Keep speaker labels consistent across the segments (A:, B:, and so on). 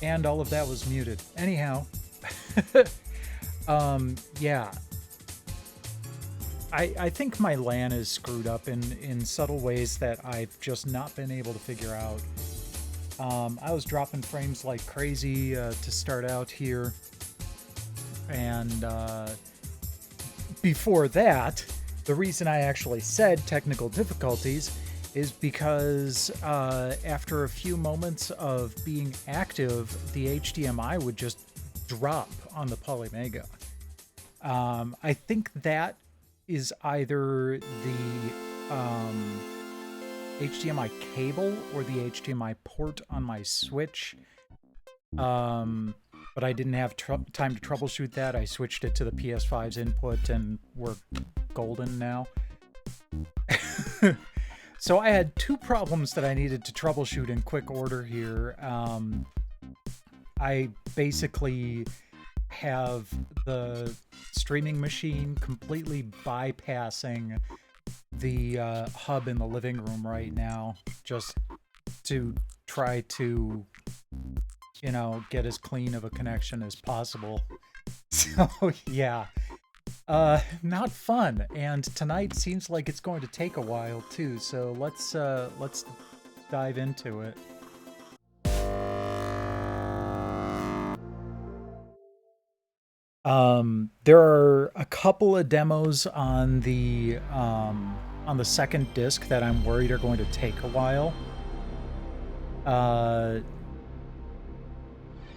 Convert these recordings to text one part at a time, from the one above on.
A: And all of that was muted. Anyhow, yeah. I think my LAN is screwed up in subtle ways that I've just not been able to figure out. I was dropping frames like crazy to start out here. And before that, the reason I actually said technical difficulties is because after a few moments of being active, the HDMI would just drop on the Polymega. I think that is either the HDMI cable or the HDMI port on my Switch. But I didn't have time to troubleshoot that. I switched it to the PS5's input and we're golden now. So I had two problems that I needed to troubleshoot in quick order here. I basically have the streaming machine completely bypassing the hub in the living room right now, just to try to, you know, get as clean of a connection as possible. So yeah, not fun. And tonight seems like it's going to take a while too. So let's dive into it. There are a couple of demos on the second disc that I'm worried are going to take a while.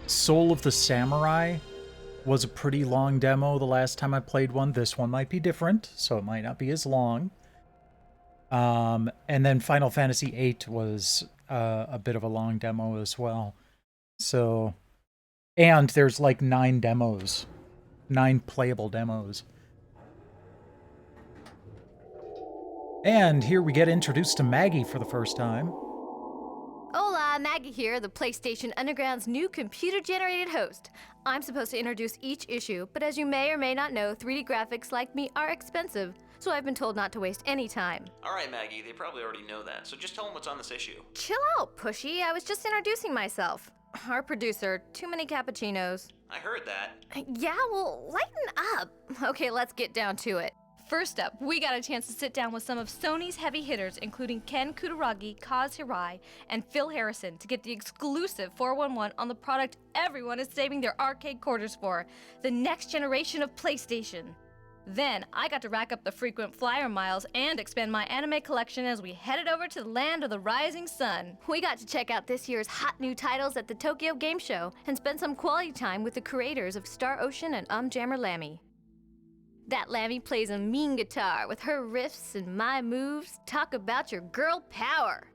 A: Soul of the Samurai was a pretty long demo the last time I played one. This one might be different, so it might not be as long. And then Final Fantasy VIII was a bit of a long demo as well. So, and there's like 9 playable demos. And here we get introduced to Maggie for the first time.
B: Hola, Maggie here, the PlayStation Underground's new computer-generated host. I'm supposed to introduce each issue, but as you may or may not know, 3D graphics like me are expensive, so I've been told not to waste any time.
C: Alright, Maggie, they probably already know that, so just tell them what's on this issue.
B: Chill out, Pushy. I was just introducing myself. Our producer, too many cappuccinos.
C: I heard that.
B: Yeah, well, lighten up. Okay, let's get down to it. First up, we got a chance to sit down with some of Sony's heavy hitters, including Ken Kutaragi, Kaz Hirai, and Phil Harrison, to get the exclusive 411 on the product everyone is saving their arcade quarters for, the next generation of PlayStation. Then, I got to rack up the frequent flyer miles and expand my anime collection as we headed over to the land of the rising sun. We got to check out this year's hot new titles at the Tokyo Game Show and spend some quality time with the creators of Star Ocean and Jammer Lammy. That Lammy plays a mean guitar with her riffs and my moves. Talk about your girl power.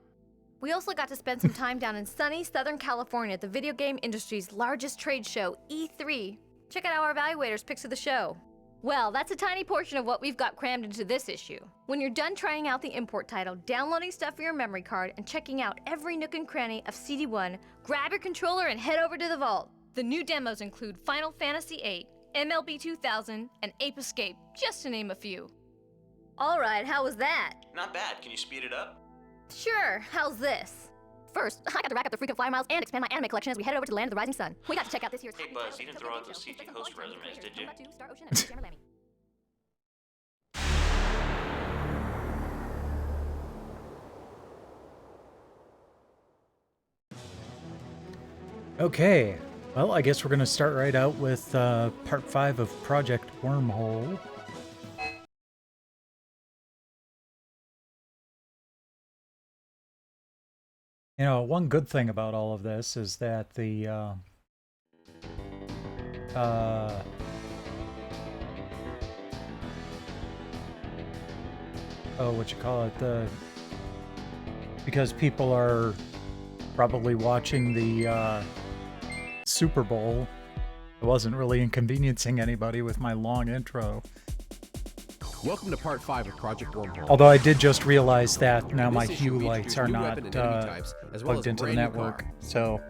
B: We also got to spend some time down in sunny Southern California at the video game industry's largest trade show, E3. Check out our evaluators' picks of the show. Well, that's a tiny portion of what we've got crammed into this issue. When you're done trying out the import title, downloading stuff for your memory card, and checking out every nook and cranny of CD1, grab your controller and head over to the vault. The new demos include Final Fantasy VIII, MLB 2000, and Ape Escape, just to name a few. Alright, how was that?
C: Not bad, can you speed it up?
B: Sure, how's this? First, I got to rack up the frequent flyer miles and expand my anime collection as we head over to the land of the rising sun. We got to check out this year's...
C: Hey Buzz, you didn't throw out those CG host resumes, did you?
B: Star Ocean and Jammer Lammy.
A: Okay, well, I guess we're going to start right out with part 5 of Project Wormhole. You know, one good thing about all of this is that the because people are probably watching the Super Bowl, I wasn't really inconveniencing anybody with my long intro.
D: Welcome to part 5 of Project Wormhole.
A: Although I did just realize that now my
D: This issue
A: hue
D: we
A: lights are
D: introduce new
A: not
D: weapon and enemy types, as well
A: plugged
D: as a
A: into the
D: brand new
A: network,
D: car.
A: so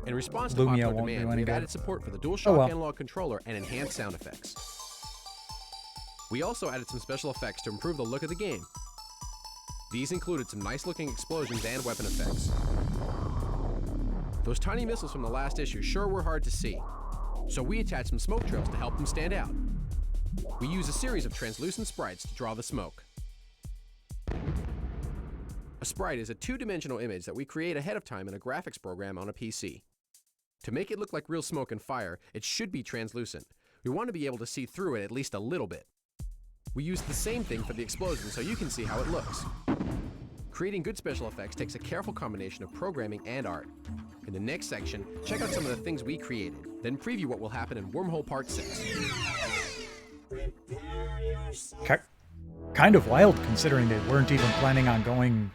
D: In response to
A: Lumia
D: popular
A: won't do
D: demand,
A: any
D: we've
A: good.
D: added support for the DualShock
A: Oh well.
D: analog controller and enhanced sound effects. We also added some special effects to improve the look of the game. These included some nice looking explosions and weapon effects. Those tiny missiles from the last issue sure were hard to see, so we attached some smoke trails to help them stand out. We use a series of translucent sprites to draw the smoke. A sprite is a two-dimensional image that we create ahead of time in a graphics program on a PC. To make it look like real smoke and fire, it should be translucent. We want to be able to see through it at least a little bit. We use the same thing for the explosion so you can see how it looks. Creating good special effects takes a careful combination of programming and art. In the next section, check out some of the things we created, then preview what will happen in Wormhole Part 6.
A: Kind of wild considering they weren't even planning on going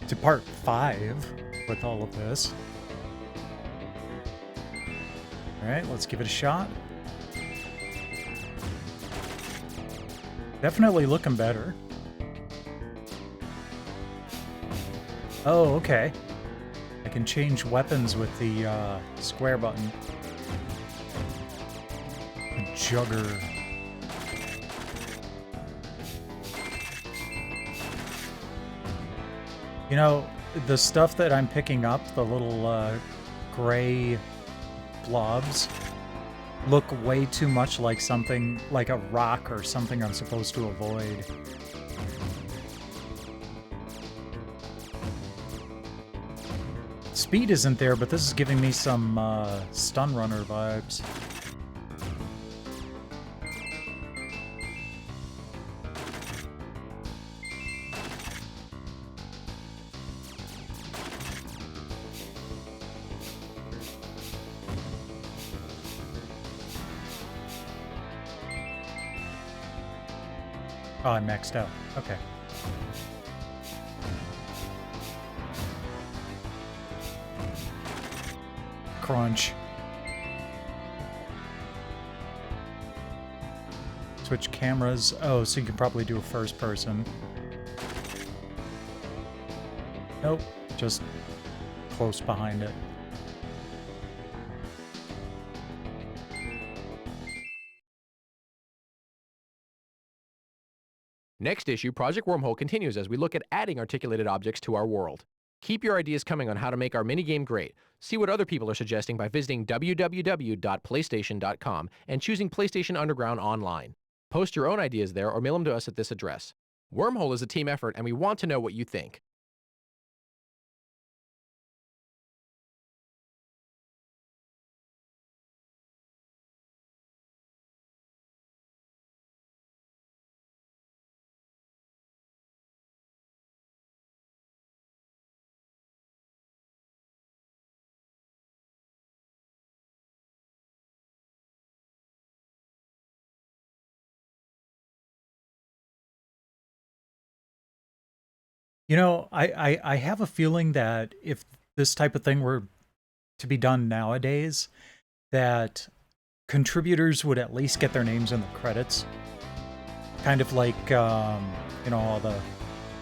A: to Part 5 with all of this. Alright, let's give it a shot. Definitely looking better. Oh, okay. I can change weapons with the square button. A jugger. You know, the stuff that I'm picking up, the little gray blobs, look way too much like something, like a rock or something I'm supposed to avoid. Speed isn't there, but this is giving me some stun runner vibes. Oh, I'm maxed out. Okay. Crunch. Switch cameras. Oh, so you can probably do a first person. Nope, just close behind it.
D: Next issue, Project Wormhole continues as we look at adding articulated objects to our world. Keep your ideas coming on how to make our minigame great. See what other people are suggesting by visiting www.playstation.com and choosing PlayStation Underground online. Post your own ideas there or mail them to us at this address. Wormhole is a team effort and we want to know what you think.
A: You know, I have a feeling that if this type of thing were to be done nowadays, that contributors would at least get their names in the credits. Kind of like, you know, all the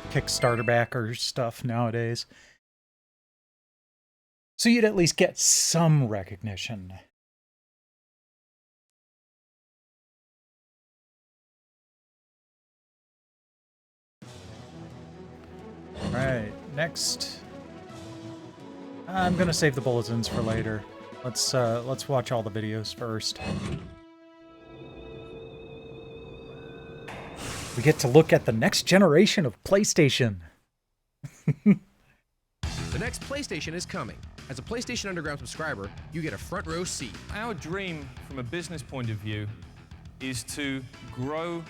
A: Kickstarter backers stuff nowadays. So you'd at least get some recognition. Alright, next. I'm gonna save the bulletins for later. Let's watch all the videos first. We get to look at the next generation of PlayStation.
D: The next PlayStation is coming. As a PlayStation Underground subscriber, you get a front row seat.
E: Our dream from a business point of view is to grow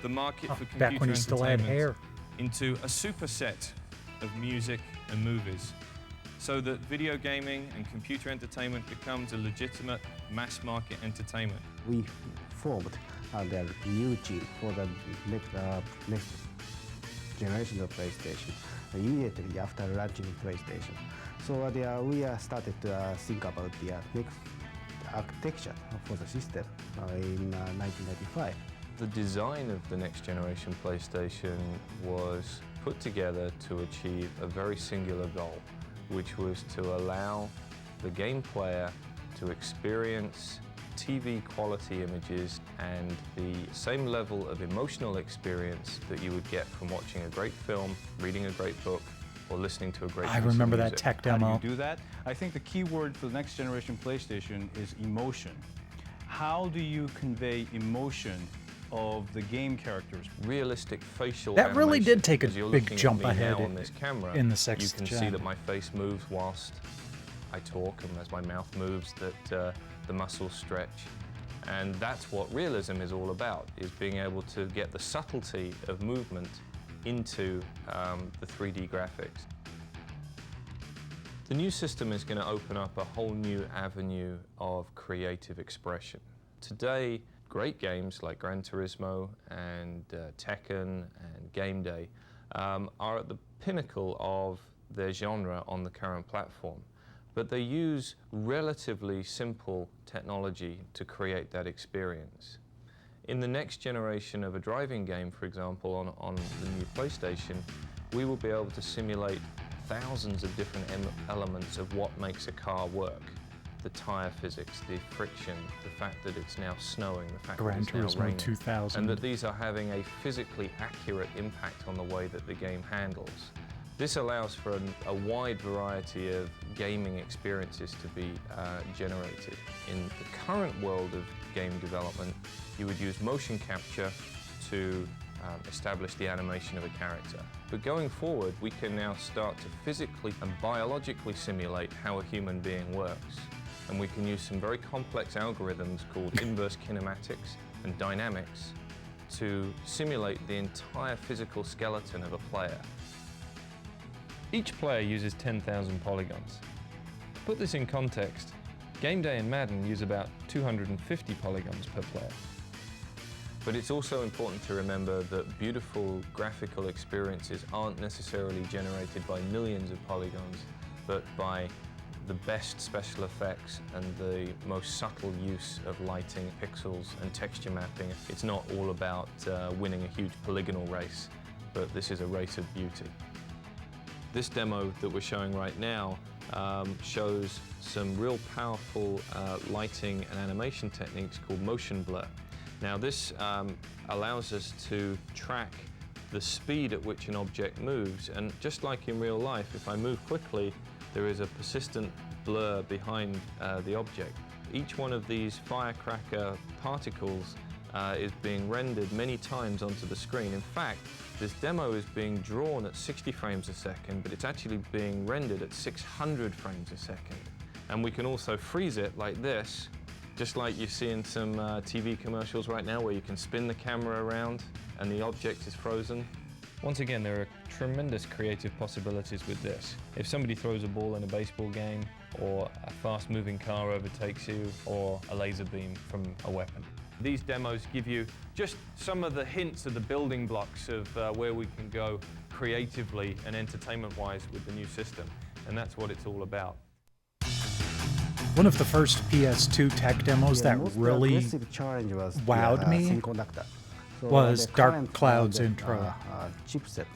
E: the market for computer
A: back when he still had hair.
E: into a superset of music and movies, so that video gaming and computer entertainment becomes a legitimate mass market entertainment.
F: We formed the new team for the next generation of PlayStation immediately after launching PlayStation. So we started to think about the next architecture for the system in 1995.
G: The design of the next generation PlayStation was put together to achieve a very singular goal, which was to allow the game player to experience TV quality images and the same level of emotional experience that you would get from watching a great film, reading a great book, or listening to a great
A: I
G: piece of
A: remember that
G: music.
A: tech
H: How
A: demo.
H: do you do that? I think the key word for the next generation PlayStation is emotion. How do you convey emotion of the game characters?
G: Realistic facial
A: That really
G: animation.
A: did take a
G: As you're
A: big
G: looking at
A: jump
G: me
A: ahead
G: now on this camera,
A: in the
G: you
A: sixth
G: can see
A: gen.
G: that my face moves whilst I talk, and as my mouth moves, that the muscles stretch. And that's what realism is all about, is being able to get the subtlety of movement into the 3D graphics. The new system is going to open up a whole new avenue of creative expression. Today, great games like Gran Turismo and Tekken and Game Day are at the pinnacle of their genre on the current platform. But they use relatively simple technology to create that experience. In the next generation of a driving game, for example, on the new PlayStation, we will be able to simulate thousands of different elements of what makes a car work. The tire physics, the friction, the fact that it's now snowing, the fact
A: Gran
G: that it's now
A: Turismo
G: raining,
A: 2000.
G: and that these are having a physically accurate impact on the way that the game handles. This allows for a wide variety of gaming experiences to be generated. In the current world of game development, you would use motion capture to establish the animation of a character. But going forward, we can now start to physically and biologically simulate how a human being works. And we can use some very complex algorithms called inverse kinematics and dynamics to simulate the entire physical skeleton of a player.
E: Each player uses 10,000 polygons. To put this in context, Game Day and Madden use about 250 polygons per player.
G: But it's also important to remember that beautiful graphical experiences aren't necessarily generated by millions of polygons, but by the best special effects and the most subtle use of lighting, pixels and texture mapping. It's not all about winning a huge polygonal race, but this is a race of beauty. This demo that we're showing right now shows some real powerful lighting and animation techniques called motion blur. Now this allows us to track the speed at which an object moves, and just like in real life, if I move quickly, there is a persistent blur behind the object. Each one of these firecracker particles is being rendered many times onto the screen. In fact, this demo is being drawn at 60 frames a second, but it's actually being rendered at 600 frames a second. And we can also freeze it like this, just like you see in some TV commercials right now where you can spin the camera around and the object is frozen.
E: Once again, there are tremendous creative possibilities with this. If somebody throws a ball in a baseball game, or a fast-moving car overtakes you, or a laser beam from a weapon. These demos give you just some of the hints of the building blocks of where we can go creatively and entertainment-wise with the new system, and that's what it's all about.
A: One of the first PS2 tech demos that
F: most
A: really
F: aggressive challenge was
A: wowed me
F: semiconductor. So
A: was
F: the
A: Dark
F: current,
A: Cloud's
F: the,
A: intro.
F: Chipset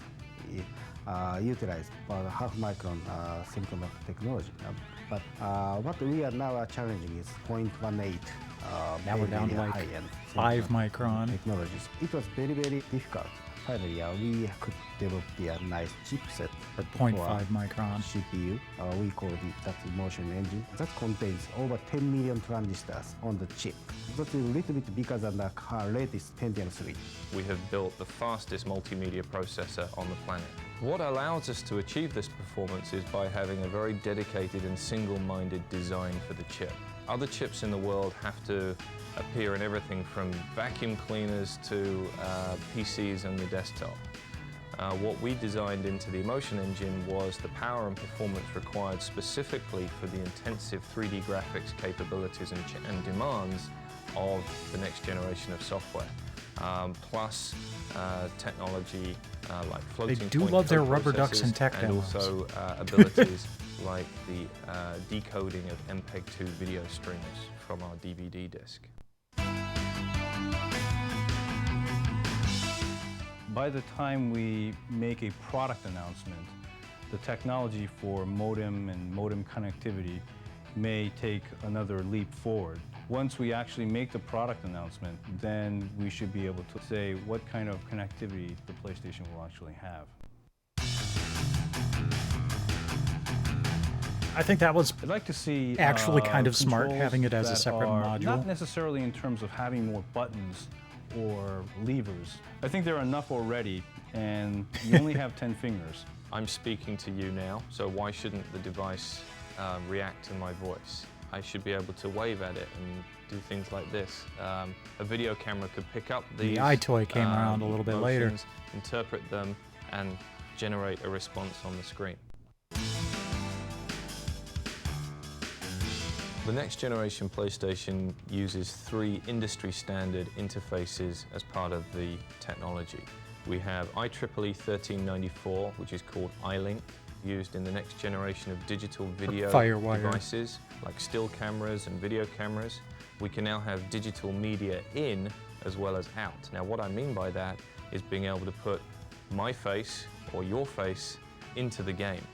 F: utilized half-micron semiconductor technology. But what we are now challenging is 0.18.
A: Now we're down to like
F: high-end
A: 5
F: semiconductor
A: micron.
F: technologies. It was very, very difficult. Finally, we could develop a nice chipset
A: Or 0.5 micron.
F: CPU. We call it that motion engine. That contains over 10 million transistors on the chip. That's a little bit bigger than the latest Pentium 3.
G: We have built the fastest multimedia processor on the planet. What allows us to achieve this performance is by having a very dedicated and single-minded design for the chip. Other chips in the world have to appear in everything from vacuum cleaners to PCs and the desktop. What we designed into the Emotion Engine was the power and performance required specifically for the intensive 3D graphics capabilities and demands of the next generation of software. Plus technology like floating
A: They do
G: point
A: love their
G: code
A: rubber ducks
G: processors,
A: in tech
G: and
A: demos.
G: also abilities like the decoding of MPEG-2 video streams from our DVD disc.
H: By the time we make a product announcement, the technology for modem and modem connectivity may take another leap forward. Once we actually make the product announcement, then we should be able to say what kind of connectivity the PlayStation will actually have.
A: I think that was
H: I'd like to see
A: actually kind of smart,
H: controls
A: having it as a
H: that
A: separate
H: are
A: module.
H: Not necessarily in terms of having more buttons or levers. I think there are enough already, and you only have 10 fingers.
G: I'm speaking to you now, so why shouldn't the device react to my voice? I should be able to wave at it and do things like this. A video camera could pick up these
A: The iToy came around a little bit later.
G: motions, interpret them, and generate a response on the screen. The next generation PlayStation uses 3 industry standard interfaces as part of the technology. We have IEEE 1394, which is called iLink, used in the next generation of digital video
A: Firewire.
G: devices like still cameras and video cameras. We can now have digital media in as well as out. Now what I mean by that is being able to put my face or your face into the game.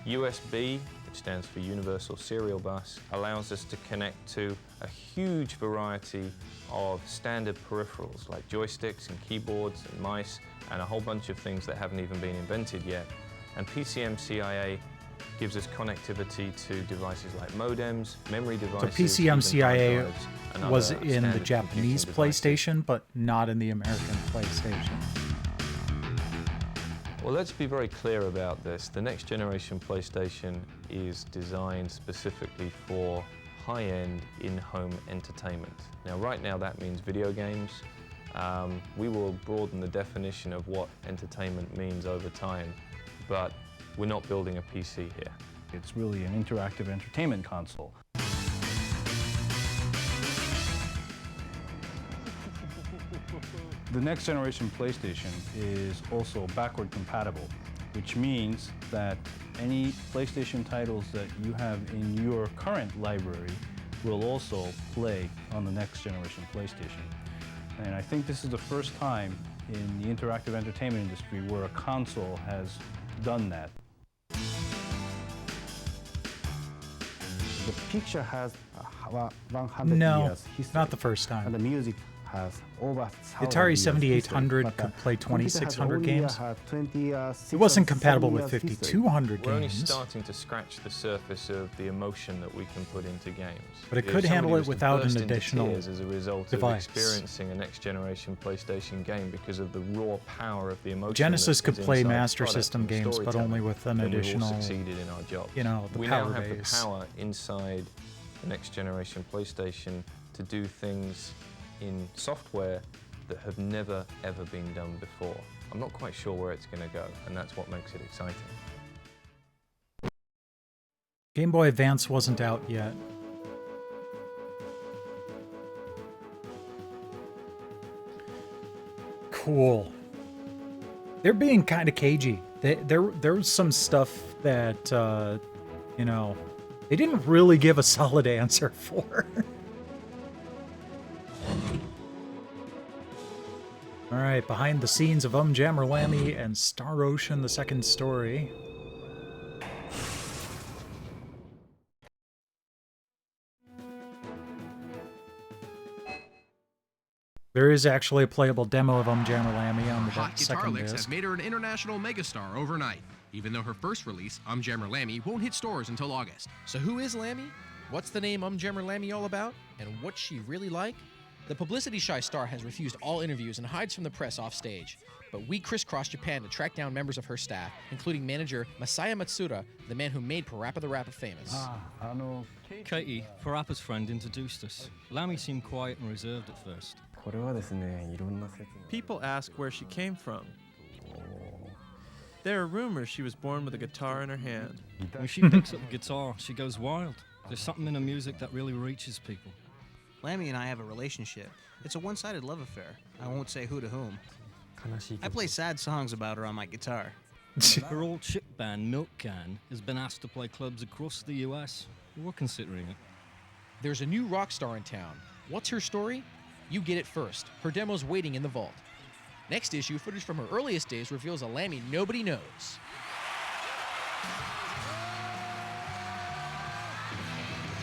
G: USB, which stands for Universal Serial Bus, allows us to connect to a huge variety of standard peripherals like joysticks and keyboards and mice and a whole bunch of things that haven't even been invented yet. And PCMCIA gives us connectivity to devices like modems, memory
A: So
G: devices, even hard
A: PCMCIA
G: drives, and
A: was
G: other
A: in the
G: standard
A: Japanese
G: computing devices.
A: PlayStation, but not in the American PlayStation.
G: Well, let's be very clear about this. The next generation PlayStation is designed specifically for high-end in-home entertainment. Now, right now that means video games. We will broaden the definition of what entertainment means over time, but we're not building a PC here.
H: It's really an interactive entertainment console. The next generation PlayStation is also backward compatible, which means that any PlayStation titles that you have in your current library will also play on the next generation PlayStation. And I think this is the first time in the interactive entertainment industry where a console has done that.
F: The picture has 100
A: No,
F: years history.
A: not the first time.
F: And the music has over
A: The
F: 1,000
A: Atari
F: years
A: 7800
F: history, but
A: could play
F: computer has
A: 2600
F: only,
A: games.
F: 26
A: It wasn't
F: or
A: compatible
F: 7
A: with
F: years history.
A: 5200
G: We're only
A: games,
G: starting to scratch the surface of the emotion that we can put into games.
A: but it
G: If
A: could
G: somebody
A: handle
G: was
A: it
G: to
A: without
G: burst
A: an
G: into
A: additional
G: tears as a result
A: device.
G: of experiencing a next generation PlayStation game because of the raw power of the emotion.
A: Genesis
G: that
A: could
G: is
A: play
G: inside the
A: Master
G: product
A: System
G: and
A: games, but
G: storytelling,
A: only with an
G: then we've all
A: additional,
G: succeeded in our job.
A: you know, the
G: We
A: power
G: now have
A: base.
G: the power inside the next generation PlayStation to do things in software that have never ever been done before. I'm not quite sure where it's going to go, and that's what makes it exciting.
A: Game Boy Advance wasn't out yet. Cool. They're being kind of cagey. There was some stuff that, you know, they didn't really give a solid answer for. All right, behind the scenes of Jammer Lammy and Star Ocean: The Second Story. There is actually a playable demo of Jammer Lammy on the
D: Hot Guitar
A: second
D: Licks
A: disc.
D: has made her an international megastar overnight, even though her first release, Jammer Lammy, won't hit stores until August.
I: So who is Lammy? What's the name Jammer Lammy all about? And what's she really like? The publicity-shy star has refused all interviews and hides from the press off stage. But we crisscrossed Japan to track down members of her staff, including manager Masaya Matsuda, the man who made Parappa the Rapper famous.
J: Katie, Parappa's friend, introduced us. Lammy seemed quiet and reserved at first.
K: People ask where she came from. There are rumors she was born with a guitar in her hand.
J: When she picks up the guitar, she goes wild. There's something in her music that really reaches people.
L: Lammy and I have a relationship. It's a one-sided love affair. I won't say who to whom. I play sad songs about her on my guitar.
J: Her old chick band, Milk Can, has been asked to play clubs across the US. We're considering it.
I: There's a new rock star in town. What's her story? You get it first. Her demo's waiting in the vault. Next issue, footage from her earliest days reveals a Lammy nobody knows.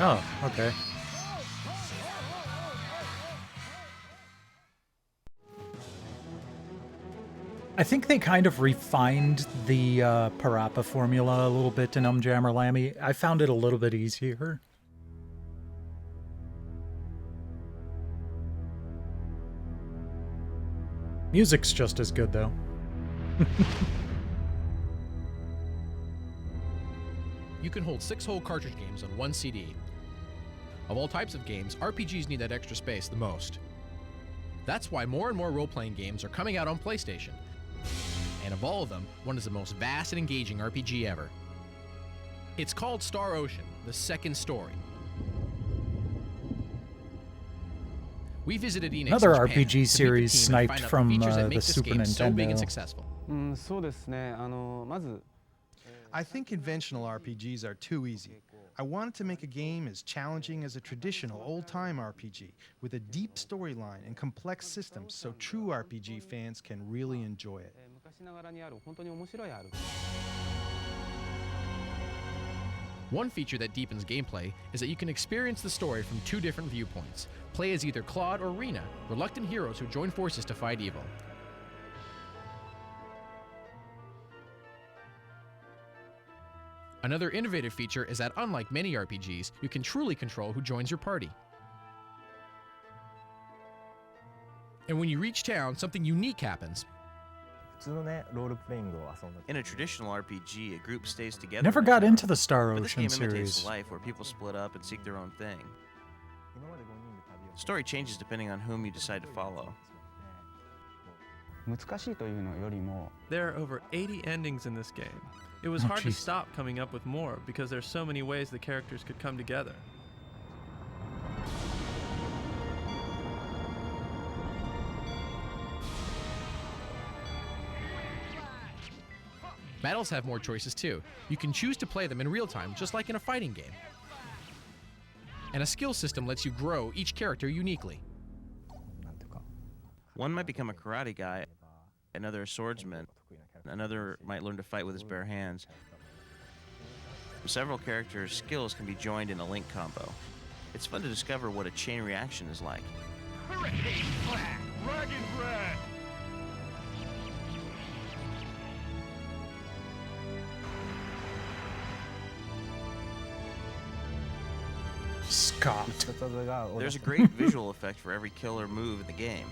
A: Oh, okay. I think they kind of refined the Parappa formula a little bit in Jammer Lammy. I found it a little bit easier. Music's just as good, though.
I: You can hold 6 whole cartridge games on one CD. Of all types of games, RPGs need that extra space the most. That's why more and more role-playing games are coming out on PlayStation. And of all of them, one is the most vast and engaging RPG ever. It's called Star Ocean: The Second Story. We visited Enix
A: Another
I: in Japan
A: RPG
I: to meet the
A: series
I: team and
A: sniped
I: find out
A: from,
I: features that
A: the
I: make this
A: Super
I: game so big and
A: Nintendo.
I: successful.
M: I think conventional RPGs are too easy. I wanted to make a game as challenging as a traditional old-time RPG, with a deep storyline and complex systems so true RPG fans can really enjoy it.
I: One feature that deepens gameplay is that you can experience the story from 2 different viewpoints. Play as either Claude or Rena, reluctant heroes who join forces to fight evil. Another innovative feature is that unlike many RPGs, you can truly control who joins your party. And when you reach town, something unique happens.
C: In a traditional RPG, a group stays together.
A: Never got into the Star
C: But this
A: Ocean
C: game imitates
A: series.
C: life where people split up and seek their own thing. The story changes depending on whom you decide to follow.
K: There are over 80 endings in this game. It was
A: Oh,
K: hard to
A: jeez.
K: stop coming up with more because there's so many ways the characters could come together.
I: Battles have more choices too. You can choose to play them in real time, just like in a fighting game. And a skill system lets you grow each character uniquely.
C: One might become a karate guy, another a swordsman, another might learn to fight with his bare hands. Several characters' skills can be joined in a link combo. It's fun to discover what a chain reaction is like.
A: Scott.
C: There's a great visual effect for every kill or move in the game.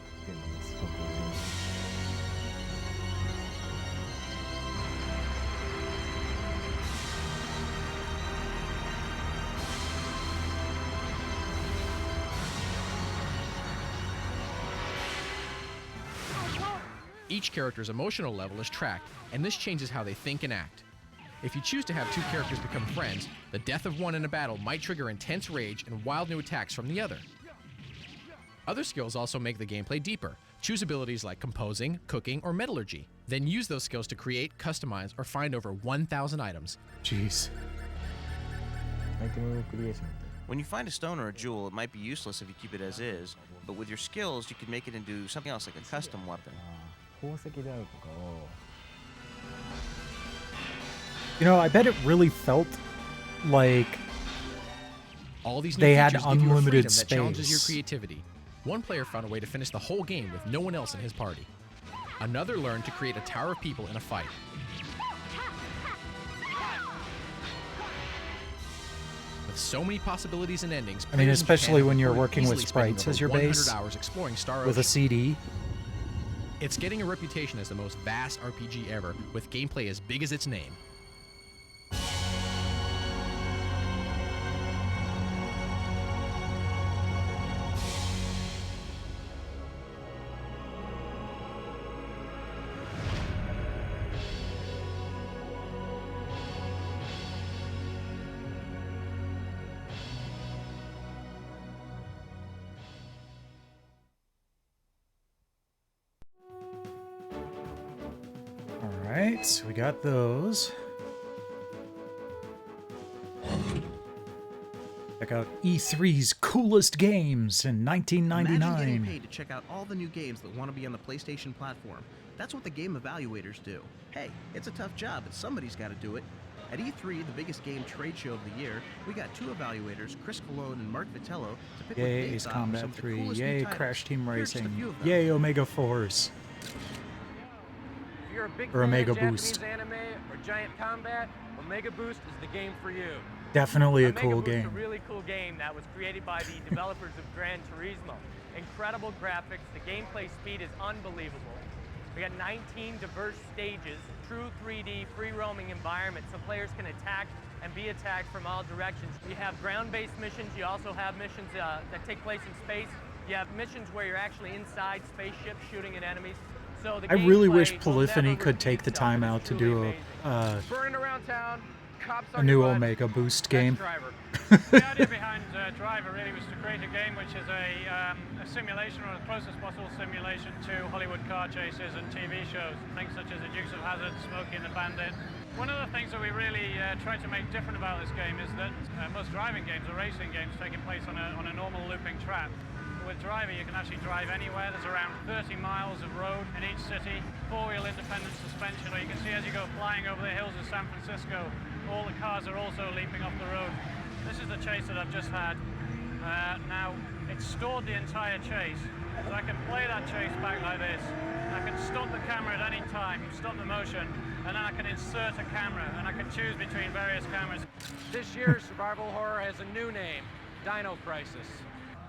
I: Each character's emotional level is tracked, and this changes how they think and act. If you choose to have 2 characters become friends, the death of one in a battle might trigger intense rage and wild new attacks from the other. Other skills also make the gameplay deeper. Choose abilities like composing, cooking, or metallurgy. Then use those skills to create, customize, or find over 1,000 items.
A: Jeez.
C: When you find a stone or a jewel, it might be useless if you keep it as is, but with your skills, you can make it into something else like a custom weapon.
A: You know, I bet it really felt like
I: All these new
A: they had
I: features give you a
A: unlimited
I: freedom that challenges your
A: space.
I: creativity. One player found a way to finish the whole game with no one else in his party. Another learned to create a tower of people in a fight. With so many possibilities and endings,
A: I mean,
I: players in
A: especially
I: Japan
A: when you're
I: reported
A: working with
I: easily spending
A: sprites
I: over
A: as your
I: 100
A: base,
I: hours exploring Star
A: with a
I: Ocean.
A: CD.
I: It's getting a reputation as the most vast RPG ever, with gameplay as big as its name.
A: Alright, so we got those. Check out E3's coolest games in
L: Imagine getting
A: 1999.
L: paid to check out all the new games that want to be on the PlayStation platform. That's what the game evaluators do. Hey, it's a tough job, but somebody's got to do it. At E3, the biggest game trade show of the year, we got 2 evaluators, Chris Colon and Mark Vitello, to pick what
A: Yay
L: they
A: Ace
L: thought were
A: Combat
L: some of the
A: 3.
L: coolest new
A: Yay
L: titles.
A: Crash Team
L: Here are just a
A: Racing.
L: few of them.
A: Yay Omega Force.
N: you're a big
A: Or a
N: fan
A: Mega
N: of Japanese
A: Boost.
N: anime or giant combat, Omega Boost is the game for you.
A: Definitely a
N: Omega
A: cool
N: Boost is a
A: game.
N: really cool game that was created by the developers of Gran Turismo. Incredible graphics, the gameplay speed is unbelievable. We got 19 diverse stages, true 3D, free-roaming environment, so players can attack and be attacked from all directions. You have ground-based missions, you also have missions that take place in space. You have missions where you're actually inside spaceships shooting at enemies. So the
A: I really
N: gameplay
A: wish
N: will
A: Polyphony
N: never
A: could
N: repeat
A: take the
N: itself,
A: time
N: and
A: out
N: it's
A: to
N: truly
A: do
N: amazing. Burning around town, cops
A: a
N: on
A: new
N: your butt.
A: Omega Boost game.
O: Driver. The idea behind Driver really was to create a game which is a simulation, or the closest possible simulation to Hollywood car chases and TV shows. Things such as the Dukes of Hazzard, Smokey and the Bandit. One of the things that we really tried to make different about this game is that most driving games or racing games taking place on a normal looping track. With Driver, you can actually drive anywhere. There's around 30 miles of road in each city, four-wheel independent suspension, or you can see as you go flying over the hills of San Francisco, all the cars are also leaping off the road. This is the chase that I've just had. Now, it's stored the entire chase, so I can play that chase back like this. I can stop the camera at any time, stop the motion, and then I can insert a camera, and I can choose between various cameras.
N: This year's survival horror has a new name, Dino Crisis.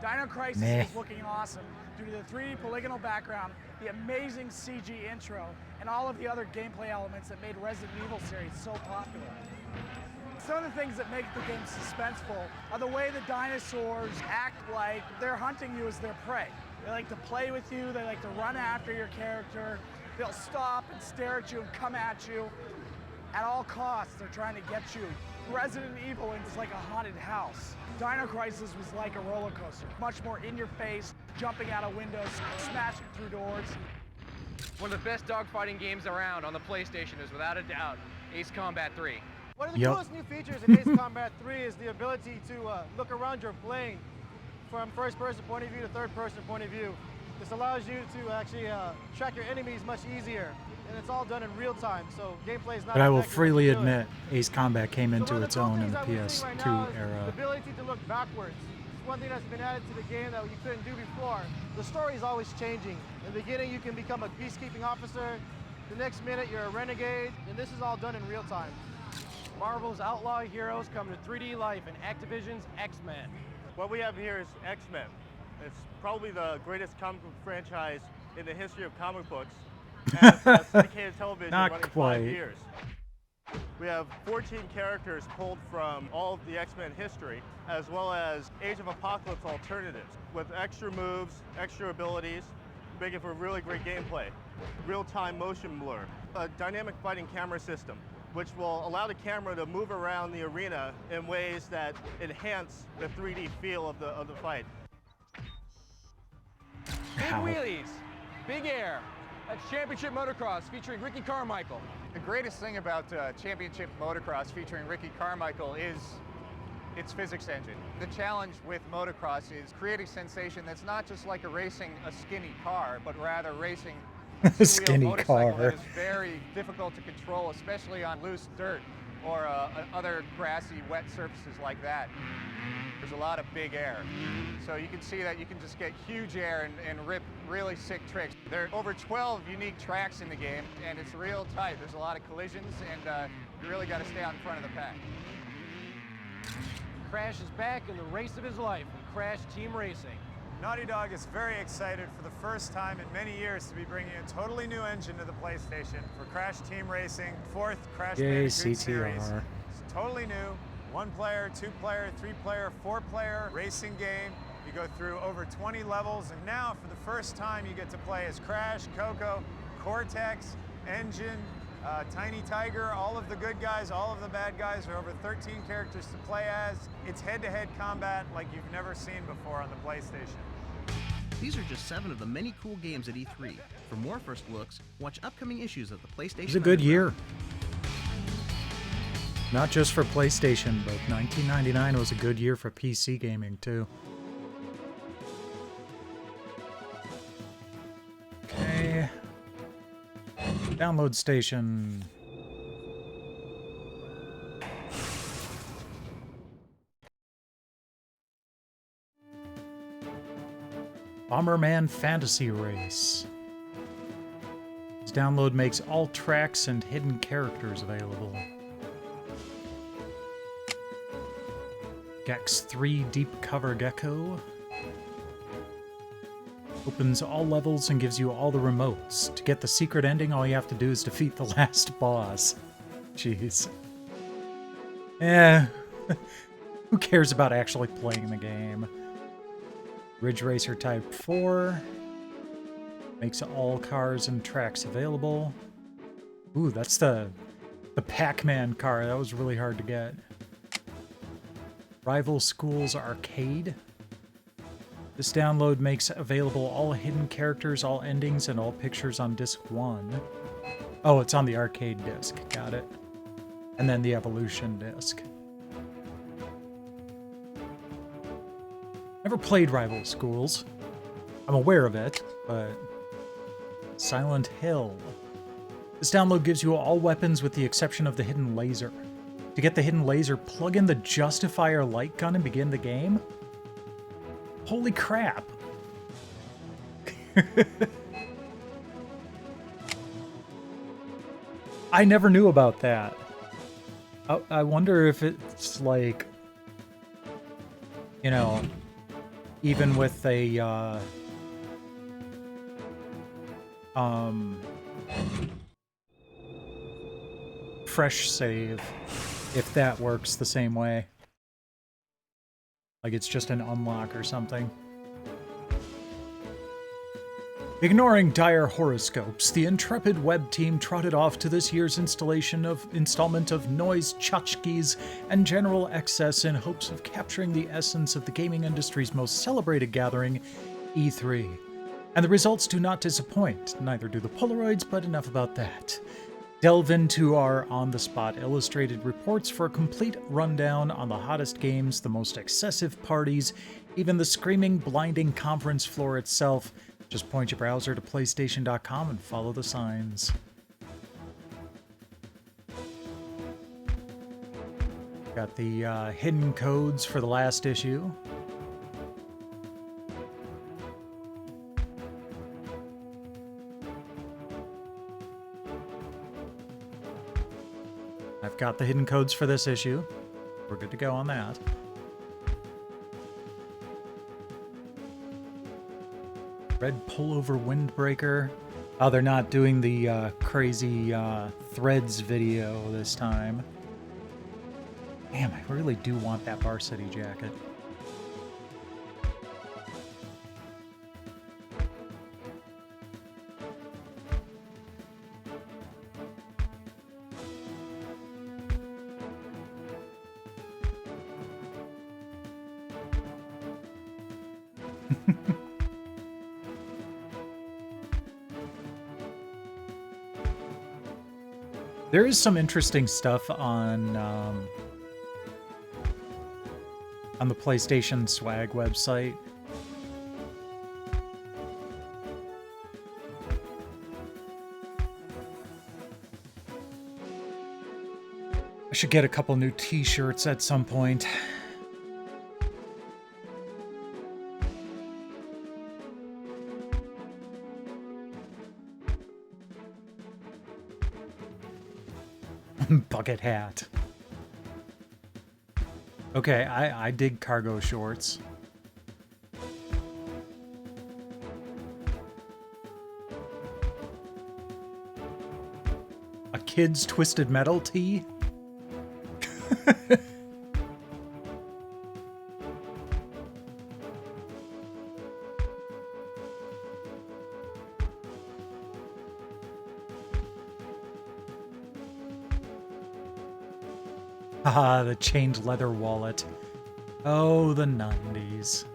P: Dino Crisis
A: Meh.
P: is looking awesome due to the 3D polygonal background, the amazing CG intro, and all of the other gameplay elements that made Resident Evil series so popular. Some of the things that make the game suspenseful are the way the dinosaurs act like they're hunting you as their prey. They like to play with you, they like to run after your character, they'll stop and stare at you and come at you. At all costs, they're trying to get you. Resident Evil is like a haunted house. Dino Crisis was like a roller coaster, much more in your face, jumping out of windows, smashing through doors.
N: One of the best dogfighting games around on the PlayStation is without a doubt Ace Combat 3.
Q: One of the
A: Yep.
Q: coolest new features in Ace Combat 3 is the ability to look around your plane from first-person point of view to third-person point of view. This allows you to actually track your enemies much easier, and it's all done in real time, so gameplay is not.
A: But I will
Q: affected when
A: freely
Q: you do it.
A: admit, Ace Combat came
Q: So
A: into
Q: one of
A: its
Q: the cool
A: own in
Q: things
A: the
Q: that we're seeing right
A: PS2
Q: now is the
A: era.
Q: ability to look backwards. It's one thing that's been added to the game that you couldn't do before. The story is always changing. In the beginning, you can become a peacekeeping officer. The next minute, you're a renegade, and this is all done in real time.
N: Marvel's outlaw heroes come to 3D life in Activision's X-Men.
R: What we have here is X-Men. It's probably the greatest comic book franchise in the history of comic books. And it's syndicated television
A: Not
R: running
A: quite.
R: 5 years. We have 14 characters pulled from all of the X-Men history, as well as Age of Apocalypse alternatives, with extra moves, extra abilities, making for really great gameplay. Real-time motion blur, a dynamic fighting camera system, which will allow the camera to move around the arena in ways that enhance the 3D feel of the fight.
N: Big wheelies, big air. That's Championship Motocross featuring Ricky Carmichael.
S: The greatest thing about Championship Motocross featuring Ricky Carmichael is its physics engine. The challenge with motocross is creating sensation that's not just like racing a skinny car, but rather racing a two-wheel
A: Skinny
S: motorcycle
A: car.
S: that is very difficult to control, especially on loose dirt or other grassy, wet surfaces like that. There's a lot of big air. So you can see that you can just get huge air and rip really sick tricks. There are over 12 unique tracks in the game, and it's real tight. There's a lot of collisions, and you really got to stay out in front of the pack.
N: Crash is back in the race of his life with Crash Team Racing.
T: Naughty Dog is very excited for the first time in many years to be bringing a totally new engine to the PlayStation for Crash Team Racing, 4th Crash
A: Yay,
T: Bandicoot
A: CTR.
T: series. It's totally new, 1-player, 2-player, 3-player, 4-player racing game. You go through over 20 levels, and now for the first time you get to play as Crash, Coco, Cortex, Engine, Tiny Tiger, all of the good guys, all of the bad guys. There are over 13 characters to play as. It's head-to-head combat like you've never seen before on the PlayStation.
L: These are just 7 of the many cool games at E3. For more first looks, watch upcoming issues of the PlayStation.
A: It was a good
L: Underground.
A: year. Not just for PlayStation, but 1999 was a good year for PC gaming too. Okay. Download station. Bomberman Fantasy Race. This download makes all tracks and hidden characters available. Gex 3 Deep Cover Gecko. Opens all levels and gives you all the remotes. To get the secret ending, all you have to do is defeat the last boss. Jeez. Who cares about actually playing the game? Ridge Racer Type 4. Makes all cars and tracks available. Ooh, that's the Pac-Man car. That was really hard to get. Rival Schools Arcade. This download makes available all hidden characters, all endings, and all pictures on disc 1. Oh, it's on the arcade disc. Got it. And then the Evolution disc. Never played Rival Schools. I'm aware of it, but... Silent Hill. This download gives you all weapons with the exception of the hidden laser. To get the hidden laser, plug in the Justifier light gun and begin the game? Holy crap. I never knew about that. I wonder if it's like, you know, even with a, fresh save, if that works the same way. Like it's just an unlock or something. Ignoring dire horoscopes, the intrepid web team trotted off to this year's installment of noise, tchotchkes, and general excess in hopes of capturing the essence of the gaming industry's most celebrated gathering, E3. And the results do not disappoint, neither do the Polaroids, but enough about that. Delve into our on-the-spot illustrated reports for a complete rundown on the hottest games, the most excessive parties, even the screaming, blinding conference floor itself. Just point your browser to PlayStation.com and follow the signs. Got the hidden codes for the last issue. I've got the hidden codes for this issue. We're good to go on that. Red Pullover Windbreaker. Oh, they're not doing the crazy threads video this time. Damn, I really do want that Varsity jacket. There is some interesting stuff on the PlayStation Swag website. I should get a couple new t-shirts at some point. Bucket hat. Okay, I dig cargo shorts. A kid's Twisted Metal tee? Ah, the chained leather wallet. Oh, the 90s.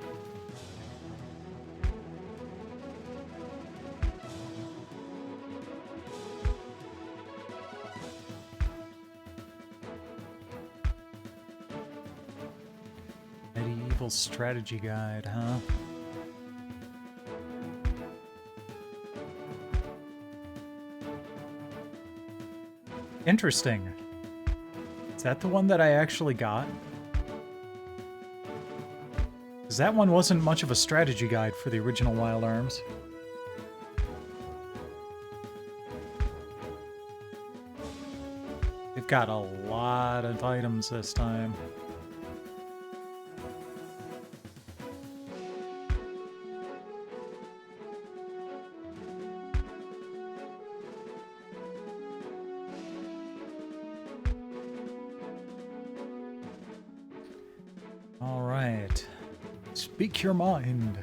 A: Medieval strategy guide, huh? Interesting. Is that the one that I actually got? Because that one wasn't much of a strategy guide for the original Wild Arms. We've got a lot of items this time. All right. Speak your mind.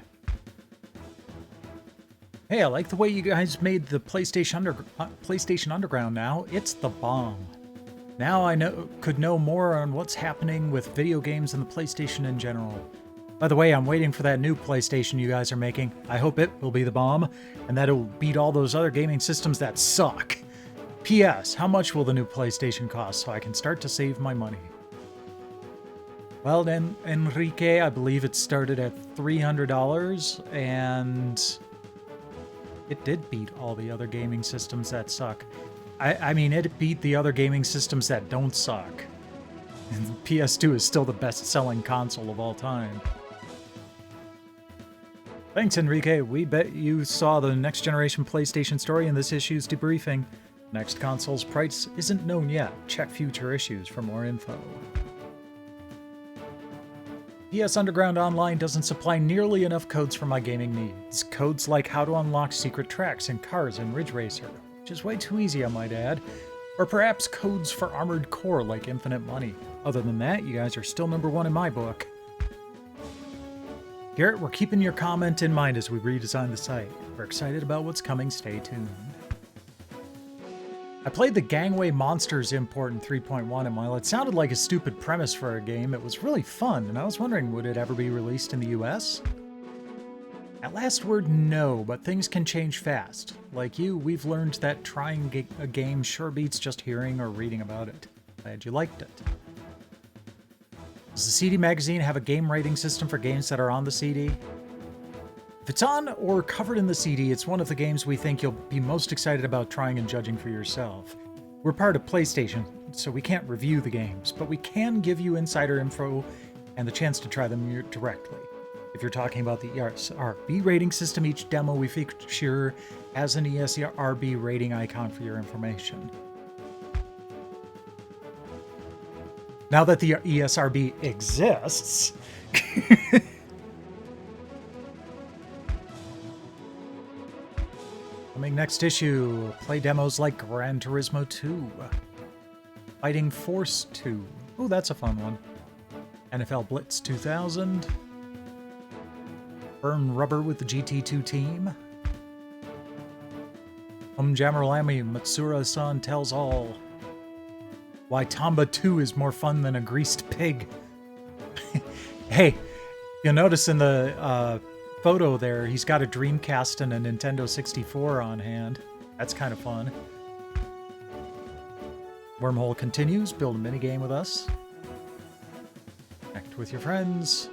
A: Hey, I like the way you guys made the PlayStation Underground now. It's the bomb. Now I could know more on what's happening with video games and the PlayStation in general. By the way, I'm waiting for that new PlayStation you guys are making. I hope it will be the bomb, and that it will beat all those other gaming systems that suck. P.S. How much will the new PlayStation cost so I can start to save my money? Well then, Enrique, I believe it started at $300, and it did beat all the other gaming systems that suck. I mean, it beat the other gaming systems that don't suck. And the PS2 is still the best-selling console of all time. Thanks, Enrique. We bet you saw the next-generation PlayStation story in this issue's debriefing. Next console's price isn't known yet. Check future issues for more info. PS Underground Online doesn't supply nearly enough codes for my gaming needs. Codes like how to unlock secret tracks in Cars and Ridge Racer, which is way too easy, I might add. Or perhaps codes for Armored Core like Infinite Money. Other than that, you guys are still #1 in my book. Garrett, we're keeping your comment in mind as we redesign the site. We're excited about what's coming, stay tuned. I played the Gangway Monsters import in 3.1, and while it sounded like a stupid premise for a game, it was really fun, and I was wondering, would it ever be released in the US? At last word, no, but things can change fast. Like you, we've learned that trying a game sure beats just hearing or reading about it. Glad you liked it. Does the CD magazine have a game rating system for games that are on the CD? If it's on or covered in the CD, it's one of the games we think you'll be most excited about trying and judging for yourself. We're part of PlayStation, so we can't review the games, but we can give you insider info and the chance to try them directly. If you're talking about the ESRB rating system, each demo we feature has an ESRB rating icon for your information. Now that the ESRB exists... Coming next issue, play demos like Gran Turismo 2, Fighting Force 2, oh that's a fun one, NFL Blitz 2000, Burn Rubber with the GT2 team, Jammerlami Matsura-san tells all, why Tamba 2 is more fun than a greased pig. Hey, you'll notice in the photo there, he's got a Dreamcast and a Nintendo 64 on hand. That's kind of fun. Wormhole continues. Build a minigame with us. Connect with your friends.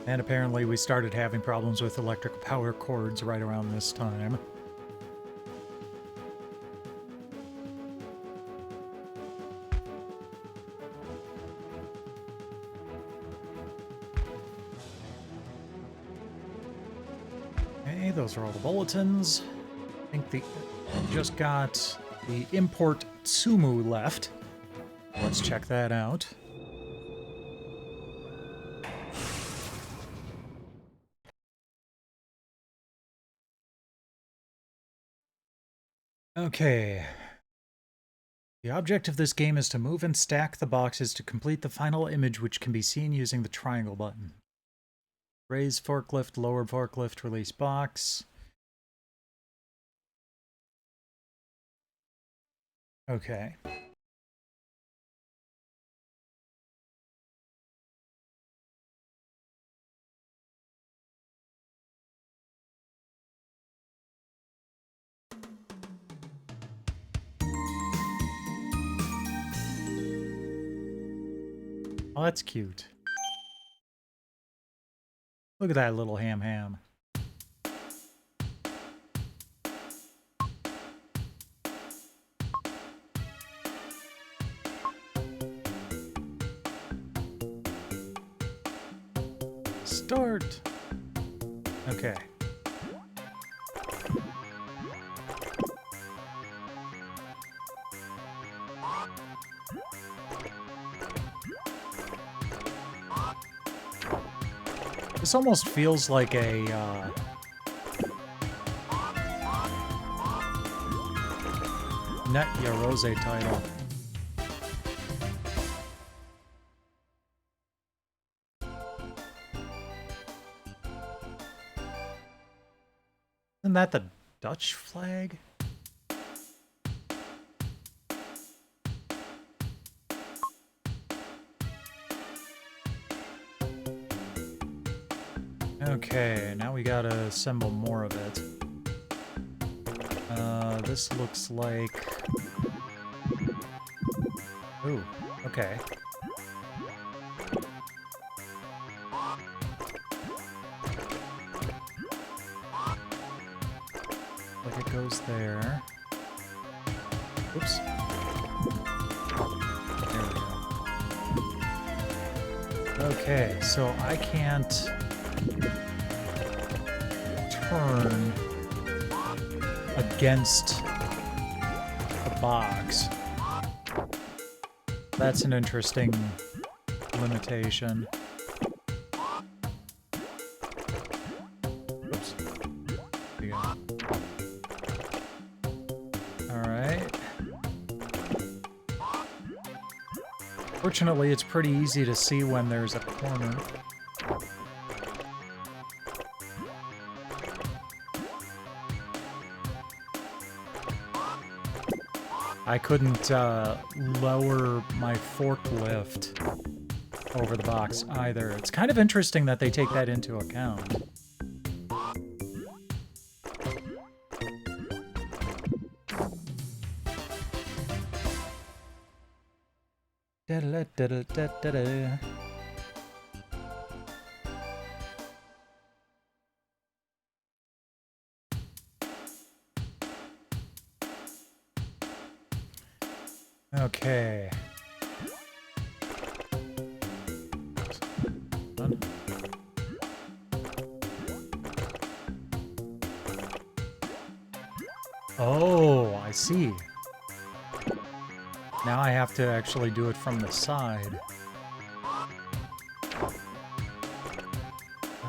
A: And apparently we started having problems with electric power cords right around this time. Okay, those are all the bulletins. I think the just got the import Tsumu left. Let's check that out. Okay. The object of this game is to move and stack the boxes to complete the final image, which can be seen using the triangle button. Raise forklift, lower forklift, release box. Okay. Oh, that's cute. Look at that little ham. Start. Okay. This almost feels like a Net Yarose title. Isn't that the Dutch flag? Okay, now we gotta assemble more of it. This looks like... Ooh, okay. Like it goes there. Oops. There we go. Okay, so I can't turn against the box. That's an interesting limitation. Oops. There you go. Alright. Fortunately, it's pretty easy to see when there's a corner. I couldn't lower my forklift over the box either. It's kind of interesting that they take that into account. Da-da-da-da-da-da-da. Okay. Done. Oh, I see. Now I have to actually do it from the side.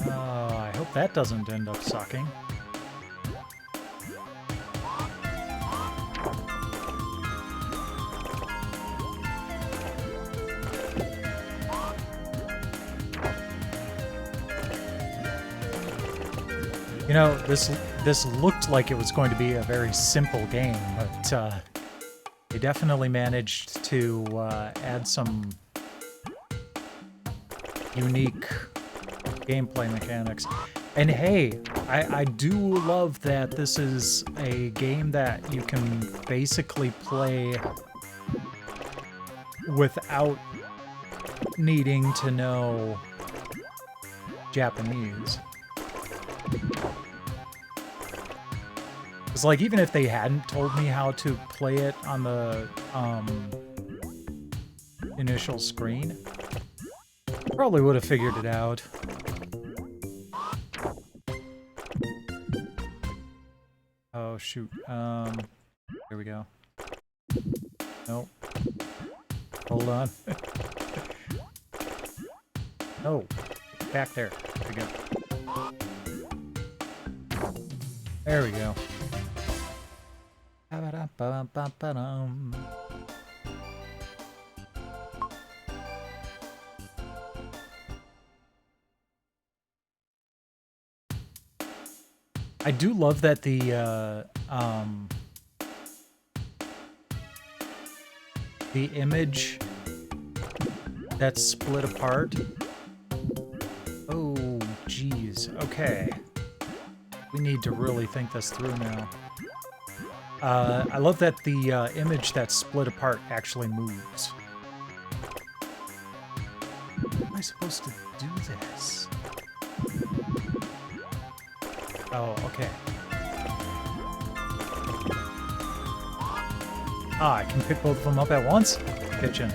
A: Oh, I hope that doesn't end up sucking. You know, this looked like it was going to be a very simple game, but they definitely managed to add some unique gameplay mechanics. And hey, I do love that this is a game that you can basically play without needing to know Japanese. It's like, even if they hadn't told me how to play it on the initial screen, probably would have figured it out. Oh, shoot. Here we go. Nope. Hold on. No. Back there. There we go. There we go. I do love that the image that's split apart. Oh, geez. Okay. We need to really think this through now. I love that the image that's split apart actually moves. I supposed to do this? Oh, okay. Ah, I can pick both of them up at once? Kitchen.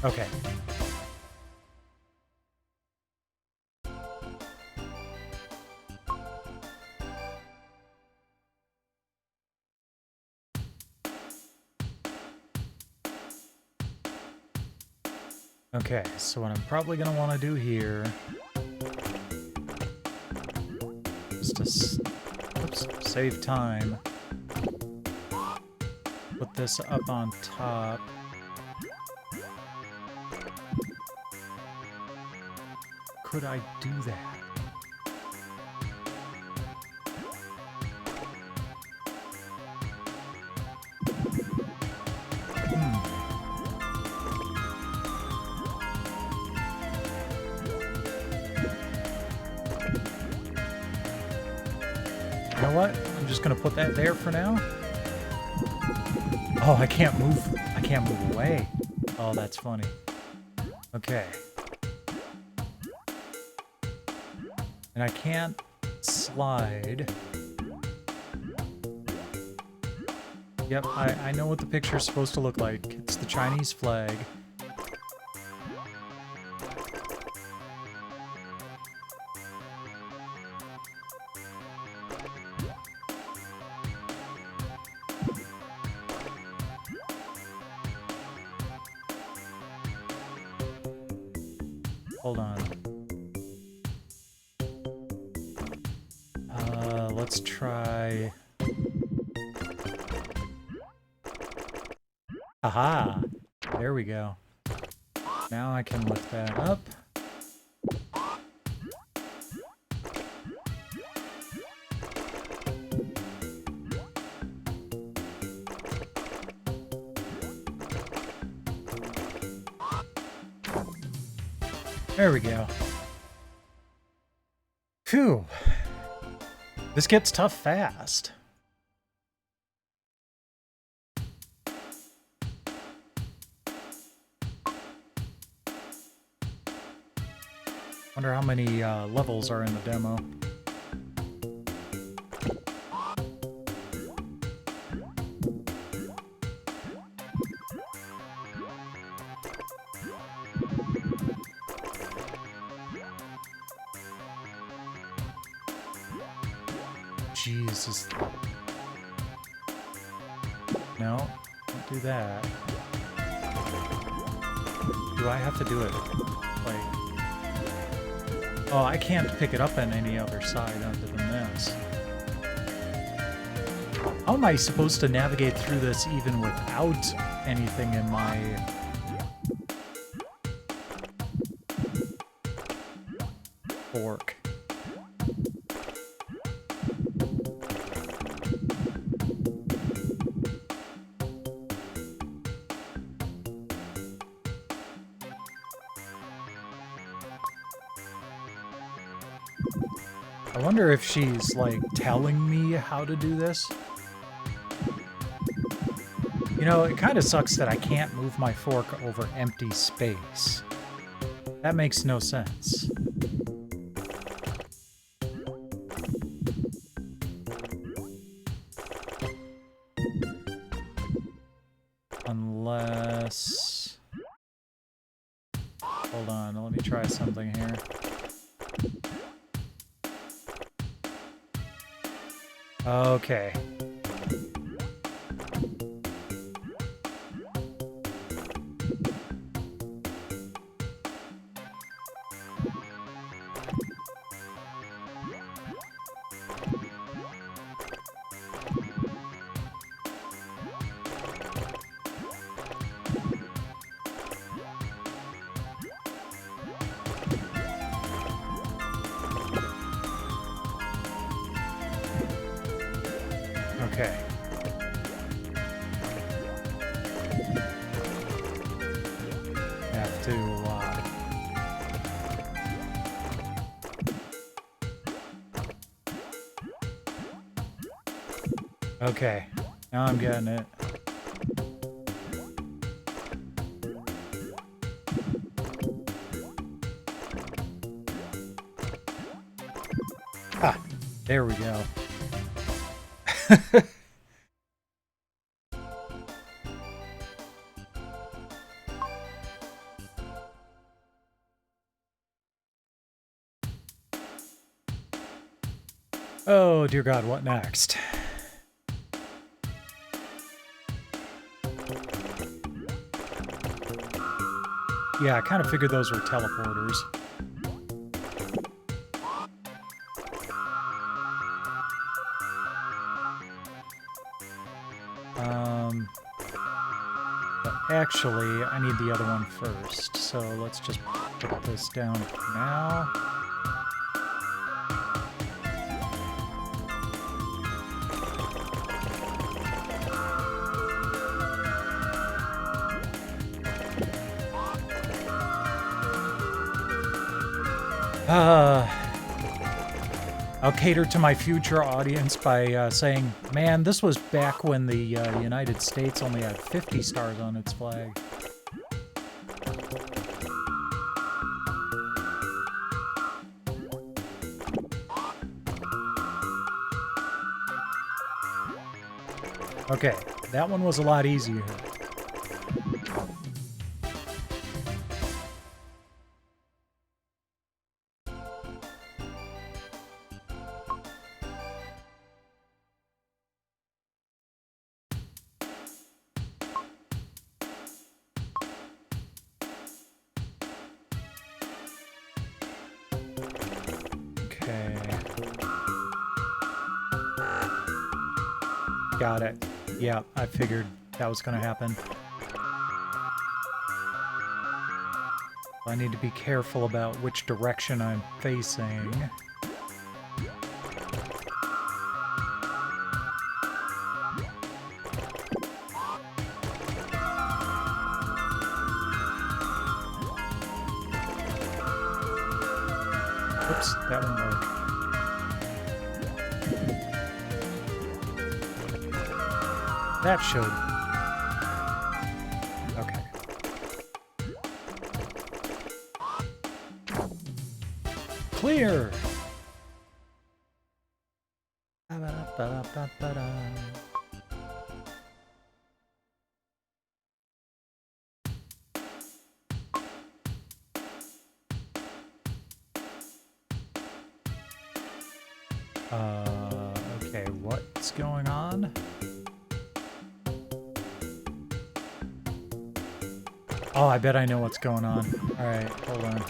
A: Okay. Okay, so what I'm probably going to want to do here is to save time. Put this up on top. Could I do that? You know what? I'm just gonna put that there for now. Oh, I can't move. I can't move away. Oh, that's funny. Okay. And I can't slide. Yep, I know what the picture's supposed to look like. It's the Chinese flag. Hold on. Let's try... Aha! There we go. Now I can lift that up. There we go. Phew. This gets tough fast. Wonder how many levels are in the demo. Jesus. No, don't do that. Do I have to do it? Like... Oh, I can't pick it up on any other side other than this. How am I supposed to navigate through this even without anything in my... fork? I wonder if she's, like, telling me how to do this. You know, it kind of sucks that I can't move my fork over empty space. That makes no sense. Unless... Hold on, let me try something here. Okay. Okay. Have to, Okay, now I'm getting it. Ah, there we go. Oh, dear God, what next? Yeah, I kind of figured those were teleporters. But actually, I need the other one first, so let's just put this down for now. I'll cater to my future audience by saying, man, this was back when the United States only had 50 stars on its flag. Okay, that one was a lot easier. Got it. Yeah, I figured that was going to happen. I need to be careful about which direction I'm facing. Oops, that won't work. That should. Okay. Clear! Okay, what's going on? Oh, I bet I know what's going on. Alright, hold on.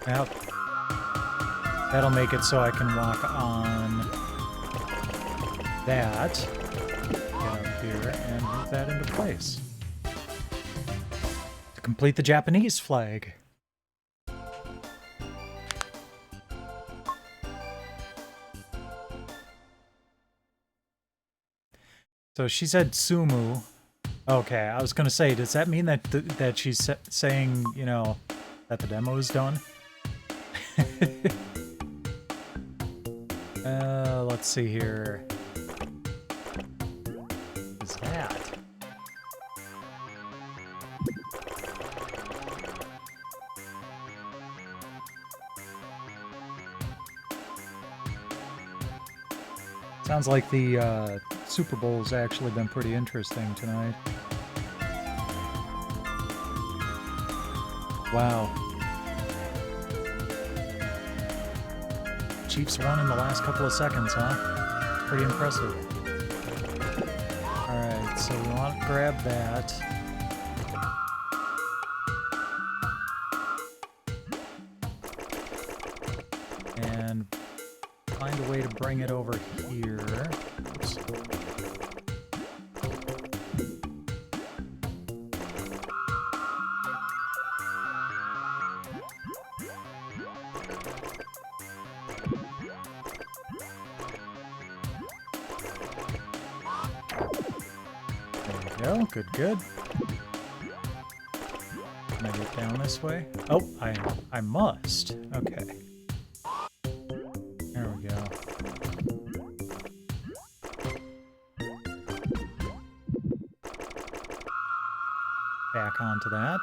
A: Yep. That'll make it so I can walk on that, get up here, and move that into place. To complete the Japanese flag. So she said Sumu. Okay, I was gonna say, does that mean that that she's saying, you know, that the demo is done? Let's see here. What is that? Sounds like the Super Bowl's actually been pretty interesting tonight. Wow. Chiefs won in the last couple of seconds, huh? Pretty impressive. Alright, so we want to grab that. And find a way to bring it over here. Oops. There we go. Good, good. Can I get down this way? Oh, I must. Okay. There we go. Back onto that.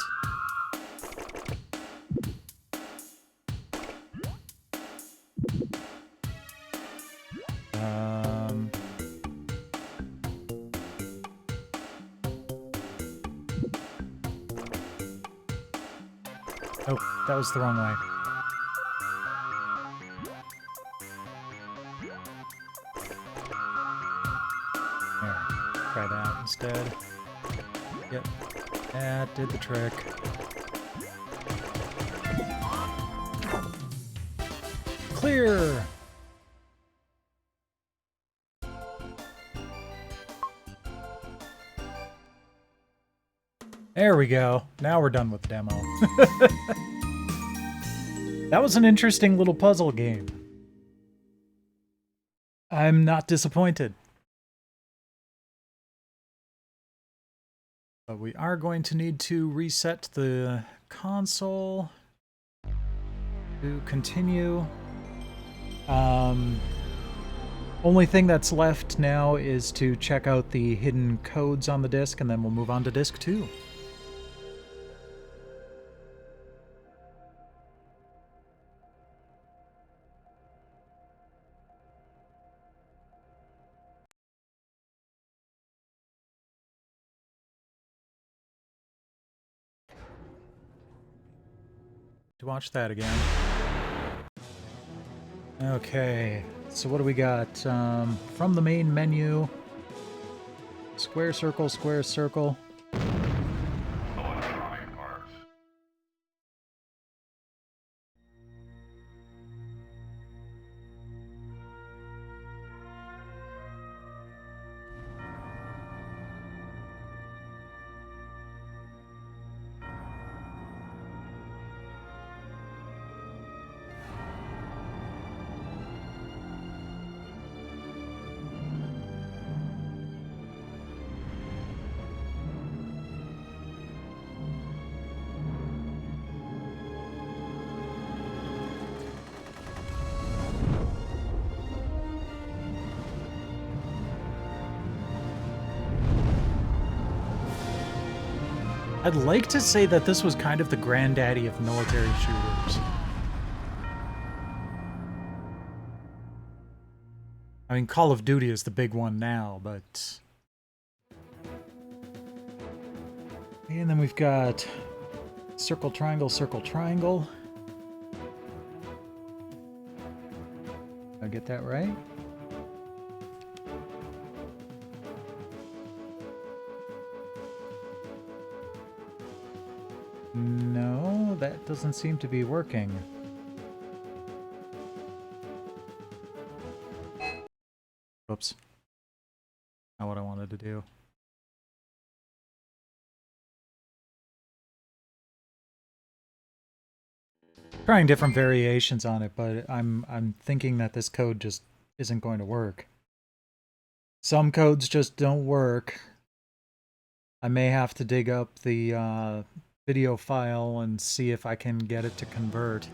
A: Oh, that was the wrong way. There, try that instead. Yep, that did the trick. Clear! There we go. Now we're done with the demo. That was an interesting little puzzle game. I'm not disappointed. But we are going to need to reset the console to continue. Only thing that's left now is to check out the hidden codes on the disc, and then we'll move on to disc 2. To watch that again. Okay, so what do we got? From the main menu, square, circle, square, circle. I'd like to say that this was kind of the granddaddy of military shooters. I mean, Call of Duty is the big one now, but... And then we've got circle, triangle, circle, triangle. Did I get that right? No, that doesn't seem to be working. Oops. Not what I wanted to do. Trying different variations on it, but I'm thinking that this code just isn't going to work. Some codes just don't work. I may have to dig up the video file and see if I can get it to convert.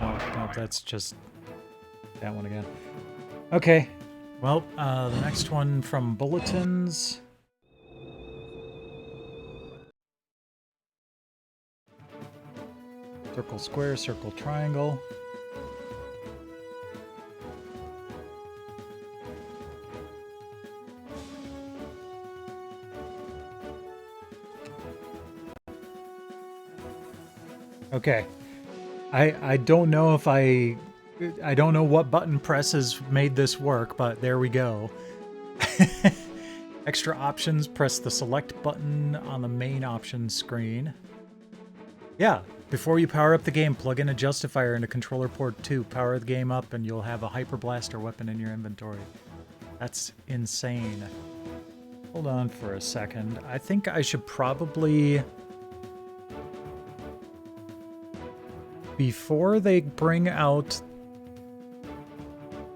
A: Oh, that's just that one again. Okay, well, the next one from Bulletins. Circle, square, circle, triangle. Okay. I don't know if I don't know what button presses made this work, but there we go. Extra options, press the select button on the main options screen. Yeah, before you power up the game, plug in a justifier into controller port 2, power the game up, and you'll have a hyper blaster weapon in your inventory. That's insane. Hold on for a second. I think I should probably before they bring out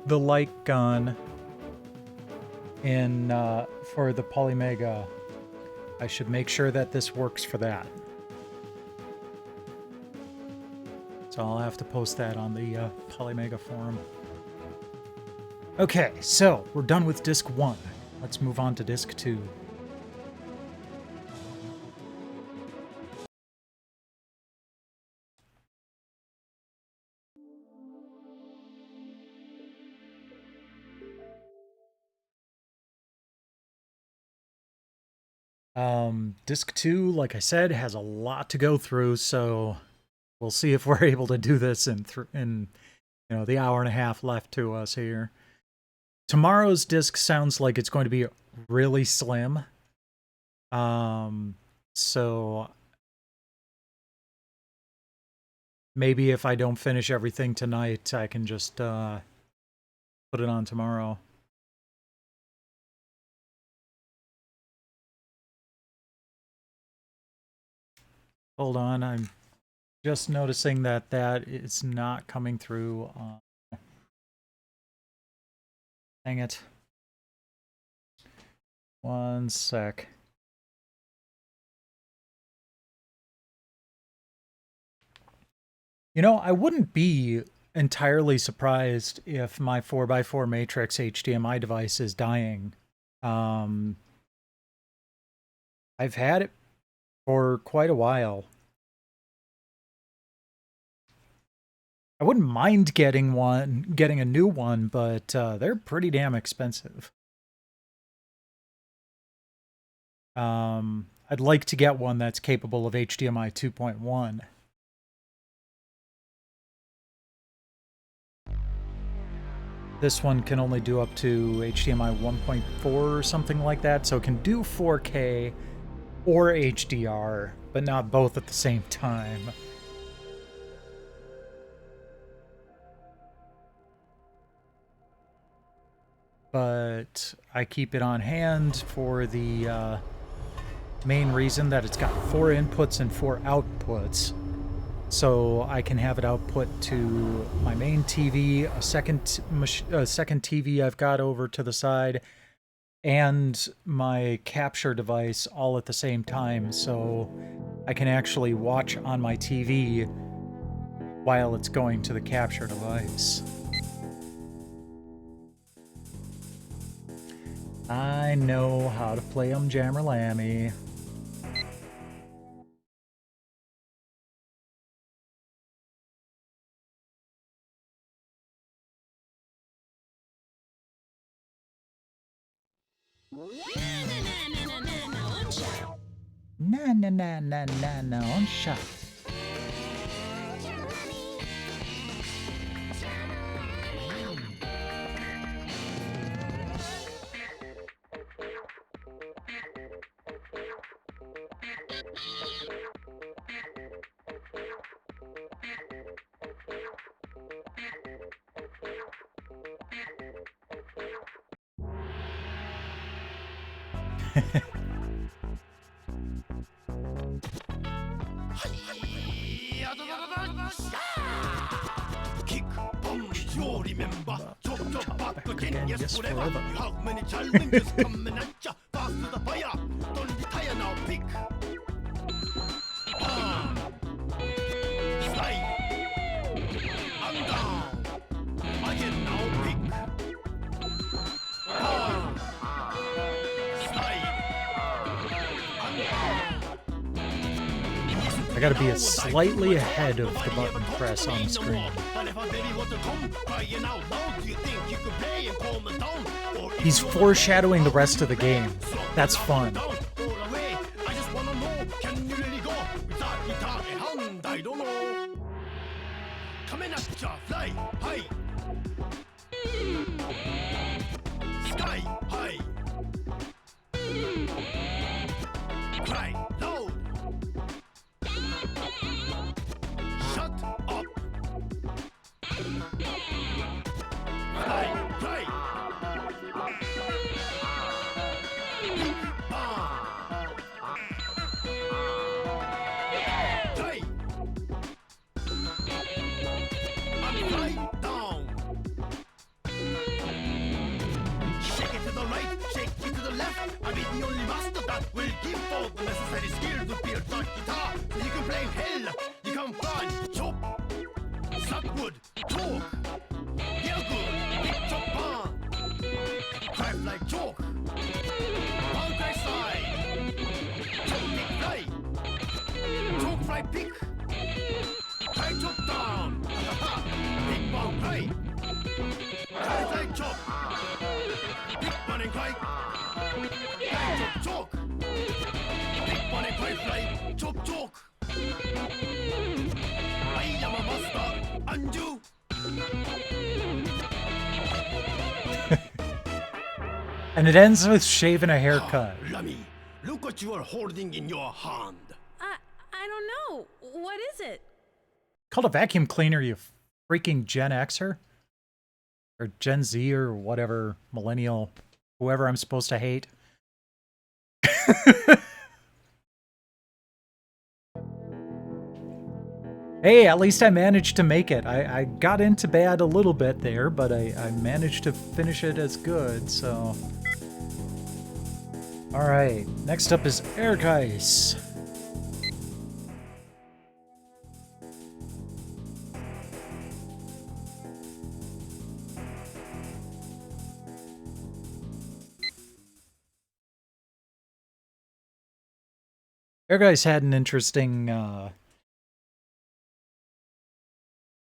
A: the light gun in for the Polymega, I should make sure that this works for that. So I'll have to post that on the Polymega forum. Okay, so we're done with disc 1. Let's move on to disc 2. Disc 2, like I said, has a lot to go through, so we'll see if we're able to do this in the hour and a half left to us here. Tomorrow's disc sounds like it's going to be really slim. So maybe if I don't finish everything tonight, I can just put it on tomorrow. Hold on, I'm just noticing that that is not coming through. Dang it. One sec. You know, I wouldn't be entirely surprised if my 4x4 Matrix HDMI device is dying. I've had it for quite a while. I wouldn't mind getting a new one, but they're pretty damn expensive. I'd like to get one that's capable of HDMI 2.1. This one can only do up to HDMI 1.4 or something like that, so it can do 4K or HDR, but not both at the same time. But I keep it on hand for the main reason that it's got 4 inputs and 4 outputs. So I can have it output to my main TV, a second TV I've got over to the side, and my capture device all at the same time, so I can actually watch on my TV while it's going to the capture device. I know how to play Jammer Lammy. Na na na na na na on shot. Yes, forever.
U: How many challenges coming at ya? Fast to the fire. Don't retire now, pick. Slide. I'm down. Again now, pick. Slide. I'm down.
A: I gotta be slightly ahead of the button press on the screen. He's foreshadowing the rest of the game. That's fun.
U: Coming at ya, fly high. Sky high. Cry loud. Shut up. Fly, fly. Fly. pick. Kai chop down. Big bang kai. Kai chop. Big bang and kai. Kai chop chop. Big bang and kai fly. Chop chop. I am a master. Anju.
A: And it ends with shaving a haircut.
U: Lammy, look what you are holding in your hand.
B: I don't know. What is it?
A: Called a vacuum cleaner, you freaking Gen Xer? Or Gen Z or whatever, millennial, whoever I'm supposed to hate. Hey, at least I managed to make it. I got into bad a little bit there, but I managed to finish it as good, so... Alright, next up is Ergeis. Ergeis had an interesting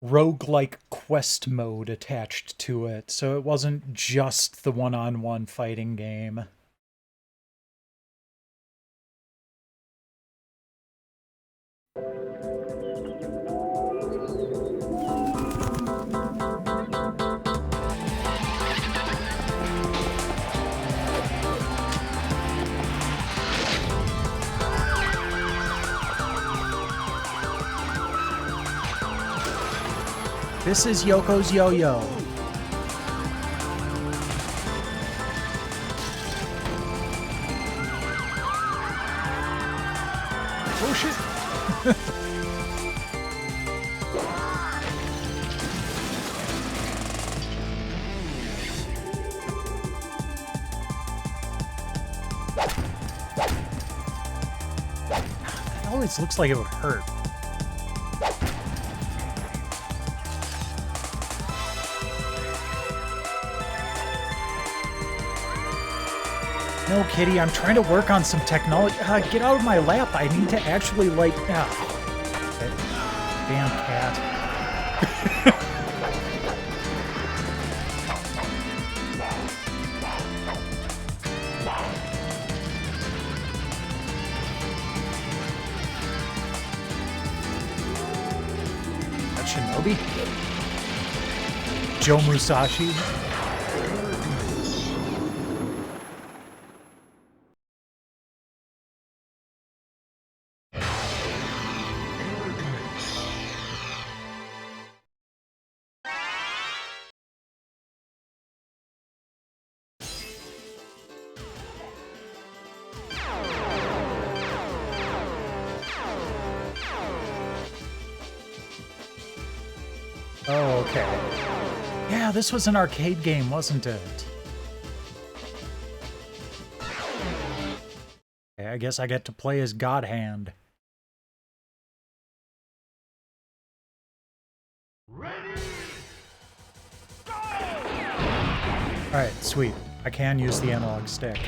A: roguelike quest mode attached to it, so it wasn't just the one-on-one fighting game. This is Yoko's Yo-Yo. Oh shit! It always looks like it would hurt. No, Kitty, I'm trying to work on some technology. Get out of my lap. I need to actually, like... that damn cat. That Shinobi? Joe Musashi? Oh, okay. Yeah, this was an arcade game, wasn't it? Okay, I guess I get to play as God Hand. Alright, sweet. I can use the analog stick.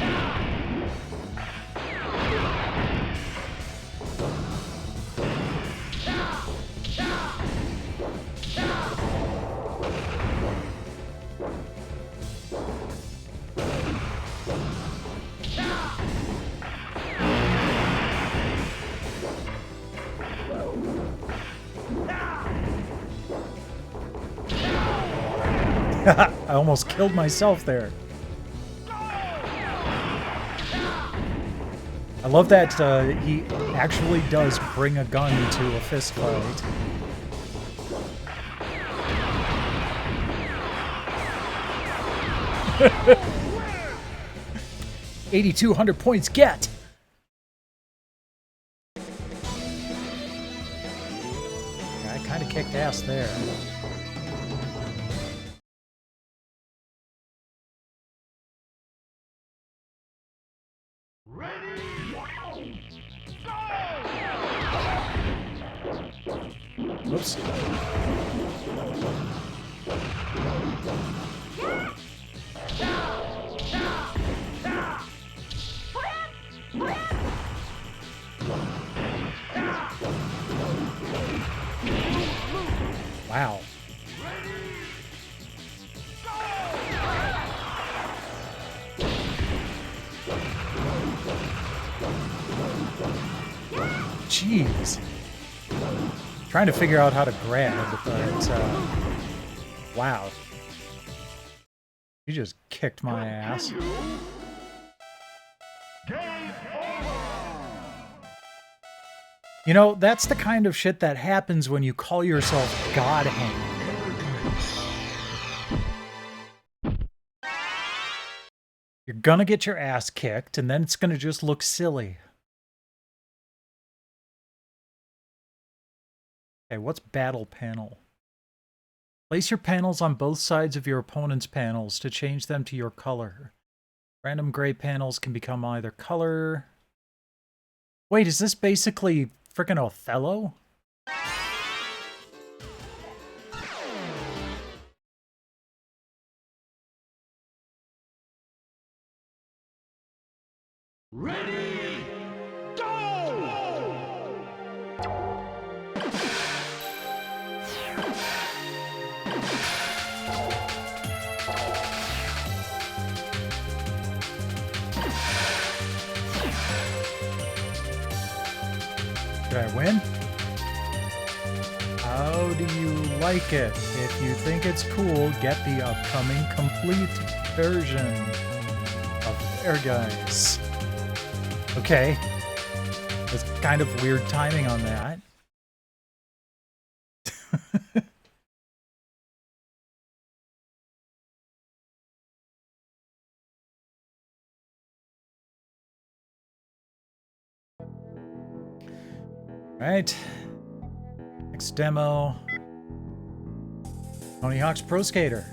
A: I almost killed myself there. I love that he actually does bring a gun to a fist fight. $8,200 points get! Yeah, I kind of kicked ass there. Oops. Wow. Jeez. Trying to figure out how to grab, but wow. You just kicked my ass. You know, that's the kind of shit that happens when you call yourself God Hand. You're gonna get your ass kicked, and then it's gonna just look silly. Okay, what's battle panel? Place your panels on both sides of your opponent's panels to change them to your color. Random gray panels can become either color... Wait, is this basically frickin' Othello?
E: Ready, go!
A: Did I win? How do you like it? If you think it's cool, get the upcoming complete version of Air Guys. Okay. That's kind of weird timing on that. Right. Next demo. Tony Hawk's Pro Skater.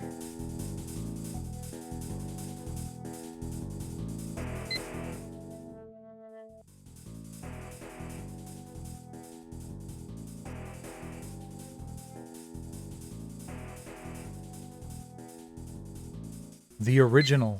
A: The original.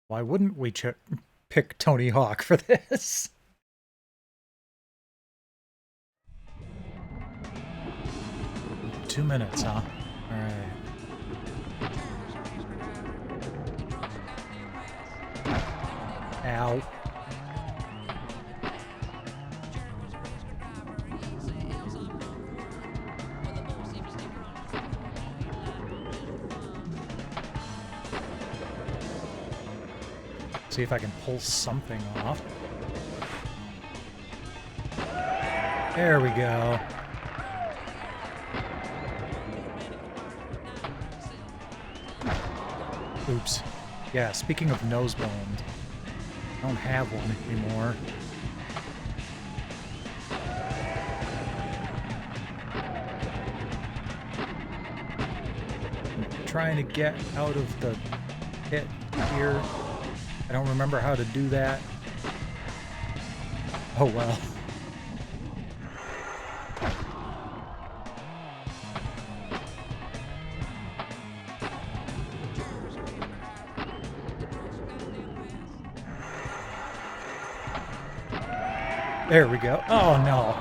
A: Why wouldn't we pick Tony Hawk for this? Two minutes, huh? Alright. Ow. See if I can pull something off. There we go. Oops. Yeah, speaking of nose bone, I don't have one anymore. I'm trying to get out of the pit here. I don't remember how to do that. Oh well. There we go. Oh no.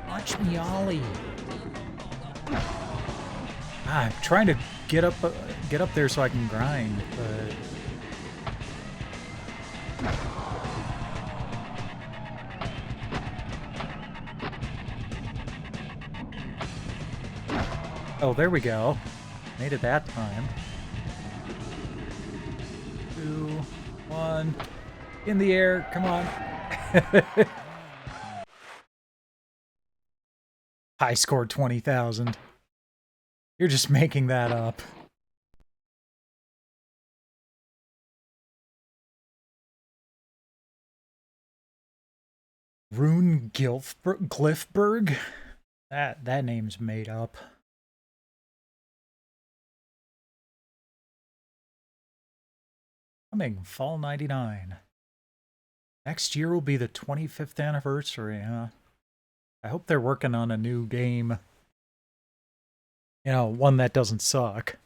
A: Watch me ollie. I'm trying to get up there so I can grind, but oh, there we go. Made it that time. 2, 1. In the air. Come on. I scored 20,000. You're just making that up. Rune Glyphberg? That name's made up. Coming fall 99. Next year will be the 25th anniversary, huh? I hope they're working on a new game. You know, one that doesn't suck.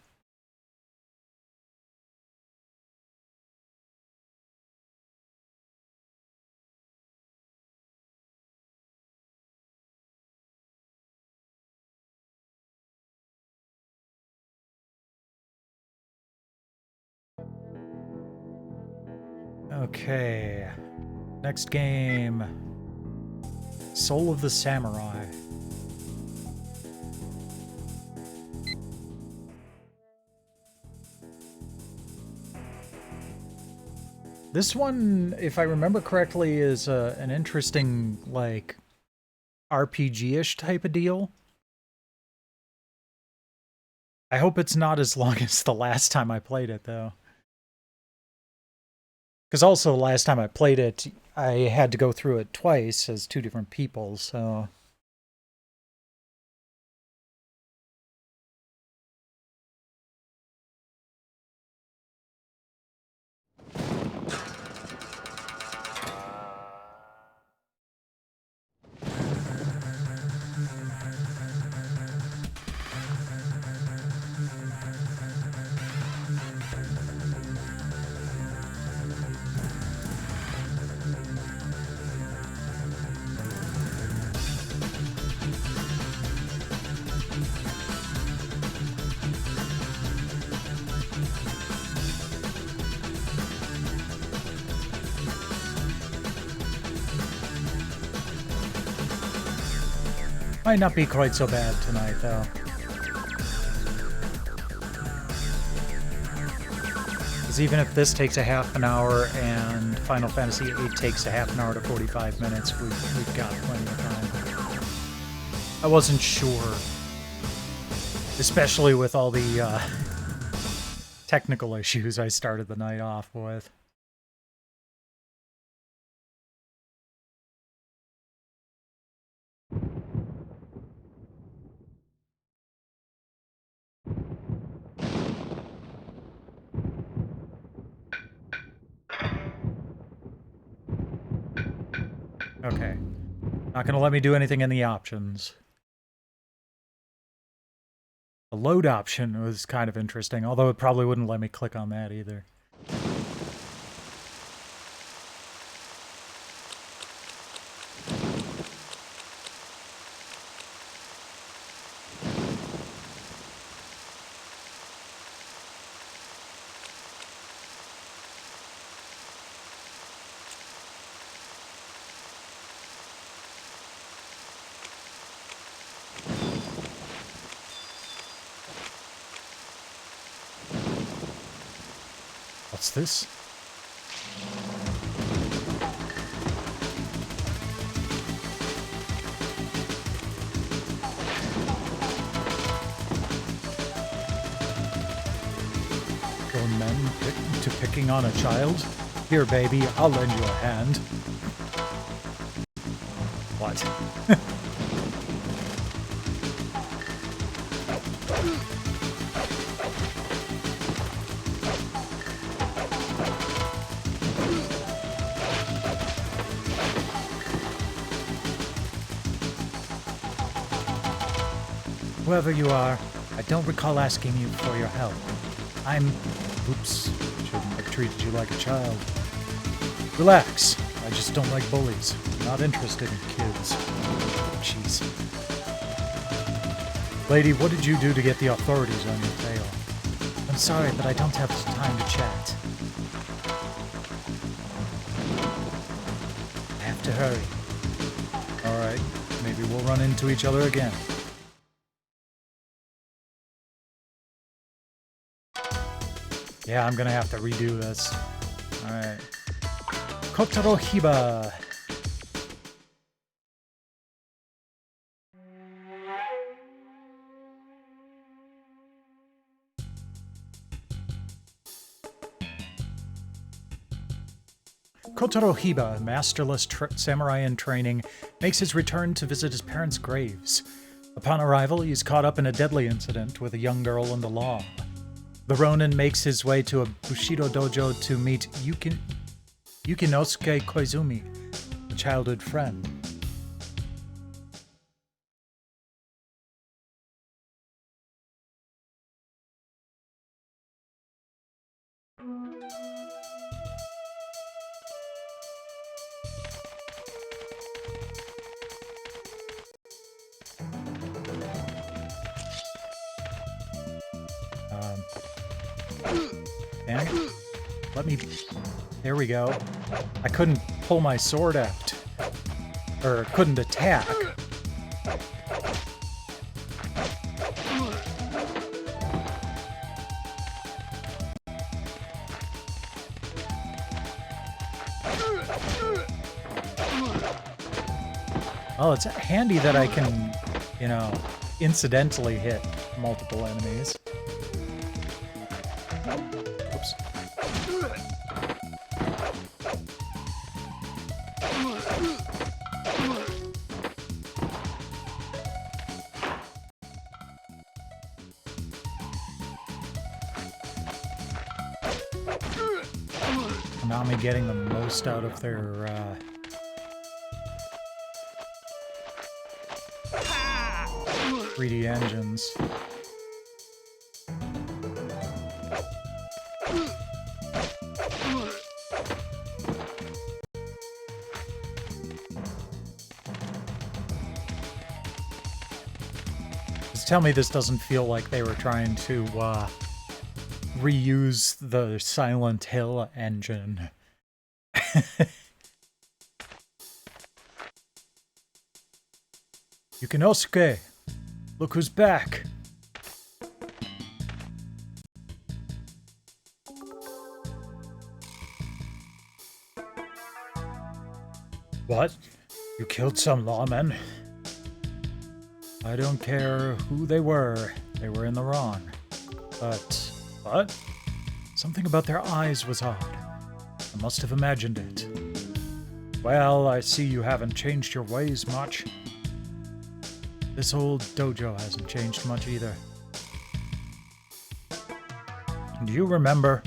A: Okay. Next game. Soul of the Samurai. This one, if I remember correctly, is an interesting, like, RPG-ish type of deal. I hope it's not as long as the last time I played it, though. Because also, last time I played it, I had to go through it twice as two different people, so... Might not be quite so bad tonight, though. Because even if this takes a half an hour and Final Fantasy VIII takes a half an hour to 45 minutes, we've got plenty of time. I wasn't sure. Especially with all the technical issues I started the night off with. Okay. Not gonna let me do anything in the options. The load option was kind of interesting, although it probably wouldn't let me click on that either. What's this? From men to picking on a child? Here, baby, I'll lend you a hand. What? Whoever you are, I don't recall asking you for your help. Oops, shouldn't have treated you like a child. Relax, I just don't like bullies. Not interested in kids. Jeez. Lady, what did you do to get the authorities on your tail? I'm sorry, but I don't have time to chat. I have to hurry. Alright, maybe we'll run into each other again. Yeah, I'm gonna have to redo this. Alright. Kotaro Hiba. Kotaro Hiba, a masterless samurai in training, makes his return to visit his parents' graves. Upon arrival, he is caught up in a deadly incident with a young girl in the law. The Ronin makes his way to a Bushido dojo to meet Yukinosuke Koizumi, a childhood friend. Dang it. Let me... There we go. I couldn't pull my sword out. Or couldn't attack. Well, it's handy that I can, you know, incidentally hit multiple enemies. Oops. Konami getting the most out of their 3D engines. Just tell me this doesn't feel like they were trying to reuse the Silent Hill engine. Yukinosuke, look who's back. What? You killed some lawmen? I don't care who they were in the wrong. But, what? Something about their eyes was odd. I must have imagined it. Well, I see you haven't changed your ways much. This old dojo hasn't changed much either. Do you remember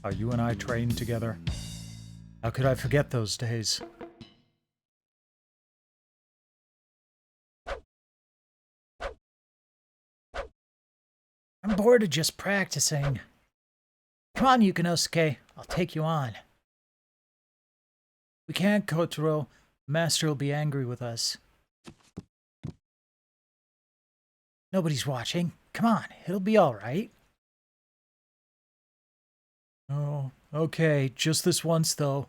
A: how you and I trained together? How could I forget those days? I'm bored of just practicing. Come on, Yukinosuke. I'll take you on. We can't, Kotaro. Master will be angry with us. Nobody's watching. Come on, it'll be all right. Oh, okay. Just this once, though.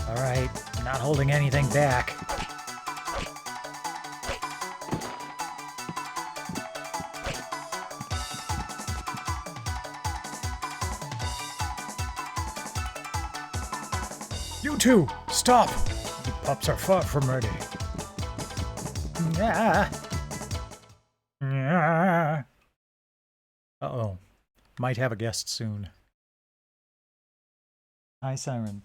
A: All right, not holding anything back. You two, stop! You pups are far from ready. Yeah. Yeah. Uh-oh. Might have a guest soon. Hi, Siren.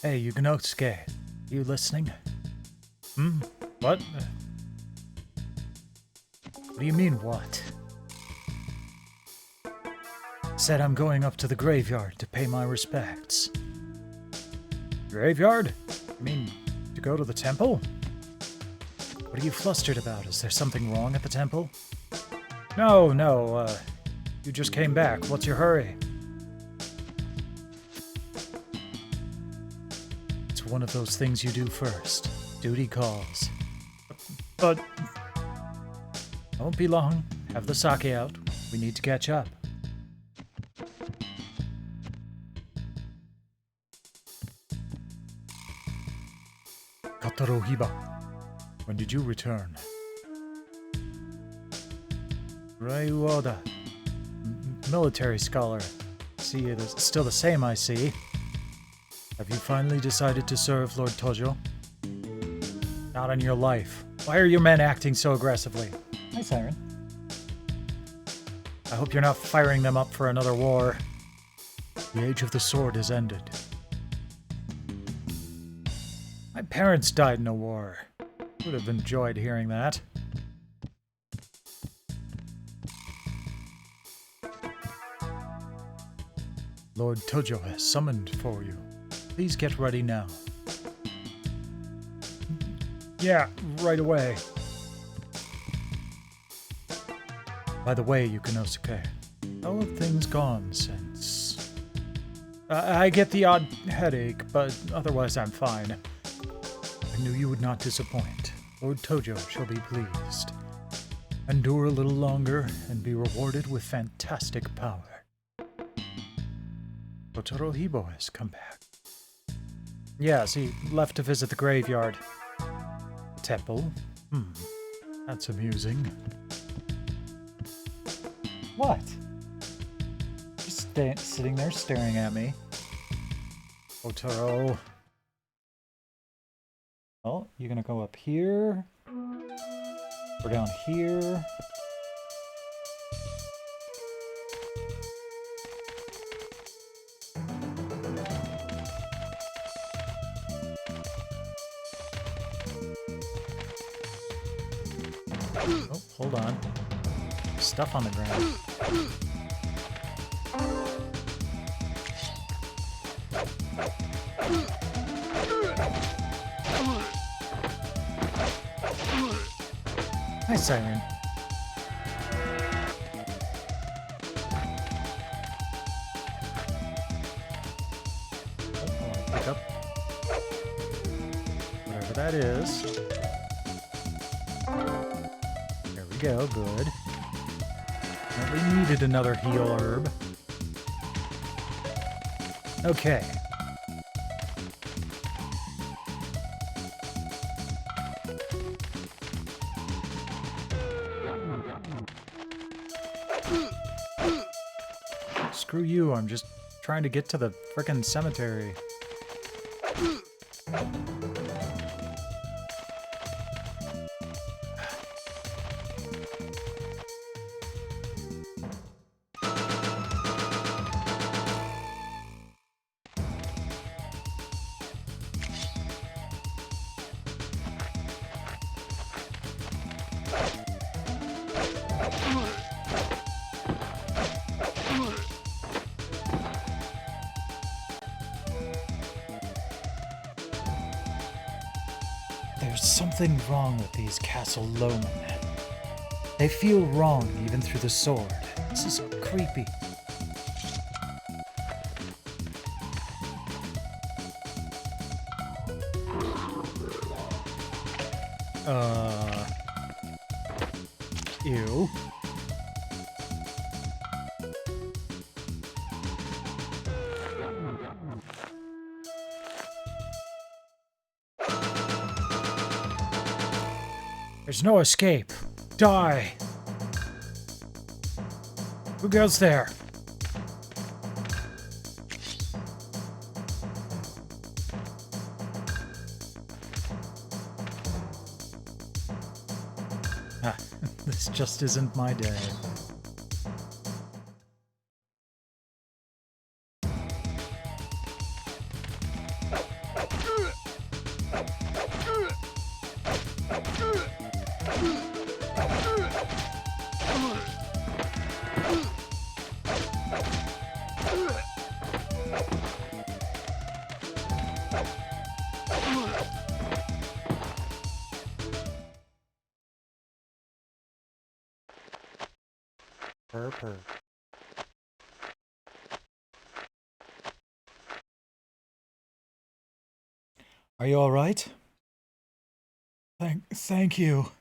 A: Hey, Yukinosuke. You listening? What? What do you mean, what? Said I'm going up to the graveyard to pay my respects. Graveyard? You mean to go to the temple? What are you flustered about? Is there something wrong at the temple? No, you just came back. What's your hurry? It's one of those things you do first. Duty calls. But... won't be long. Have the sake out. We need to catch up. Kotaro Hiba, when did you return? Raiwoda. Military scholar. See, it is still the same, I see. Have you finally decided to serve Lord Tojo? Not on your life. Why are your men acting so aggressively? Hi, Siren. I hope you're not firing them up for another war. The age of the sword is ended. My parents died in a war. Would have enjoyed hearing that. Lord Tojo has summoned for you. Please get ready now. Yeah, right away. By the way, Yukonosuke, how have things gone since... I get the odd headache, but otherwise I'm fine. I knew you would not disappoint. Lord Tojo shall be pleased. Endure a little longer and be rewarded with fantastic power. Totoro Hibo has come back. Yes, he left to visit the graveyard. The temple? That's amusing. What? Just sitting there staring at me. Totoro. Oh, you're gonna go up here. Or down here. Oh, hold on. Stuff on the ground. Hi, Siren. Oh, pick up whatever that is. There we go, good. We needed another heal herb. Okay. Screw you, I'm just trying to get to the frickin' cemetery. There's something wrong with these castle lowmen. They feel wrong even through the sword. This is creepy. Ew. There's no escape. Die. Who goes there? Ah, this just isn't my day. Purr. Are you all right? Thank you.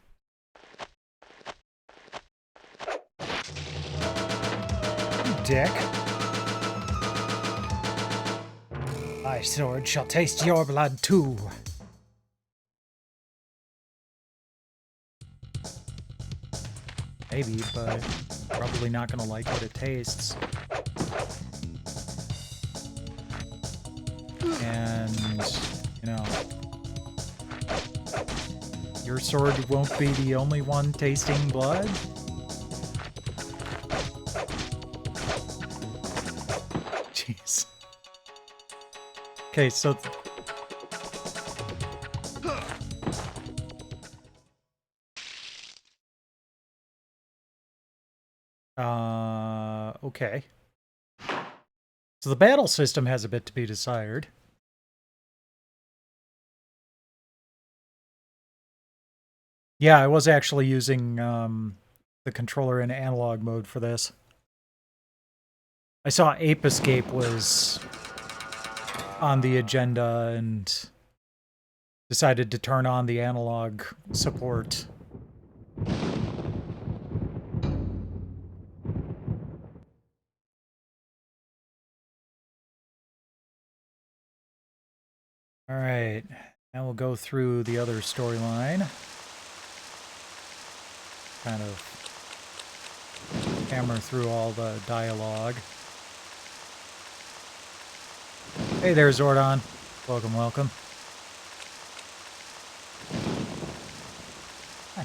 A: Dick. My sword shall taste your blood too. Maybe, but probably not gonna like what it tastes. And, you know, your sword won't be the only one tasting blood. Jeez. Okay, so... okay. So the battle system has a bit to be desired. Yeah, I was actually using the controller in analog mode for this. I saw Ape Escape was on the agenda and decided to turn on the analog support. All right, now we'll go through the other storyline. Kind of hammer through all the dialogue. Hey there, Zordon. Welcome, welcome. Hi.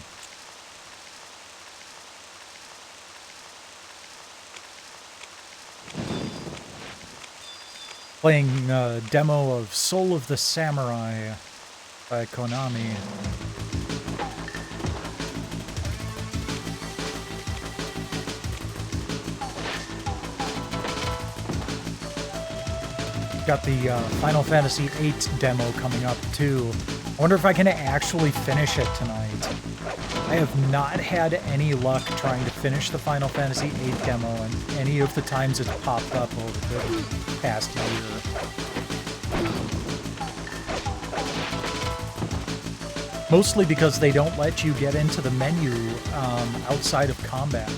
A: Playing a demo of Soul of the Samurai by Konami. Got the Final Fantasy VIII demo coming up too. I wonder if I can actually finish it tonight. I have not had any luck trying to finish the Final Fantasy VIII demo, and any of the times it's popped up over the past year. Mostly because they don't let you get into the menu outside of combat.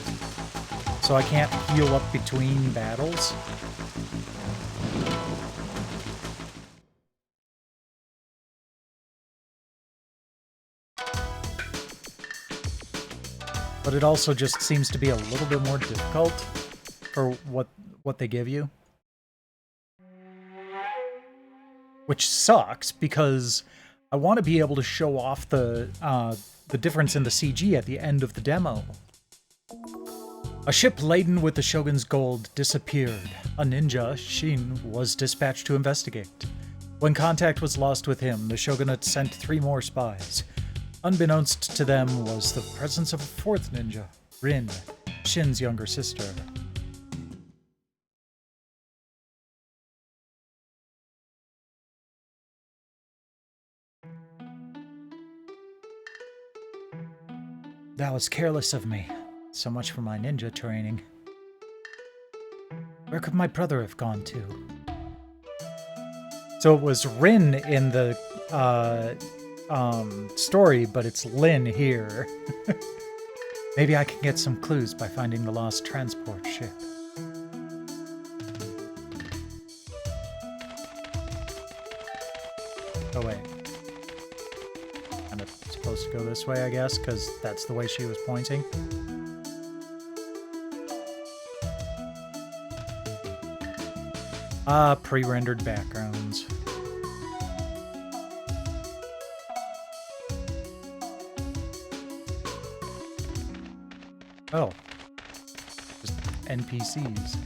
A: So I can't heal up between battles. But it also just seems to be a little bit more difficult for what they give you. Which sucks, because I want to be able to show off the difference in the CG at the end of the demo. A ship laden with the Shogun's gold disappeared. A ninja, Shin, was dispatched to investigate. When contact was lost with him, the Shogunate sent 3 more spies. Unbeknownst to them was the presence of a 4th ninja, Rin, Shin's younger sister. That was careless of me. So much for my ninja training. Where could my brother have gone to? So it was Rin in the story, but it's Lin here. Maybe I can get some clues by finding the lost transport ship. Oh wait. I'm supposed to go this way, I guess, because that's the way she was pointing. Pre-rendered backgrounds. Oh. Just NPCs.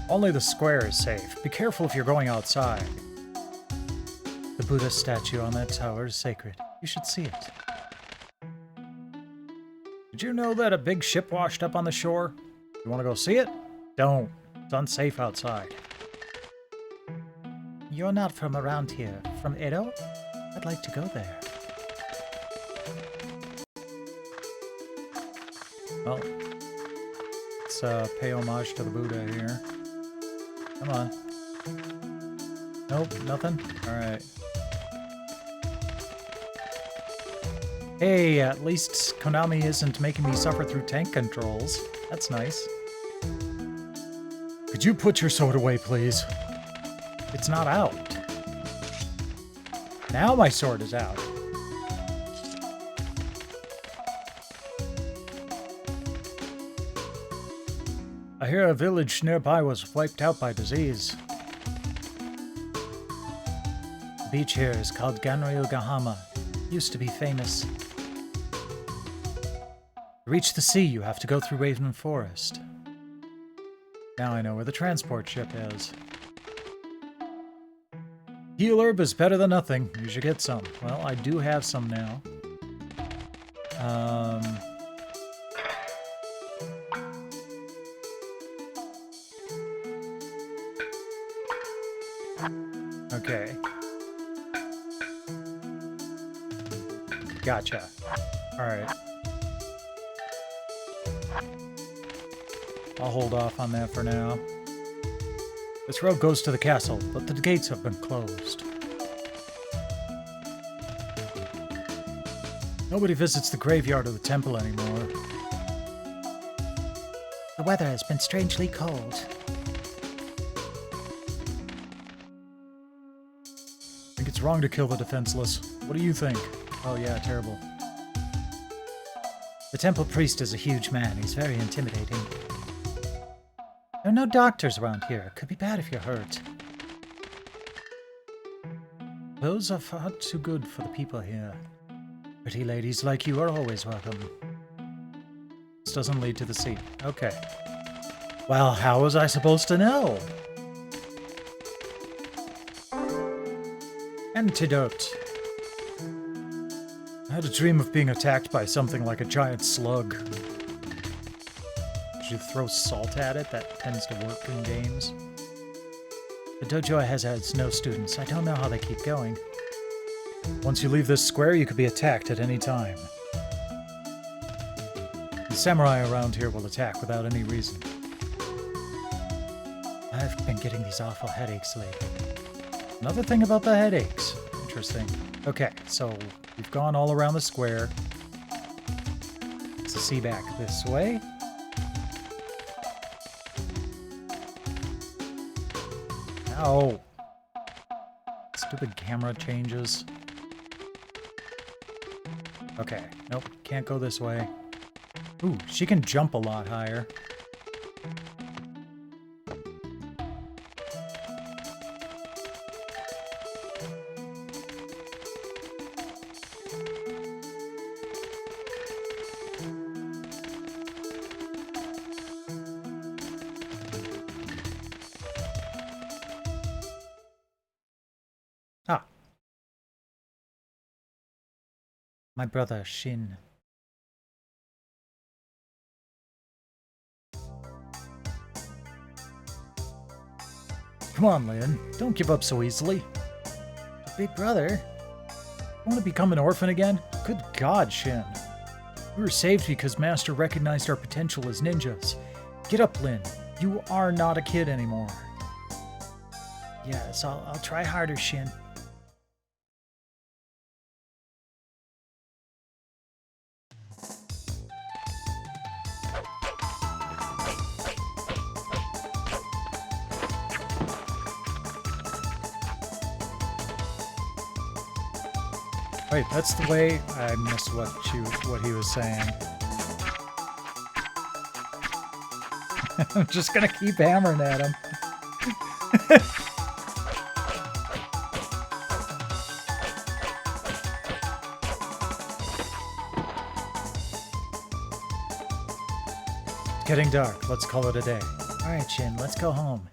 A: Only the square is safe. Be careful if you're going outside. The Buddha statue on that tower is sacred. You should see it. Did you know that a big ship washed up on the shore? You want to go see it? Don't. It's unsafe outside. You're not from around here. From Edo? I'd like to go there. Well, let's pay homage to the Buddha here. Come on. Nope, nothing? Alright. Hey, at least Konami isn't making me suffer through tank controls. That's nice. Could you put your sword away, please? It's not out. Now my sword is out. I hear a village nearby was wiped out by disease. The beach here is called Ganryugahama. Used to be famous. To reach the sea, you have to go through Raven Forest. Now I know where the transport ship is. Heal herb is better than nothing. You should get some. Well, I do have some now. Okay. Gotcha. Alright. I'll hold off on that for now. This road goes to the castle, but the gates have been closed. Nobody visits the graveyard or the temple anymore. The weather has been strangely cold. I think it's wrong to kill the defenseless. What do you think? Oh yeah, terrible. The temple priest is a huge man. He's very intimidating. There are no doctors around here. It could be bad if you're hurt. Those are far too good for the people here. Pretty ladies like you are always welcome. This doesn't lead to the sea. Okay. Well, how was I supposed to know? Antidote. I had a dream of being attacked by something like a giant slug. Did you throw salt at it? That tends to work in games. The dojo has had no students. I don't know how they keep going. Once you leave this square, you could be attacked at any time. The samurai around here will attack without any reason. I've been getting these awful headaches lately. Another thing about the headaches. Interesting. Okay, so we've gone all around the square. Let's see back this way. Ow. Stupid camera changes. Okay, nope, can't go this way. Ooh, she can jump a lot higher. Ah. My brother, Shin. Come on, Lynn. Don't give up so easily. Big brother? Want to become an orphan again? Good God, Shin. We were saved because Master recognized our potential as ninjas. Get up, Lynn. You are not a kid anymore. Yes, I'll try harder, Shin. Wait, that's the way. I missed what he was saying. I'm just gonna keep hammering at him. It's getting dark. Let's call it a day. All right, Shin, let's go home.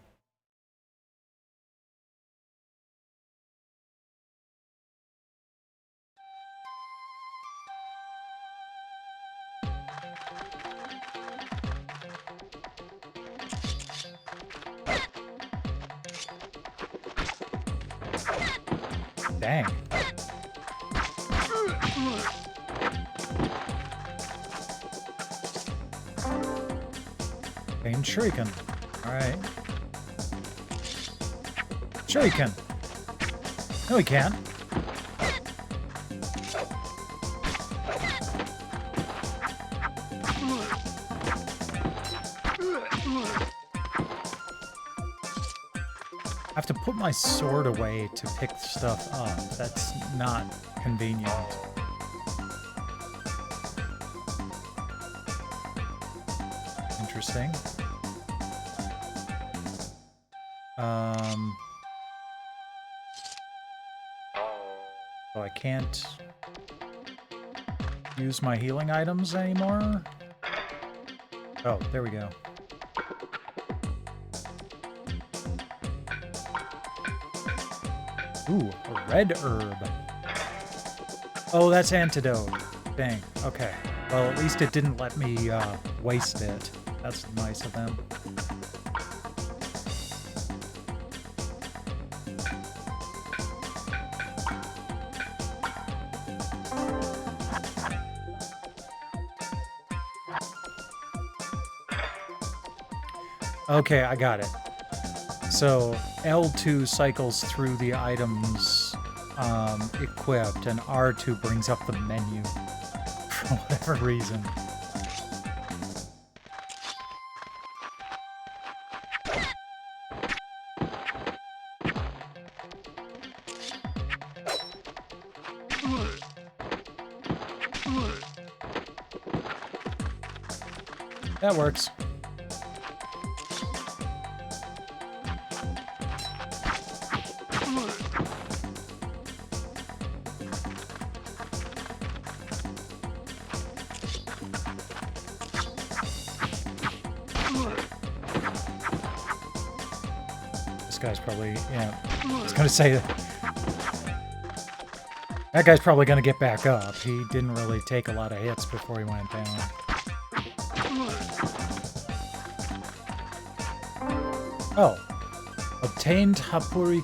A: Dang. Pain Shuriken. Alright. Shuriken! No, he can't. I have to put my sword away to pick stuff up. That's not convenient. Interesting. So I can't use my healing items anymore? Oh, there we go. Ooh, a red herb. Oh, that's antidote. Dang, okay. Well, at least it didn't let me waste it. That's nice of them. Okay, I got it. So L2 cycles through the items equipped, and R2 brings up the menu for whatever reason. That works. This guy's probably, yeah, I was gonna say that guy's probably gonna get back up. He didn't really take a lot of hits before he went down. Oh. Obtained Hapurin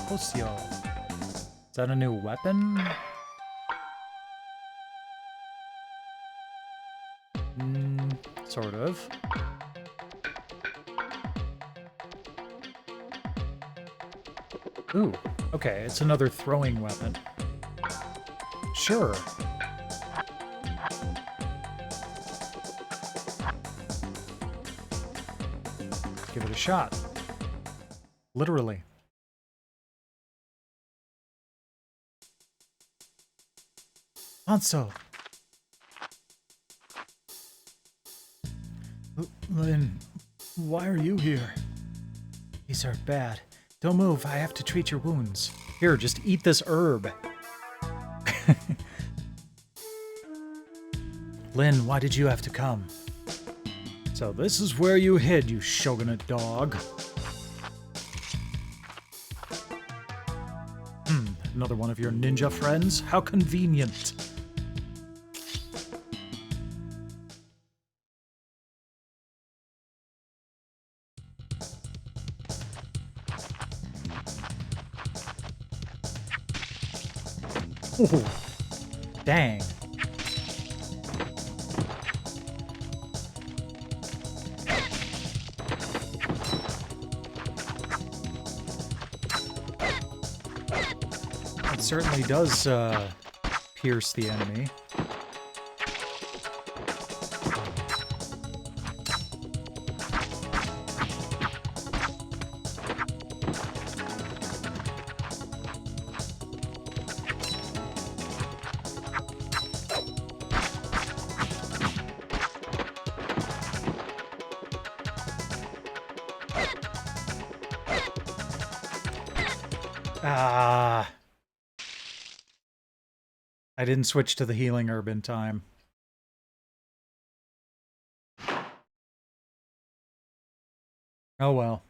A: Kosyo. Is that a new weapon? Sort of. Ooh, okay, it's another throwing weapon. Sure. Give it a shot. Literally. Hanzo. Lynn, why are you here? These are bad. Don't move, I have to treat your wounds. Here, just eat this herb. Lynn, why did you have to come? So this is where you hid, you shogunate dog. Another one of your ninja friends? How convenient. Ooh, dang. It certainly does pierce the enemy. Ah. I didn't switch to the healing herb in time. Oh well.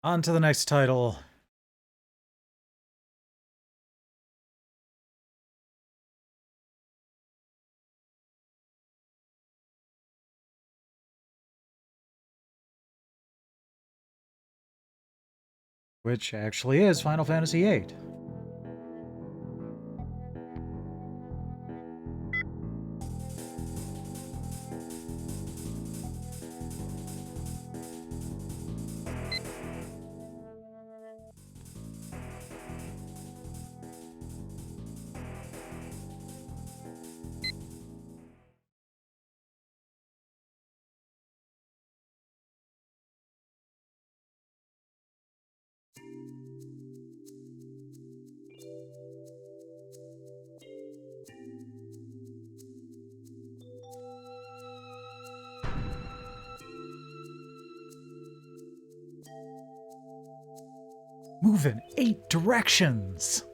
A: On to the next title. Which actually is Final Fantasy VIII. Move in 8 directions.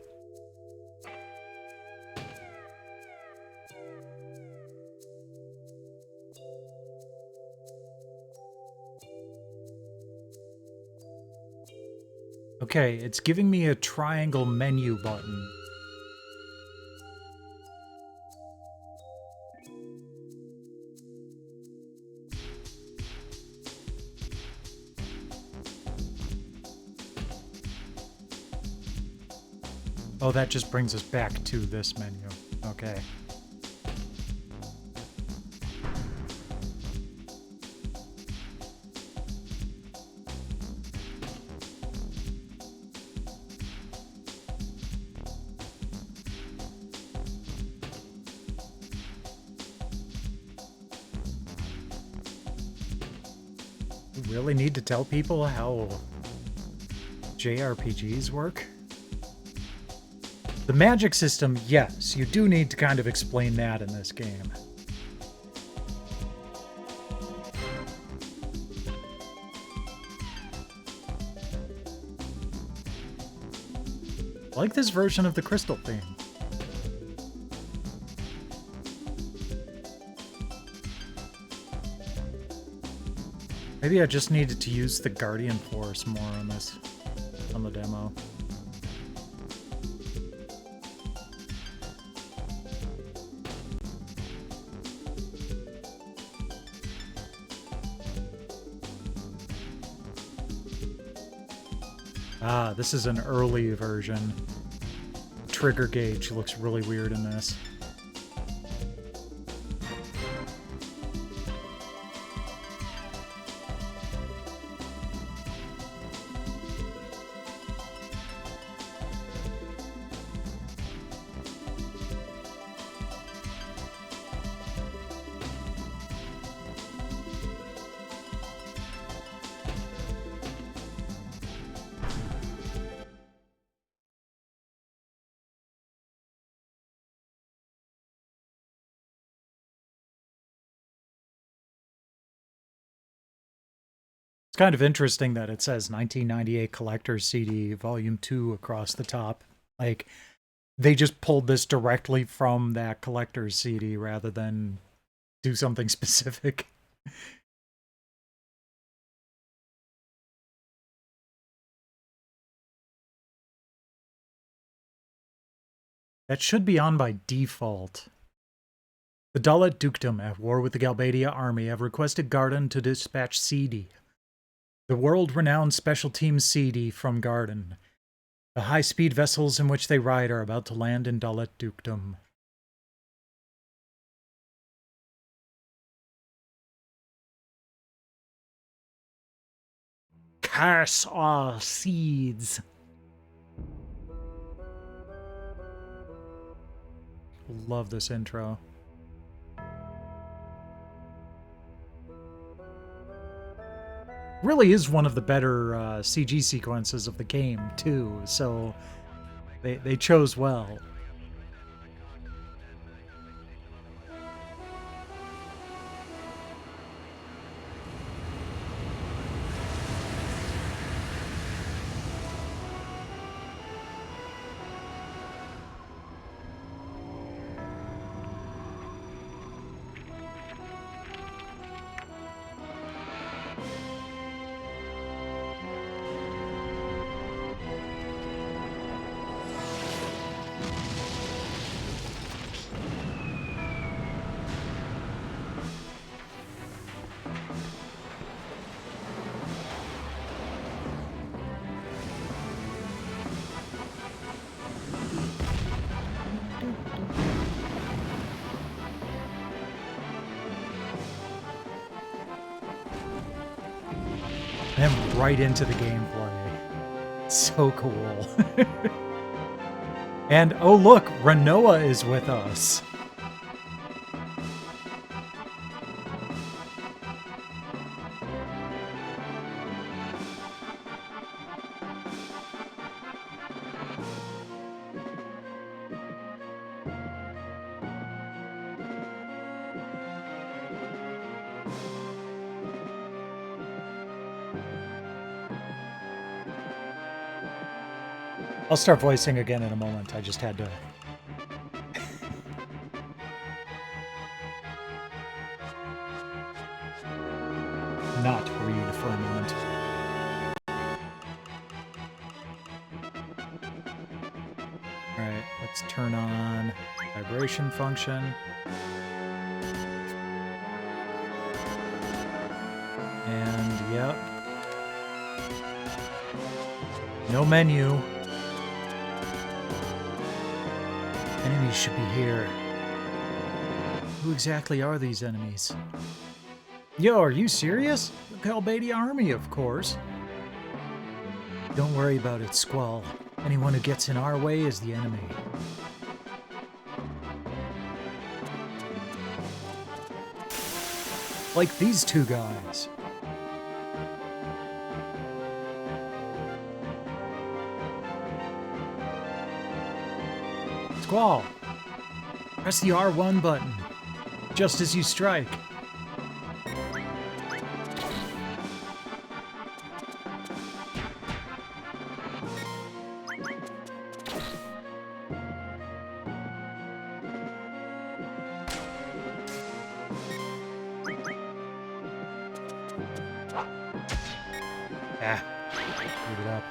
A: Okay, it's giving me a triangle menu button. Oh, that just brings us back to this menu. Okay. We really need to tell people how JRPGs work? The magic system, yes, you do need to kind of explain that in this game. I like this version of the crystal theme. Maybe I just needed to use the Guardian Force more on this, on the demo. Ah, this is an early version. Trigger gauge looks really weird in this. It's kind of interesting that it says 1998 Collector's CD Volume 2 across the top. Like, they just pulled this directly from that Collector's CD rather than do something specific. That should be on by default. The Dalit Dukedom, at war with the Galbadia army, have requested Garden to dispatch CD. The world-renowned Special Team CD from Garden. The high-speed vessels in which they ride are about to land in Dalit Dukedom. Curse all seeds. Love this intro. Really is one of the better CG sequences of the game, too, so they chose well. And right into the gameplay. So cool. And oh look, Renoa is with us. I'll start voicing again in a moment. I just had to... not read for a moment. Alright, let's turn on vibration function. And, yep. No menu. Enemies should be here. Who exactly are these enemies? Yo, are you serious? The Kalbadi army, of course. Don't worry about it, Squall. Anyone who gets in our way is the enemy. Like these two guys. Squall, press the R1 button, just as you strike. Ah, screwed it up.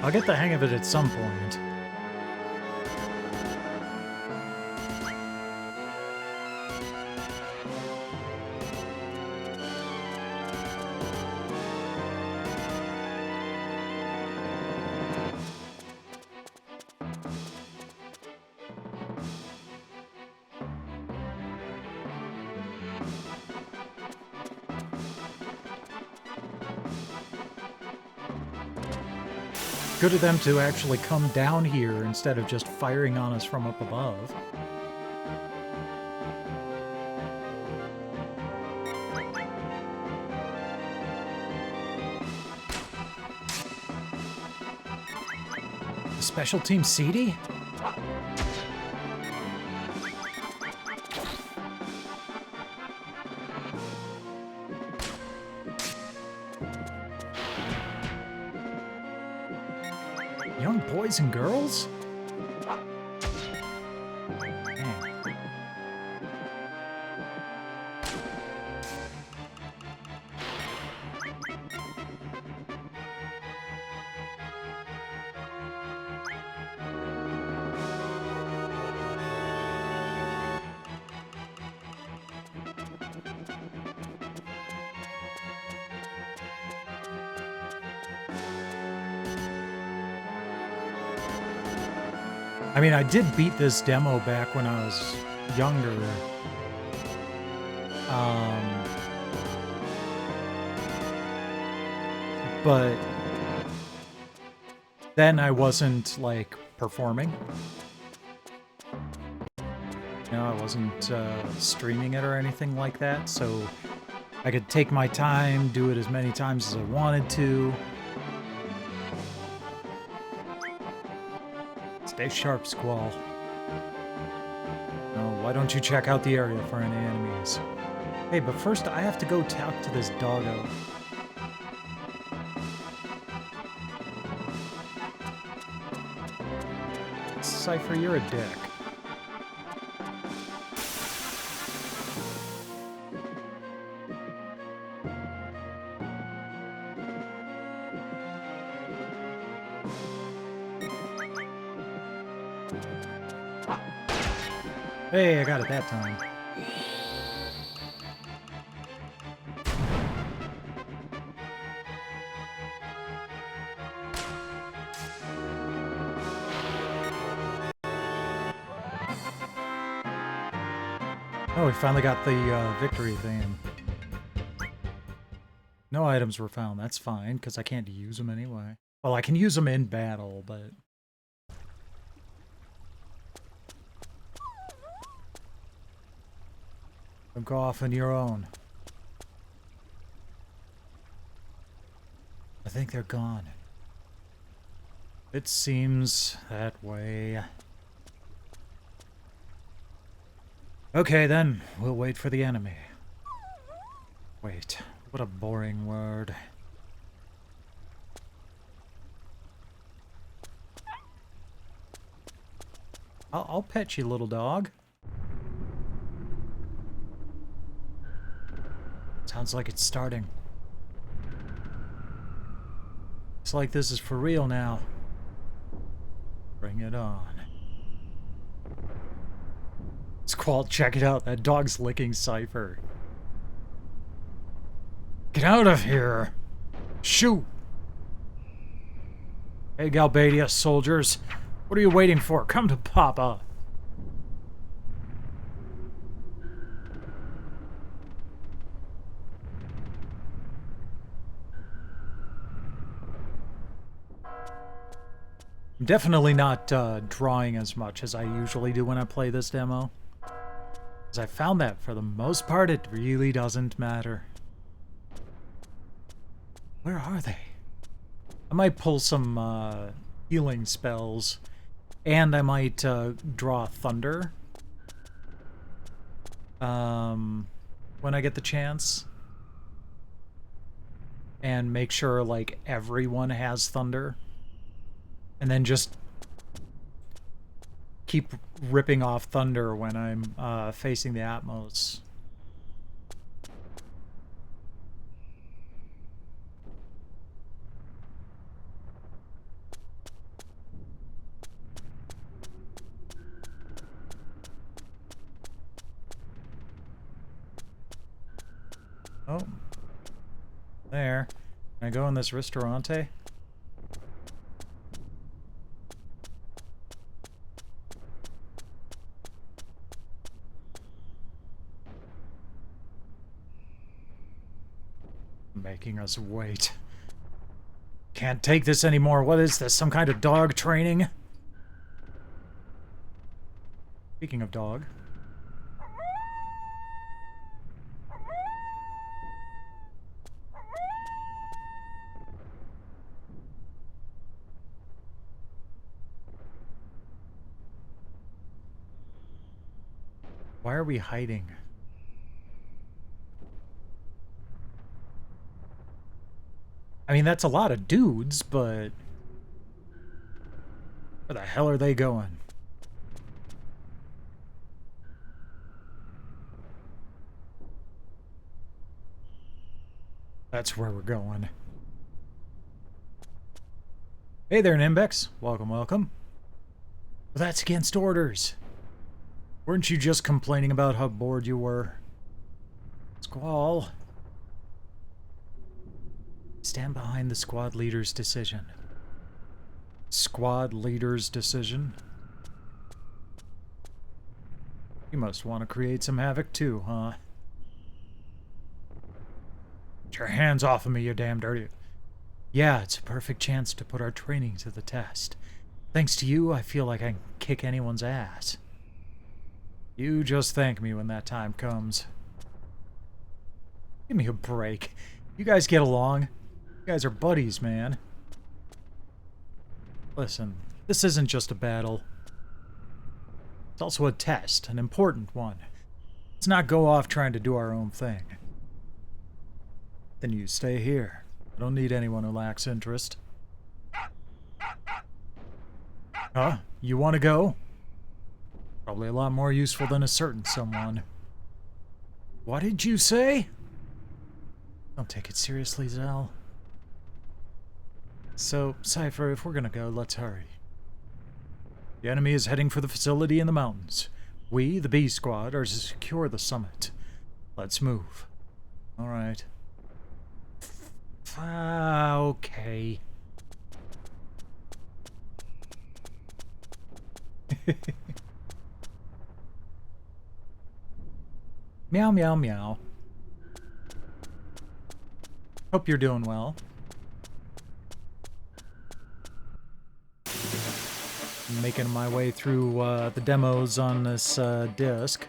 A: I'll get the hang of it at some point. Good of them to actually come down here instead of just firing on us from up above. The special team CD? Young boys and girls? I mean, I did beat this demo back when I was younger. But then I wasn't, like, performing. No, I wasn't streaming it or anything like that, so I could take my time, do it as many times as I wanted to. Stay sharp, Squall. Oh, why don't you check out the area for any enemies? Hey, but first I have to go talk to this doggo. Cypher, you're a dick. Hey, I got it that time. Oh, we finally got the victory thing. No items were found. That's fine, because I can't use them anyway. Well, I can use them in battle, but... Don't go off on your own. I think they're gone. It seems that way. Okay, then. We'll wait for the enemy. Wait, what a boring word. I'll pet you, little dog. Sounds like it's starting. Looks like this is for real now. Bring it on. Squall, check it out. That dog's licking Cypher. Get out of here! Shoot! Hey, Galbadia soldiers. What are you waiting for? Come to Papa. I'm definitely not drawing as much as I usually do when I play this demo. Because I found that for the most part it really doesn't matter. Where are they? I might pull some healing spells. And I might draw Thunder. When I get the chance. And make sure, like, everyone has Thunder. And then just keep ripping off Thunder when I'm facing the Atmos. Oh. There. Can I go in this Ristorante? Making us wait. Can't take this anymore. What is this? Some kind of dog training? Speaking of dog. Why are we hiding? I mean, that's a lot of dudes, but where the hell are they going? That's where we're going. Hey there, Nimbex. Welcome, welcome. Well, that's against orders. Weren't you just complaining about how bored you were? Squall. Stand behind the squad leader's decision. Squad leader's decision? You must want to create some havoc too, huh? Get your hands off of me, you damn dirty... Yeah, it's a perfect chance to put our training to the test. Thanks to you, I feel like I can kick anyone's ass. You just thank me when that time comes. Give me a break. You guys get along. You guys are buddies, man. Listen, this isn't just a battle. It's also a test, an important one. Let's not go off trying to do our own thing. Then you stay here. I don't need anyone who lacks interest. Huh? You want to go? Probably a lot more useful than a certain someone. What did you say? Don't take it seriously, Zell. So, Cypher, if we're gonna go, let's hurry. The enemy is heading for the facility in the mountains. We, the B Squad, are to secure the summit. Let's move. Alright. Okay. Meow, meow, meow. Hope you're doing well. I'm making my way through the demos on this disc.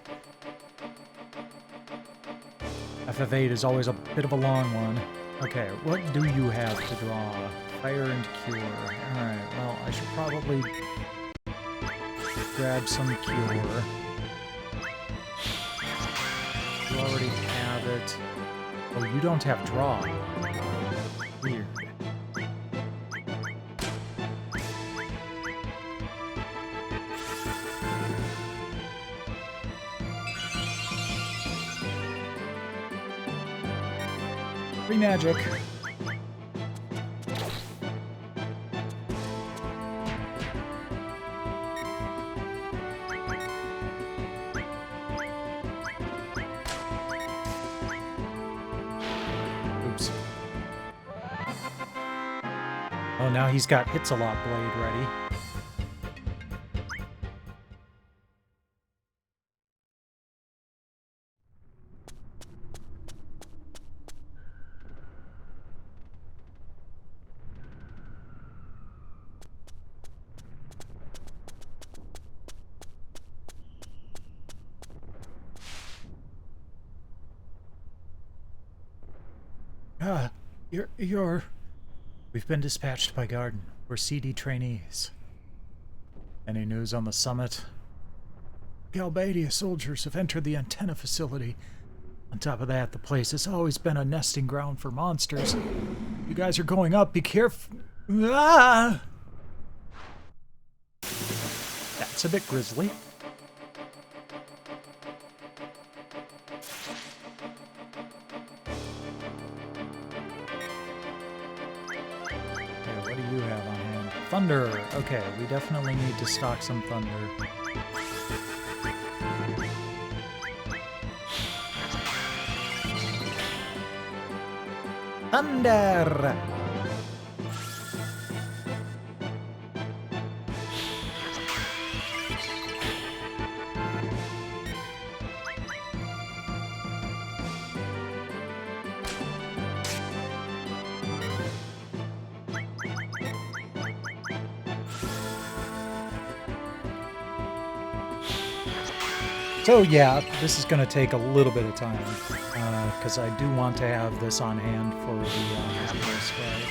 A: FF8 is always a bit of a long one. Okay, what do you have to draw? Fire and Cure. Alright, well, I should probably grab some Cure. You already have it. Oh, you don't have Draw. Weird. Free magic. Oops. Oh, now he's got Hits-a-Lot Blade ready. We've been dispatched by Garden. We're CD trainees. Any news on the summit? The Albania soldiers have entered the antenna facility. On top of that, the place has always been a nesting ground for monsters. You guys are going up, be careful. Ah! That's a bit grisly. What do you have on hand? Thunder! Okay, we definitely need to stock some thunder. Thunder! So yeah, this is going to take a little bit of time, because I do want to have this on hand for the strike.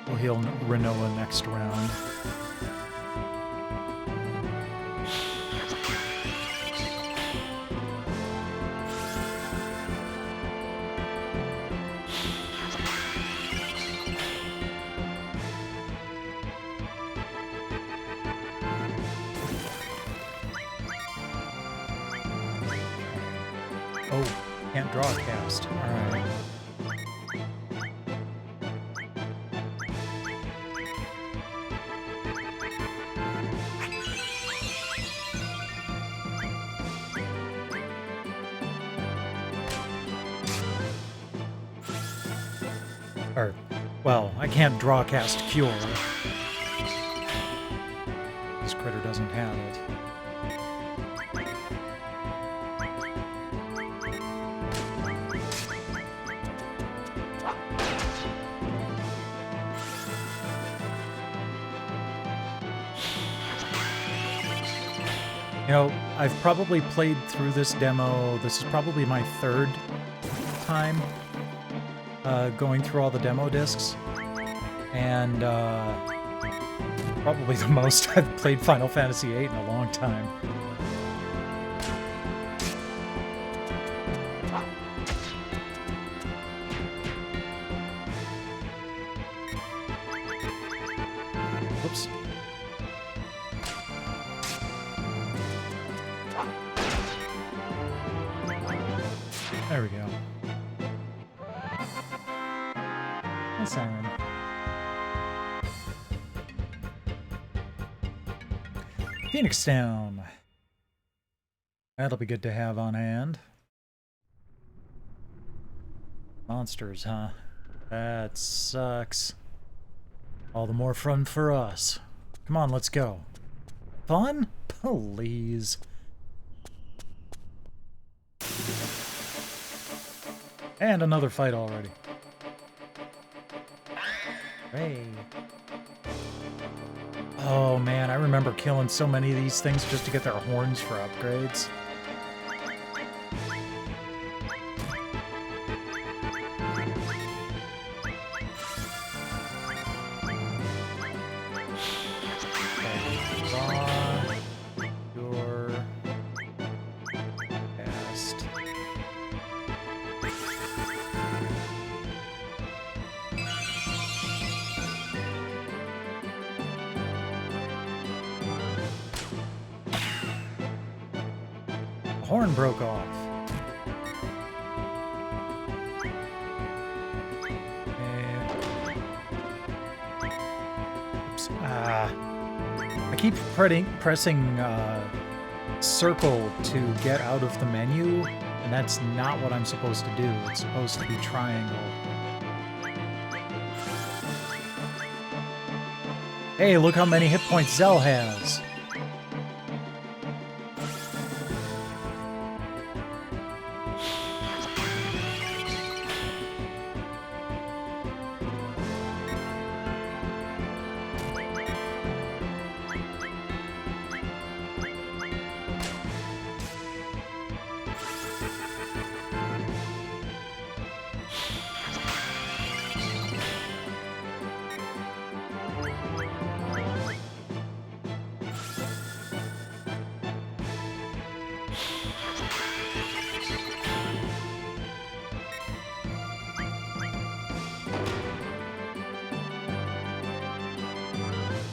A: We'll heal Renoa next round. Oh, can't draw a cast. Alright. Or, well, I can't draw cast Cure. This critter doesn't have it. You know, I've probably played through this demo. This is probably my third time going through all the demo discs. And probably the most I've played Final Fantasy VIII in a long time. Oops. There we go. That's Siren. Phoenix Down. That'll be good to have on hand. Monsters, huh? That sucks. All the more fun for us. Come on, let's go. Fun? Please. And another fight already. Hey. Oh man, I remember killing so many of these things just to get their horns for upgrades. Horn broke off. Oops. I keep pressing circle to get out of the menu, and that's not what I'm supposed to do. It's supposed to be triangle. Hey, look how many hit points Zell has.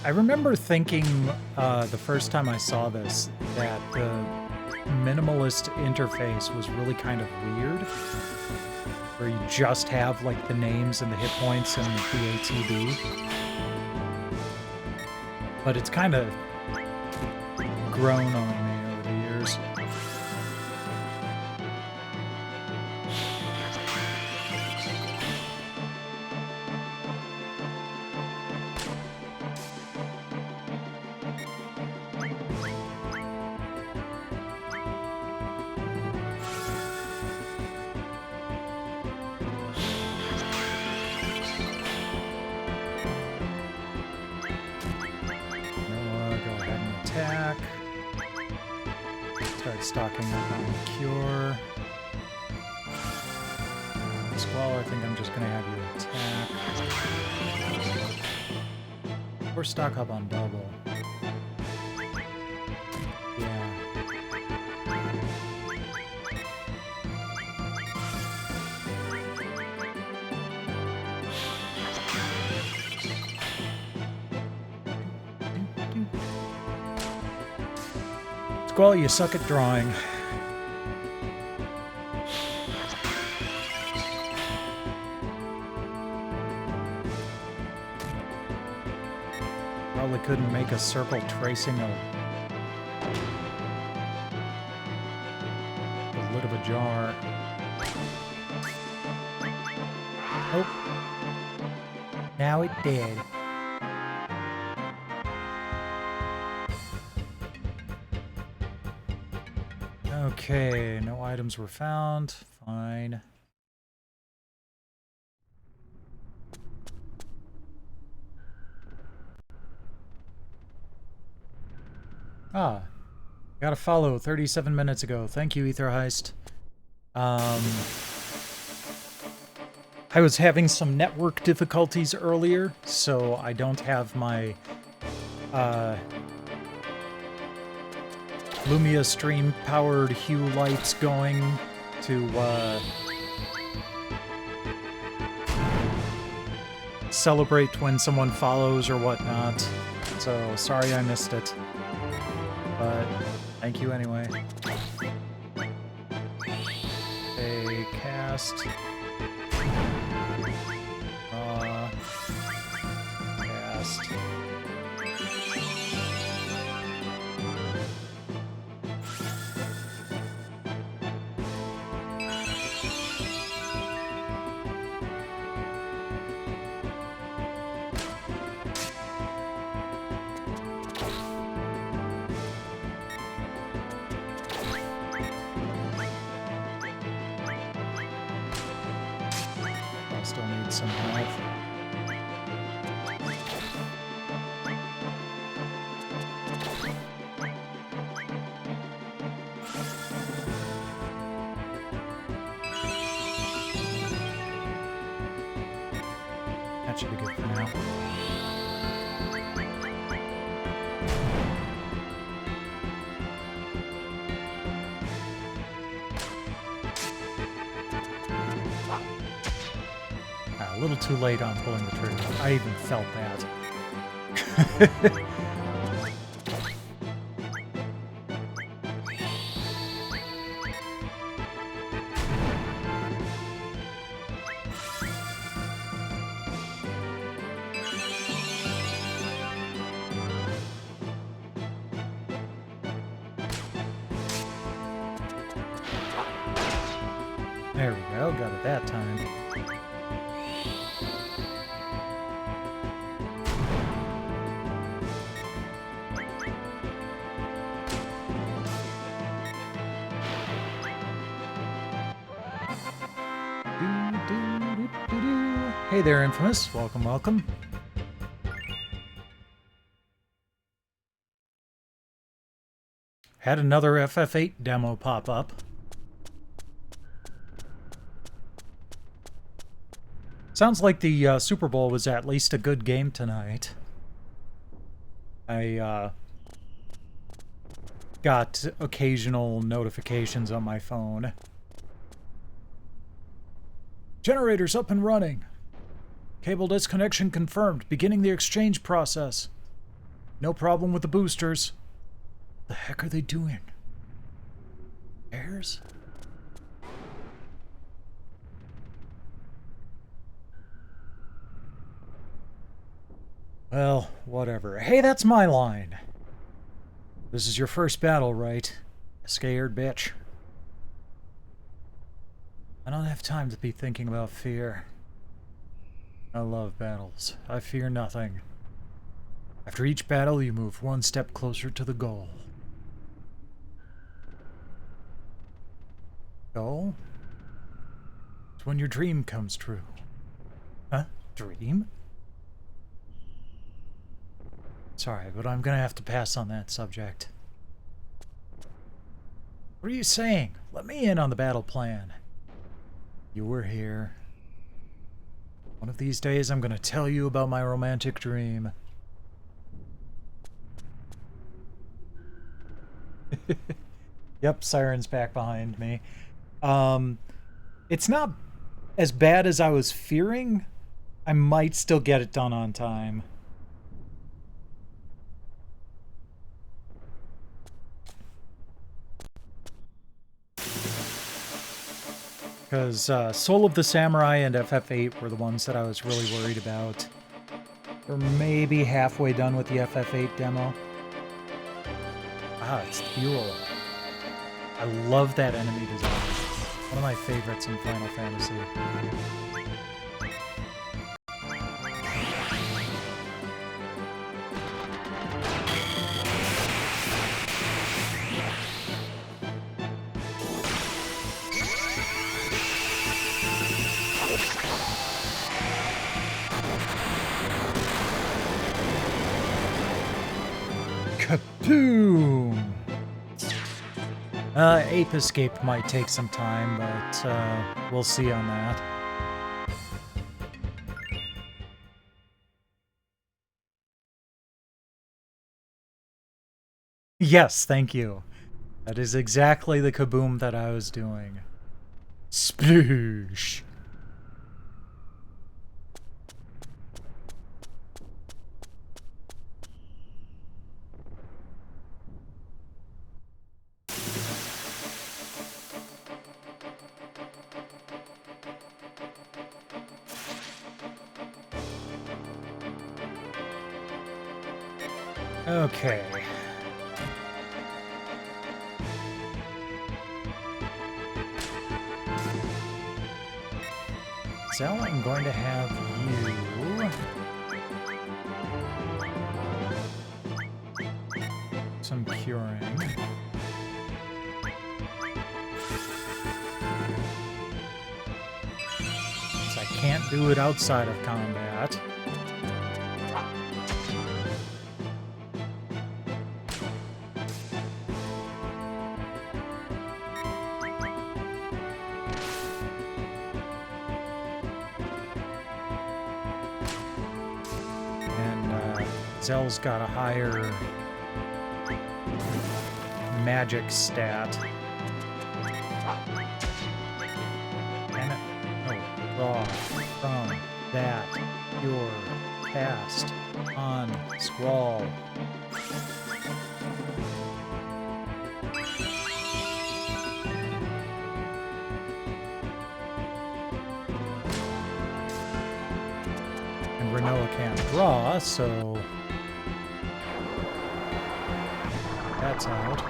A: I remember thinking the first time I saw this that the minimalist interface was really kind of weird, where you just have like the names and the hit points and the ATB. But it's kind of grown on me over the years. Stocking up on the cure. Squall, I think I'm just gonna have you attack. Or stock up on double. Yeah. Squall, you suck at drawing. Probably couldn't make a circle tracing a lid of a jar. Oh. Now it did. Okay, no items were found. Fine. Ah, got a follow 37 minutes ago. Thank you, Ether Heist. I was having some network difficulties earlier, so I don't have my Lumia stream powered hue lights going to celebrate when someone follows or whatnot. So sorry I missed it, but thank you anyway. Okay, cast. Cast. Still need some health. That should be good for now. A little too late on pulling the trigger. I even felt that. There we go, got it that time. Hey there, Infamous. Welcome, welcome. Had another FF8 demo pop up. Sounds like the Super Bowl was at least a good game tonight. I got occasional notifications on my phone. Generators up and running. Cable disconnection confirmed. Beginning the exchange process. No problem with the boosters. What the heck are they doing? Airs? Well, whatever. Hey, that's my line. This is your first battle, right? Scared bitch. I don't have time to be thinking about fear. I love battles. I fear nothing. After each battle, you move one step closer to the goal. Goal? It's when your dream comes true. Huh? Dream? Sorry, but I'm gonna have to pass on that subject. What are you saying? Let me in on the battle plan. You were here. One of these days, I'm gonna tell you about my romantic dream. Yep, Siren's back behind me. It's not as bad as I was fearing. I might still get it done on time. Because Soul of the Samurai and FF8 were the ones that I was really worried about. We're maybe halfway done with the FF8 demo. Ah, it's Fuel. I love that enemy design. One of my favorites in Final Fantasy. Kaboom! Ape Escape might take some time, but we'll see on that. Yes, thank you. That is exactly the kaboom that I was doing. Sploosh! Okay. So I'm going to have you some curing. Since I can't do it outside of combat. Zell's got a higher magic stat. Damn it. No, draw from that your cast on Squall. And Renoa can't draw, so that's out.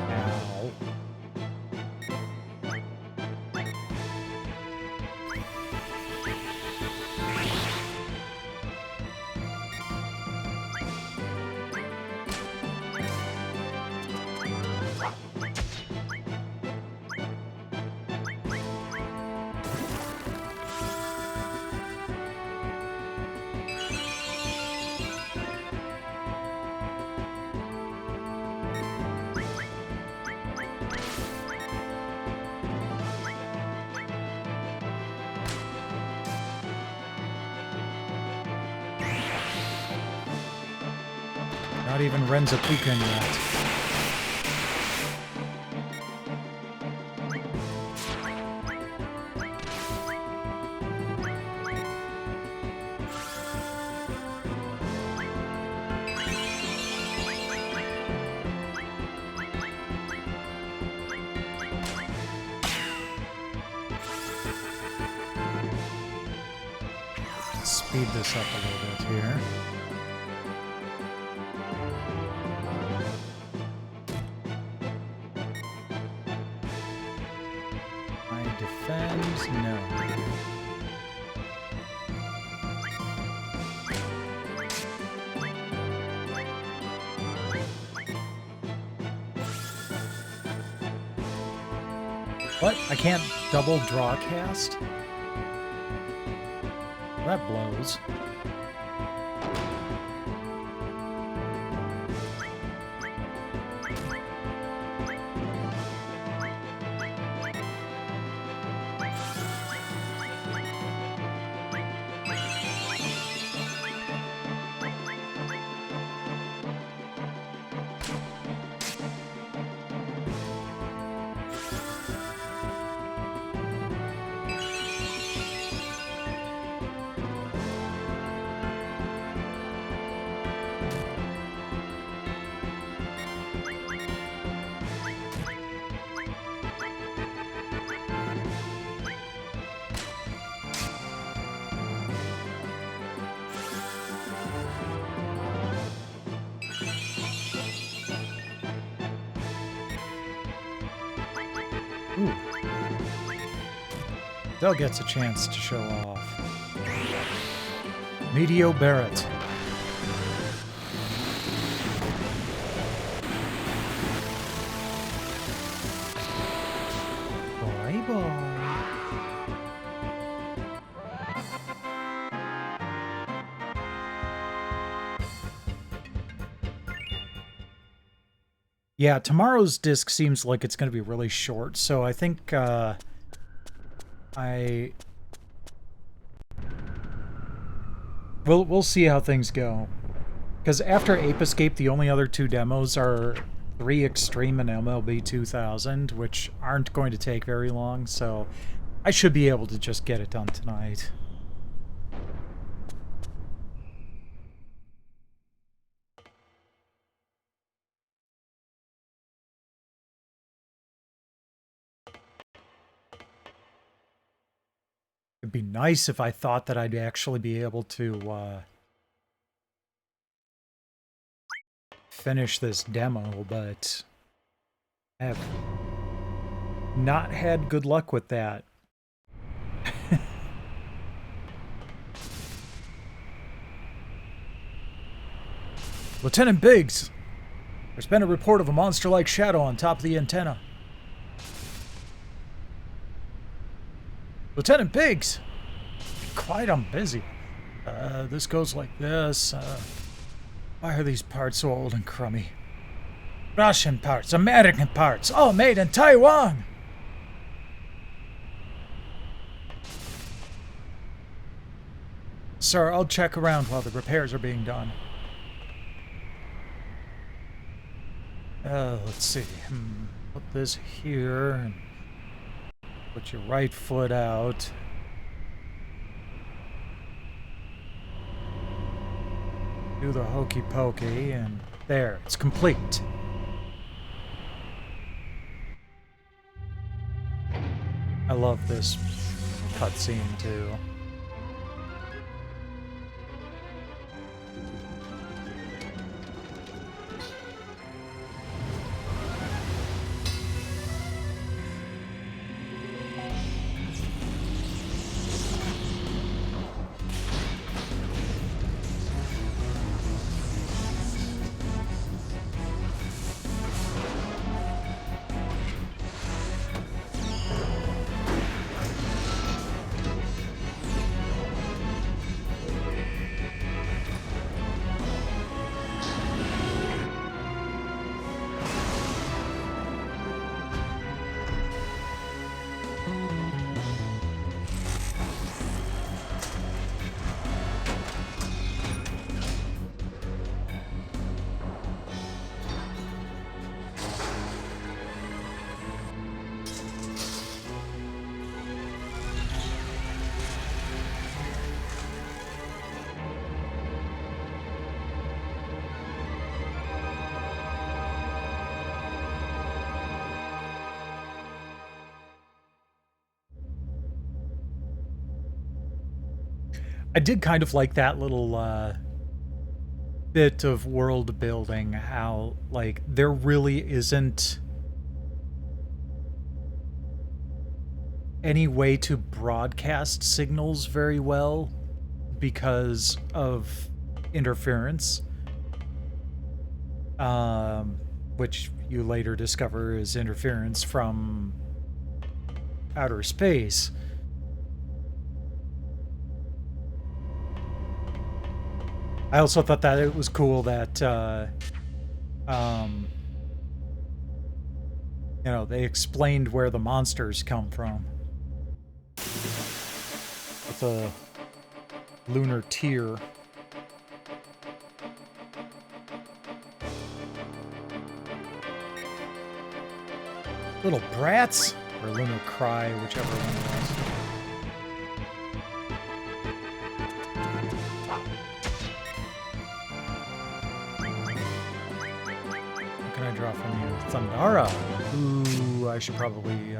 A: Ow. Not even Renzapuken yet. Speed this up a little bit here. Defend? No. What? I can't double draw cast? That blows. Ooh. Dell gets a chance to show off. Meteo Barrett. Bye-bye. Yeah, tomorrow's disc seems like it's going to be really short, so I think we'll see how things go. Because after Ape Escape, the only other two demos are 3 Extreme and MLB 2000, which aren't going to take very long, so I should be able to just get it done tonight. It'd be nice if I thought that I'd actually be able to finish this demo, but I have not had good luck with that. Lieutenant Biggs! There's been a report of a monster-like shadow on top of the antenna. Lieutenant Biggs! Be quiet, I'm busy. This goes like this. Why are these parts so old and crummy? Russian parts, American parts, all made in Taiwan! Sir, I'll check around while the repairs are being done. Let's see. Put this here. And put your right foot out. Do the hokey pokey, and there, it's complete. I love this cutscene too. I did kind of like that little bit of world building, how, like, there really isn't any way to broadcast signals very well because of interference, which you later discover is interference from outer space. I also thought that it was cool that, you know, they explained where the monsters come from. With a lunar tear. Little brats? Or lunar cry, whichever one it was. Draw from you. Thundara. Ooh, I should probably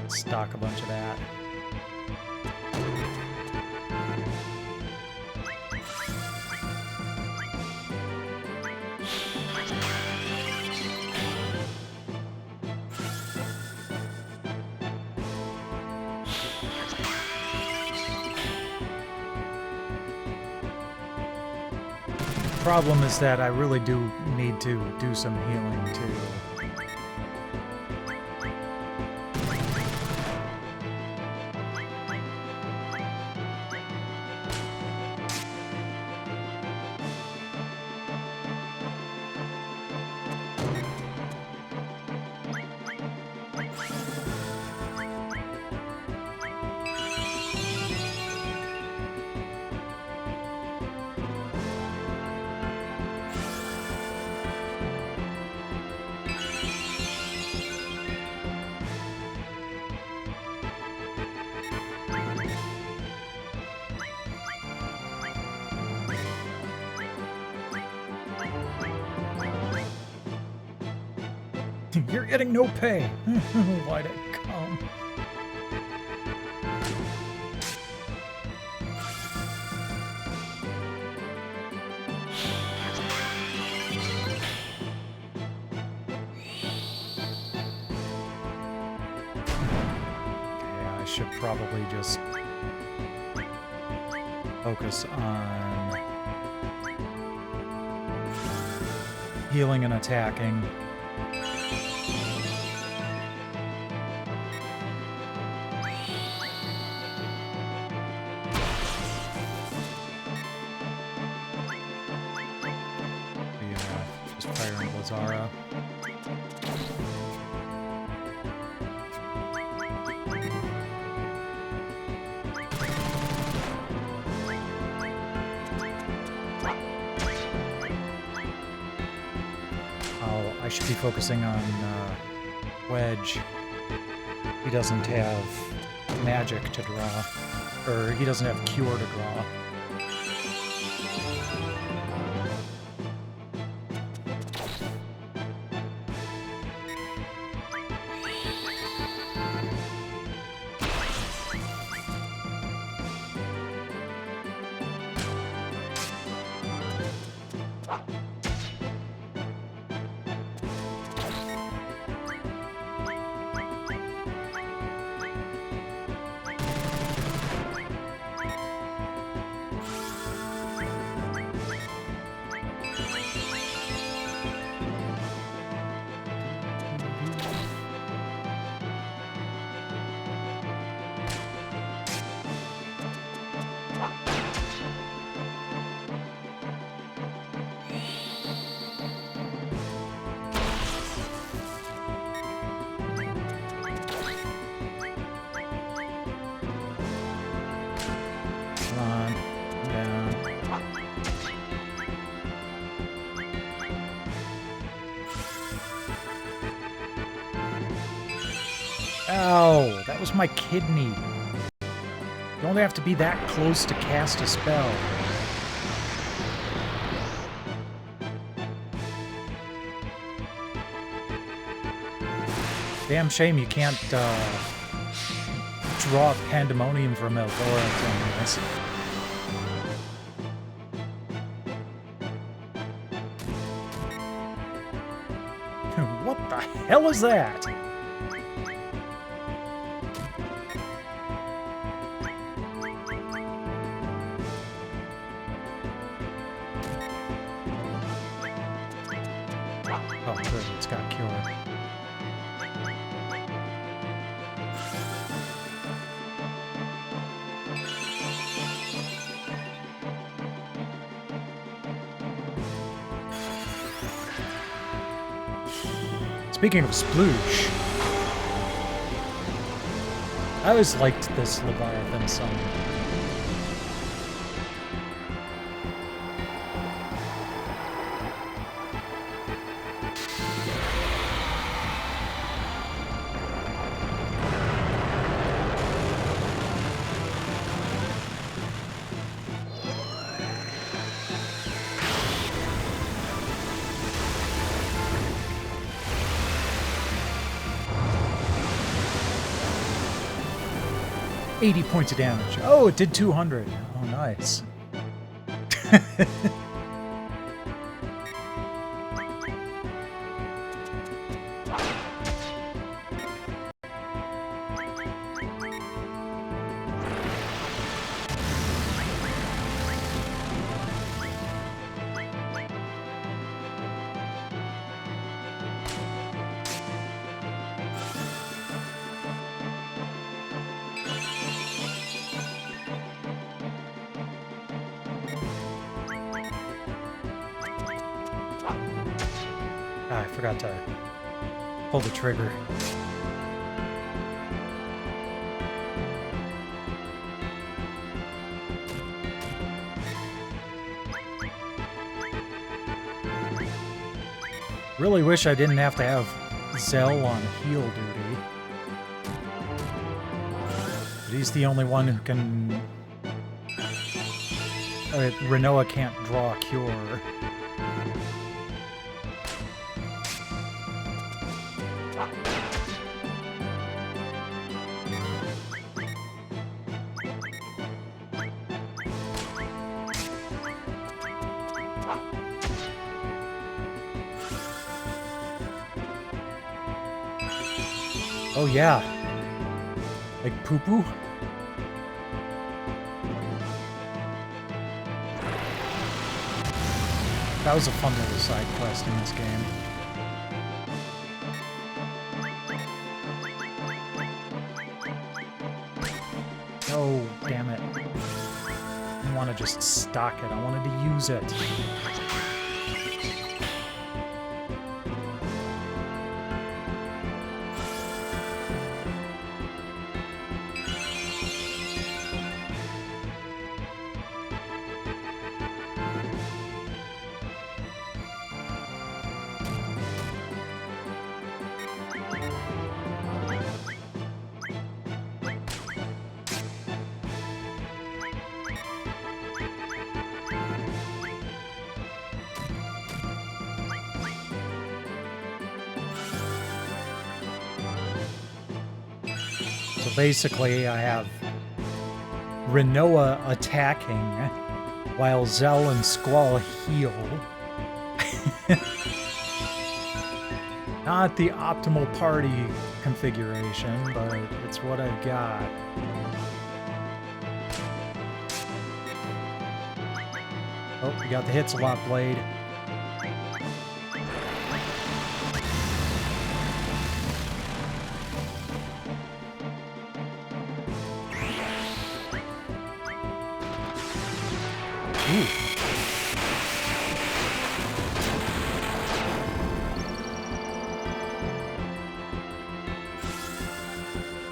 A: stock a bunch of that. Problem is that I really do need to do some healing too. You're getting no pay. Why'd I come? Okay, I should probably just focus on healing and attacking. Just firing Lazara. I should be focusing on Wedge. He doesn't have magic to draw, or he doesn't have cure to draw. Ow, that was my kidney. You only have to be that close to cast a spell. Damn shame you can't draw Pandemonium from Eldora from this. What the hell is that? Oh, good, it's got cure. Speaking of sploosh, I always liked this Leviathan summon. $80 points of damage. Oh, it did 200. Oh, nice. I forgot to pull the trigger. Really wish I didn't have to have Zell on heal duty. But he's the only one who can... Renoa can't draw a cure. Oh yeah, like poo-poo. That was a fun little side quest in this game. Oh, damn it. I didn't want to just stock it. I wanted to use it. So basically, I have Renoa attacking while Zell and Squall heal. Not the optimal party configuration, but it's what I've got. Oh, we got the hits a lot blade. Ooh.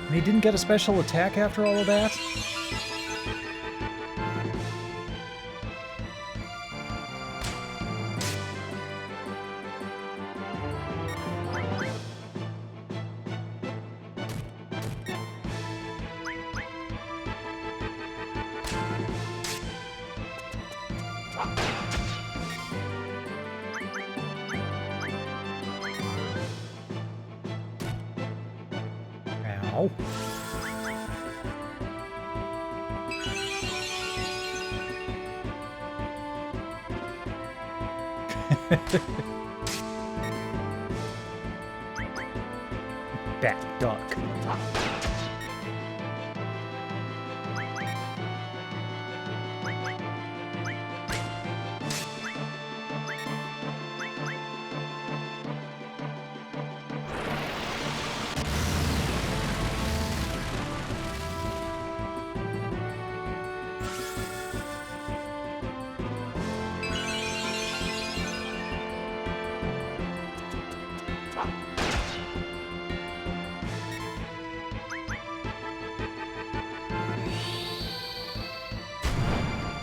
A: And he didn't get a special attack after all of that? Ow. Bat duck.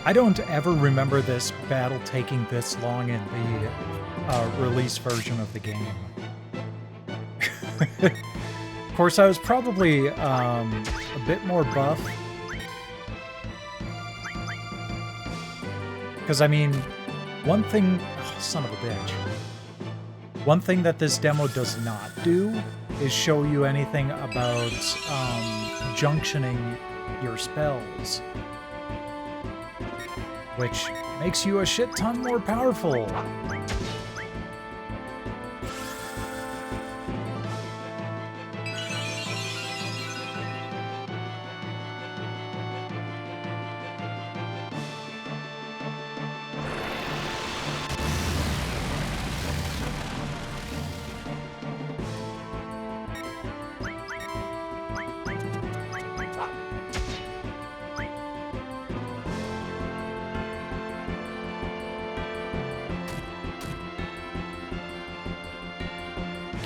A: I don't ever remember this battle taking this long in the release version of the game. Of course, I was probably a bit more buff. Because, I mean, one thing... Oh, son of a bitch. One thing that this demo does not do is show you anything about junctioning your spells, which makes you a shit ton more powerful.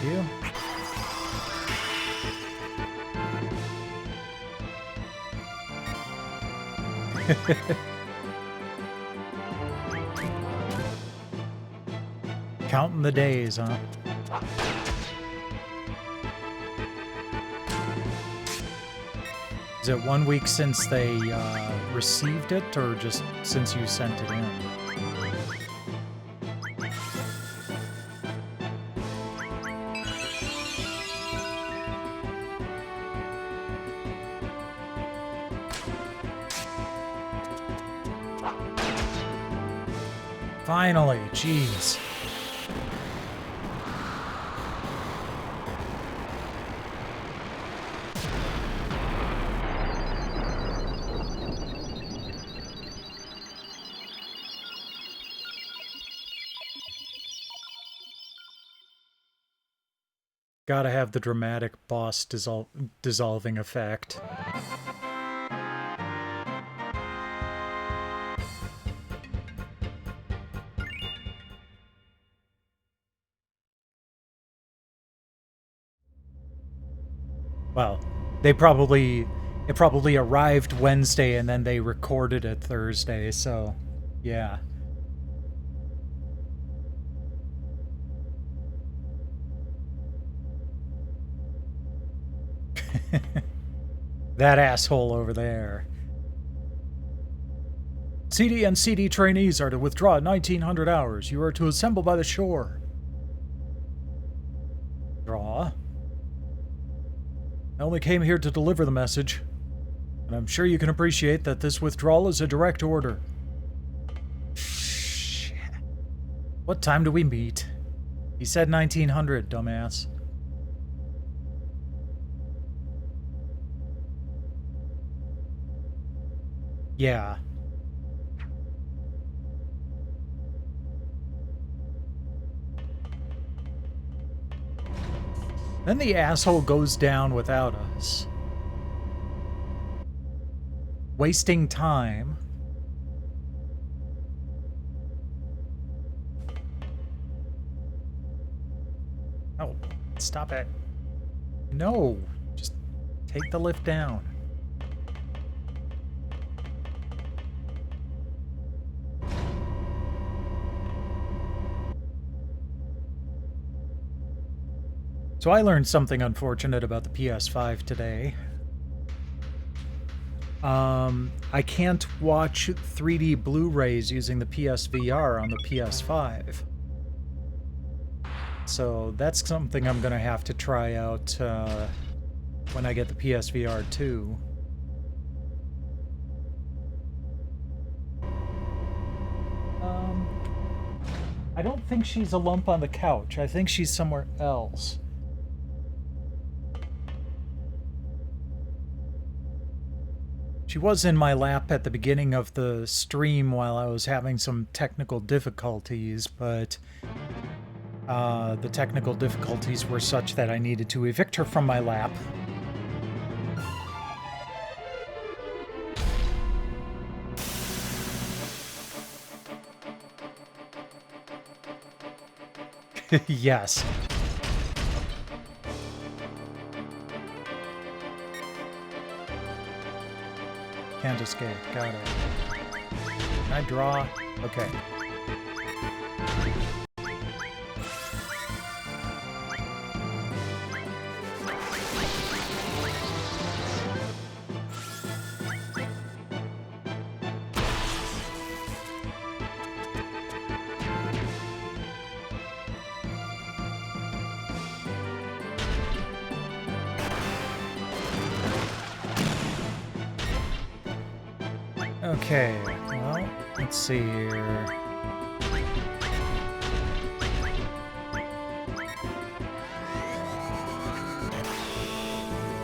A: You. Counting the days, huh? Is it 1 week since they received it, or just since you sent it in? Finally, jeez. Gotta have the dramatic boss dissolving effect. Well, it probably arrived Wednesday and then they recorded it Thursday, so yeah. That asshole over there. CD and CD trainees are to withdraw 1900 hours. You are to assemble by the shore. Draw. I only came here to deliver the message. And I'm sure you can appreciate that this withdrawal is a direct order. Shit. What time do we meet? He said 1900, dumbass. Yeah. Then the asshole goes down without us. Wasting time. Oh, stop it. No, just take the lift down. So I learned something unfortunate about the PS5 today. I can't watch 3D Blu-rays using the PSVR on the PS5. So that's something I'm gonna have to try out when I get the PSVR 2. I don't think she's a lump on the couch. I think she's somewhere else. She was in my lap at the beginning of the stream while I was having some technical difficulties, but the technical difficulties were such that I needed to evict her from my lap. Yes. Can't escape. Got it. Can I draw? Okay. Okay, well, let's see here.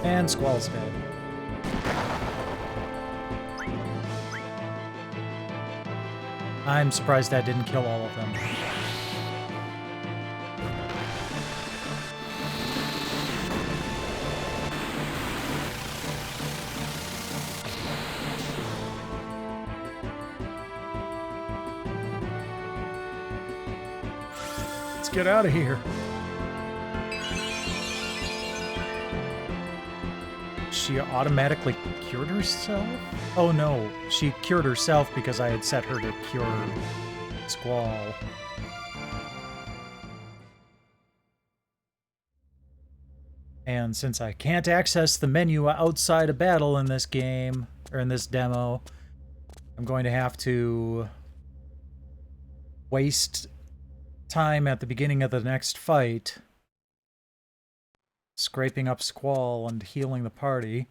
A: And Squall's dead. I'm surprised that didn't kill all of them. Get out of here. She automatically cured herself? Oh no, she cured herself because I had set her to cure Squall. And since I can't access the menu outside of battle in this game, or in this demo, I'm going to have to waste time at the beginning of the next fight scraping up Squall and healing the party.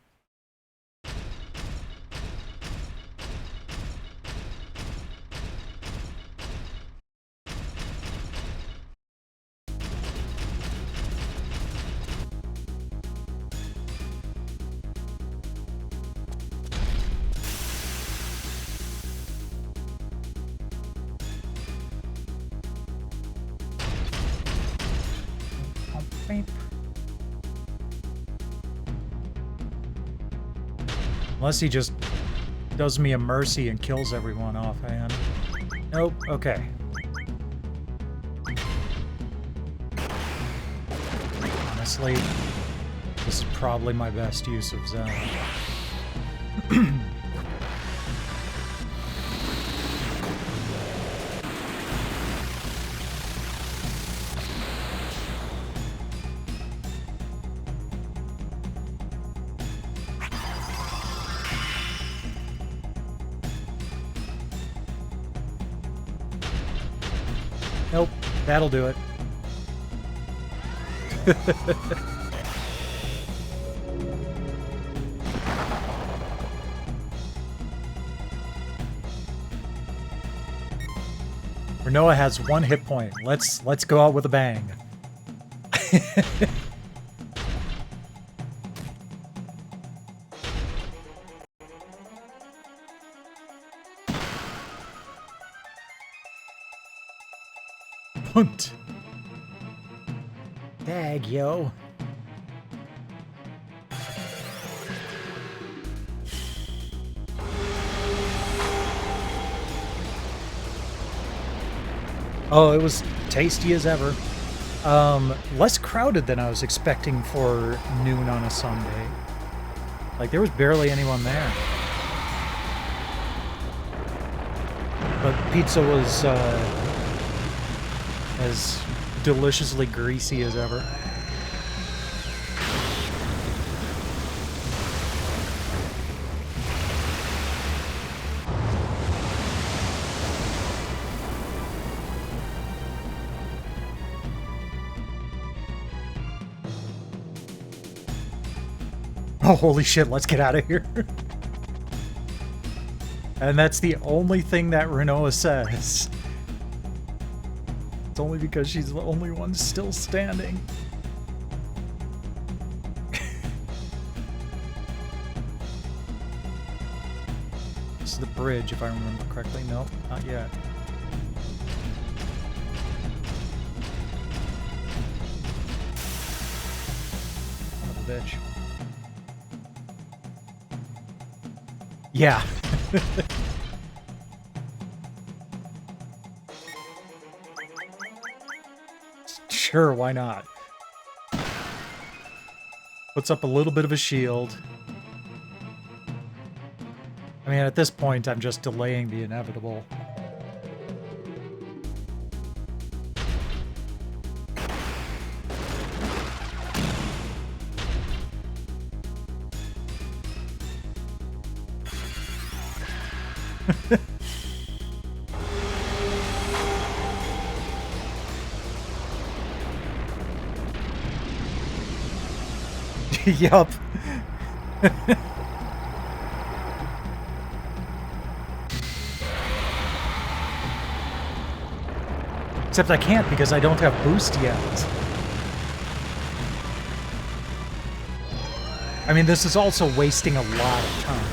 A: Unless he just does me a mercy and kills everyone offhand. Nope, okay. Honestly, this is probably my best use of zone. Nope, that'll do it. Renoa has 1 hit point. Let's go out with a bang. Punt. Dag, yo. Oh, it was tasty as ever. Less crowded than I was expecting for noon on a Sunday. Like, there was barely anyone there. But pizza was, as deliciously greasy as ever. Oh, holy shit, let's get out of here. And that's the only thing that Renoa says. It's only because she's the only one still standing. This is the bridge, if I remember correctly. Nope, not yet. Son of a bitch. Yeah. Sure, why not? Puts up a little bit of a shield. I mean, at this point, I'm just delaying the inevitable. Yup. Except I can't because I don't have boost yet. I mean, this is also wasting a lot of time.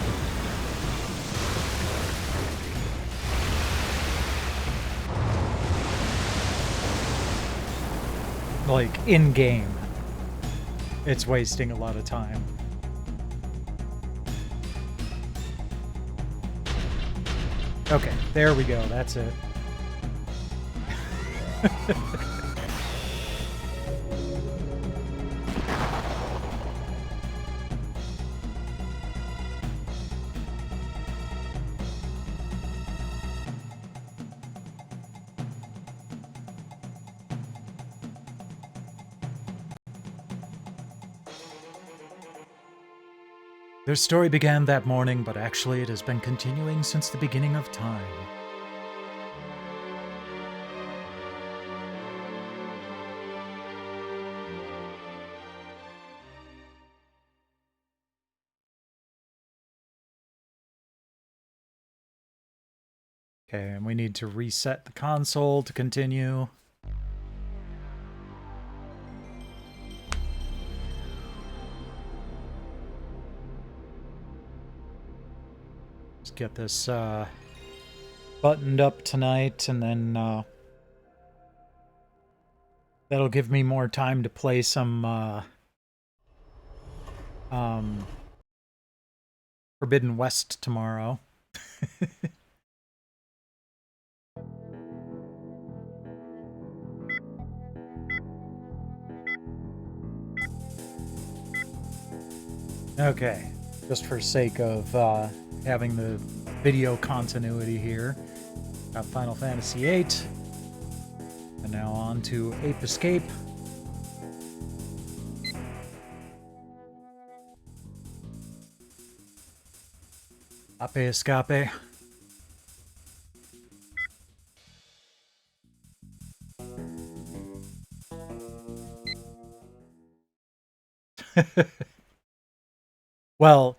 A: Like, in-game. It's wasting a lot of time. Okay, there we go. That's it. Their story began that morning, but actually it has been continuing since the beginning of time. Okay, and we need to reset the console to continue. Let's get this buttoned up tonight, and then that'll give me more time to play some Forbidden West tomorrow. Okay, just for sake of having the video continuity here, got Final Fantasy VIII, and now on to Ape Escape. Ape Escape. Well,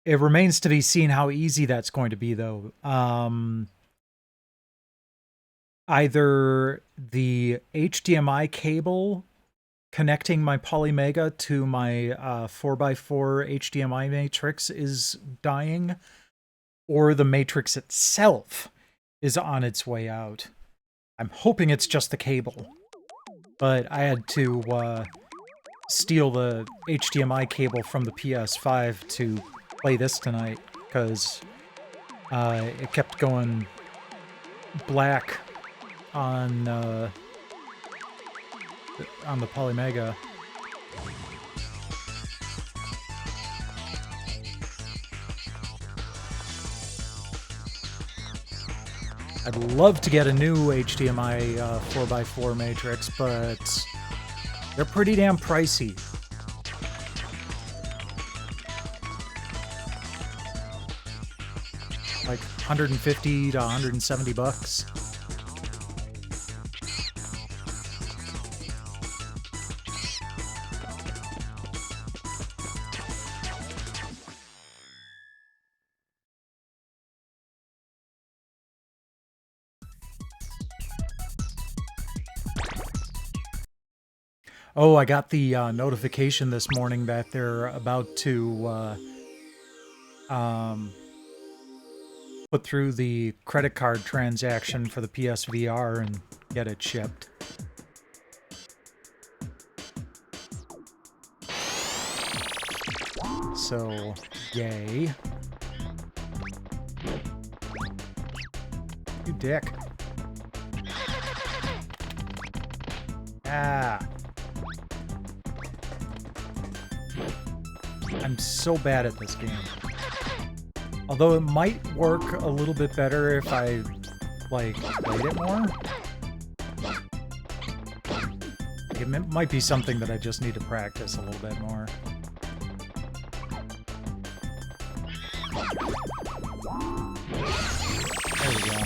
A: it remains to be seen how easy that's going to be, though. Either the HDMI cable connecting my Polymega to my 4x4 HDMI matrix is dying, or the matrix itself is on its way out. I'm hoping it's just the cable, but I had to steal the HDMI cable from the PS5 to play this tonight, because it kept going black on the Polymega. I'd love to get a new HDMI 4x4 matrix, but they're pretty damn pricey. Like 150 to 170 bucks. Oh, I got the notification this morning that they're about to put through the credit card transaction for the PSVR and get it shipped. So, yay. You dick. Ah. I'm so bad at this game. Although it might work a little bit better if I, like, played it more. It might be something that I just need to practice a little bit more. There we go.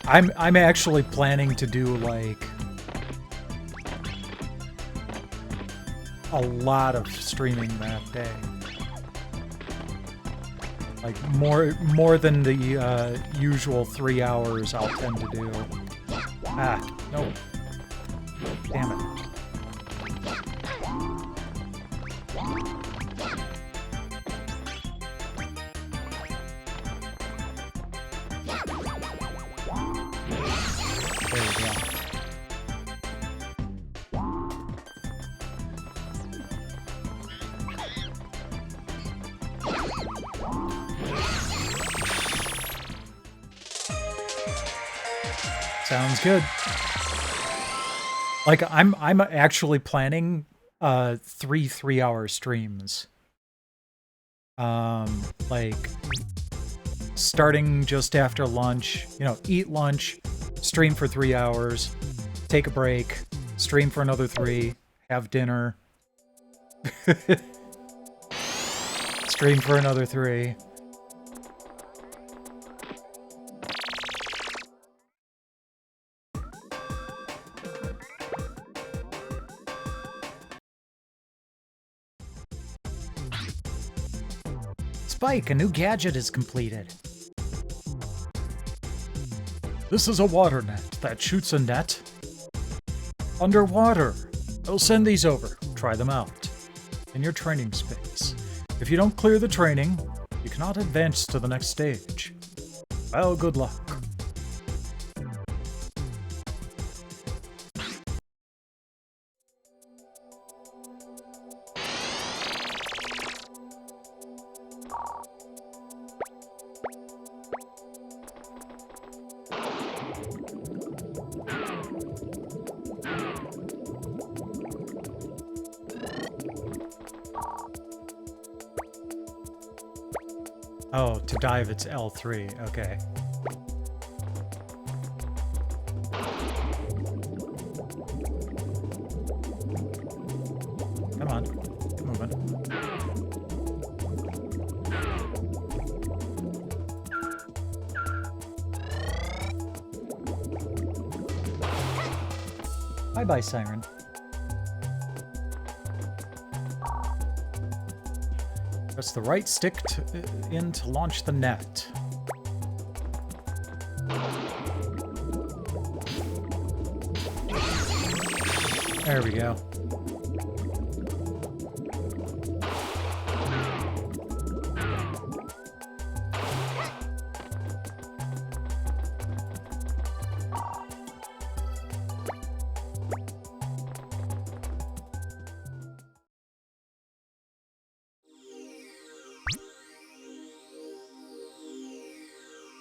A: I'm actually planning to do, like, a lot of streaming that day. Like, more than the usual 3 hours I'll tend to do. Ah, no. Damn it. Sounds good. Like, I'm actually planning 3 3-hour streams. Like, starting just after lunch, you know, eat lunch, stream for 3 hours, take a break, stream for another 3, have dinner, stream for another 3. Spike, a new gadget is completed. This is a water net that shoots a net underwater. I'll send these over. Try them out in your training space. If you don't clear the training, you cannot advance to the next stage. Well, good luck. Oh, to dive it's L3. Okay. Come on. Keep moving. Bye-bye, Siren. Press the right stick in to launch the net. There we go.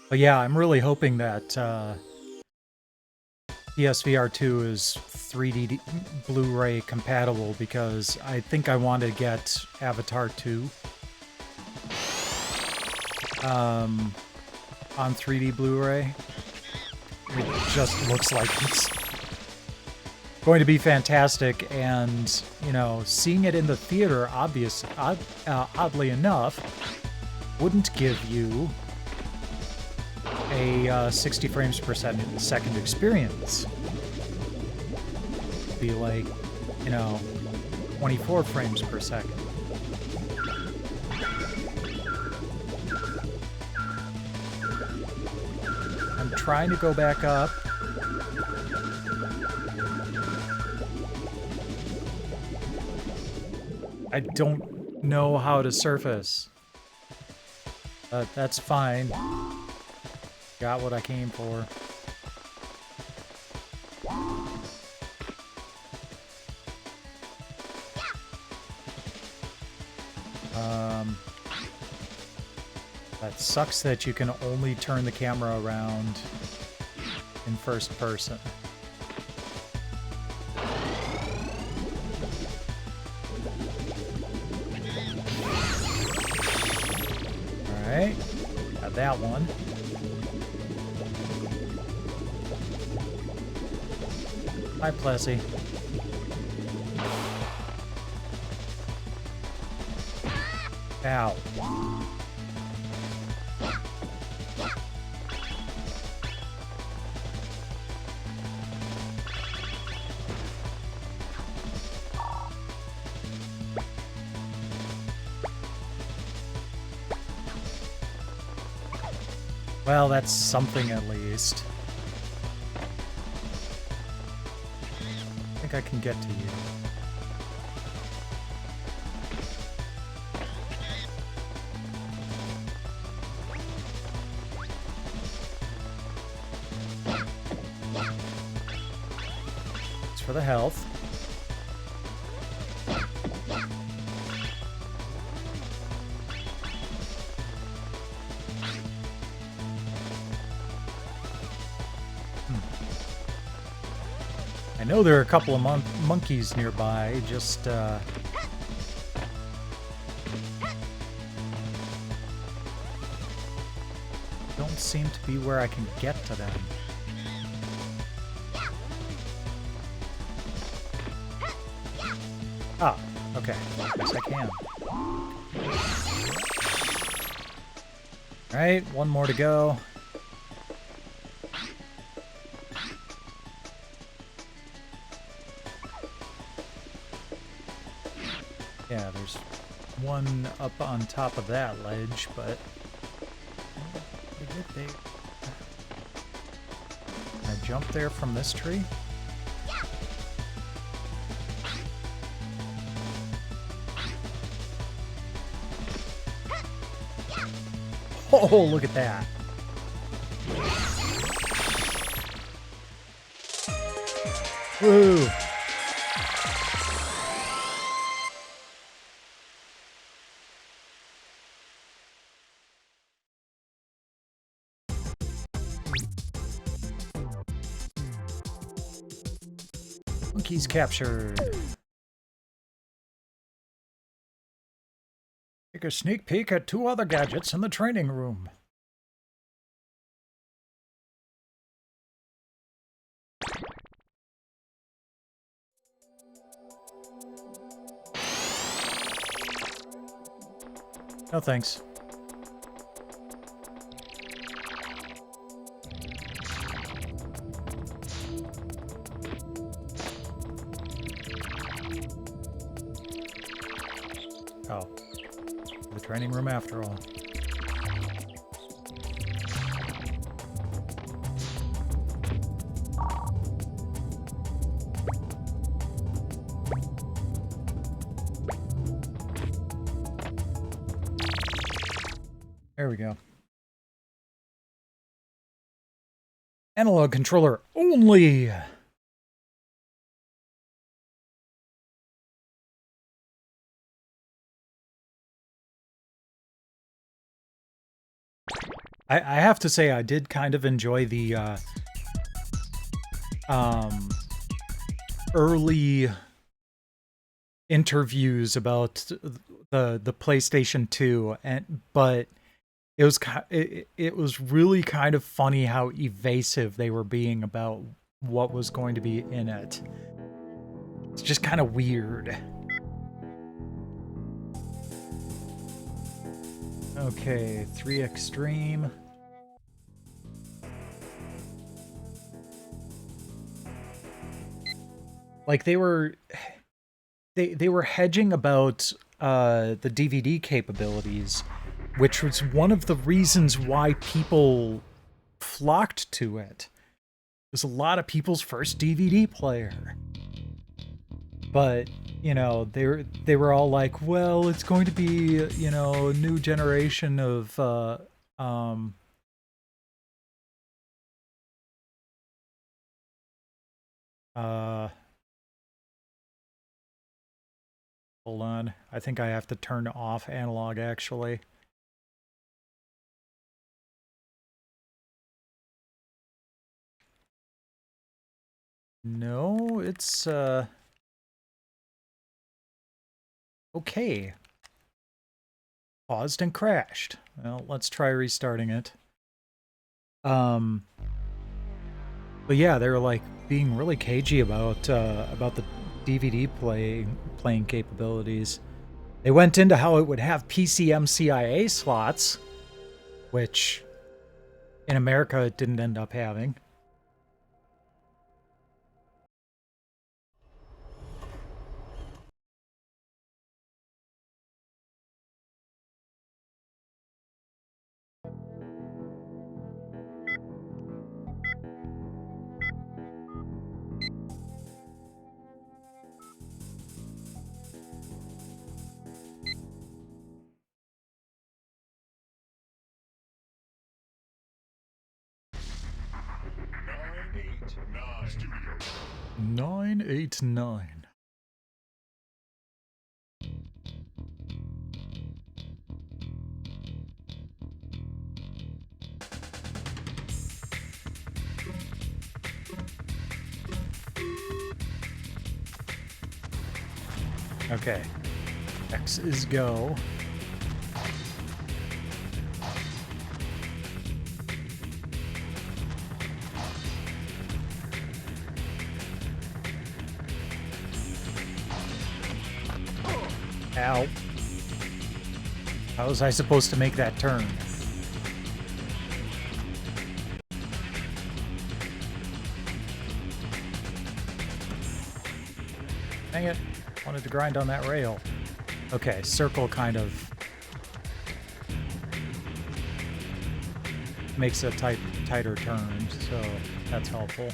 A: But yeah, I'm really hoping that PSVR 2 is 3D Blu-ray compatible, because I think I want to get Avatar 2 on 3D Blu-ray. It just looks like it's going to be fantastic, and, you know, seeing it in the theater, oddly enough, wouldn't give you a 60 frames per second experience. Be like, you know, 24 frames per second. I'm trying to go back up. I don't know how to surface. But that's fine. Got what I came for. That sucks that you can only turn the camera around in first person. Alright, got that one. Hi, Plessy. Ow. Well, that's something at least. I think I can get to you. It's for the health. I know there are a couple of monkeys nearby, just, don't seem to be where I can get to them. Ah, okay. Yes, I can. Alright, one more to go. Yeah, there's one up on top of that ledge, but did they? Can I jump there from this tree? Oh, look at that. Woo! Monkeys captured. Take a sneak peek at 2 other gadgets in the training room. No thanks. Oh. The training room after all. There we go. Analog controller only. I have to say I did kind of enjoy the early interviews about the PlayStation 2, but it was really kind of funny how evasive they were being about what was going to be in it. It's just kind of weird. Okay, 3 Extreme. Like they were hedging about the DVD capabilities, which was one of the reasons why people flocked to it. It was a lot of people's first DVD player. But, you know, they were all like, well, it's going to be, you know, a new generation of hold on. I think I have to turn off analog, actually. No, it's, okay. Paused and crashed. Well, let's try restarting it. But yeah, they were, like, being really cagey about the DVD playing capabilities. They went into how it would have PCMCIA slots, which in America it didn't end up having.
E: Studio.
A: 989. Okay. X is go. Ow. How was I supposed to make that turn? Dang it. Wanted to grind on that rail. Okay, circle kind of makes a tighter turn, so that's helpful.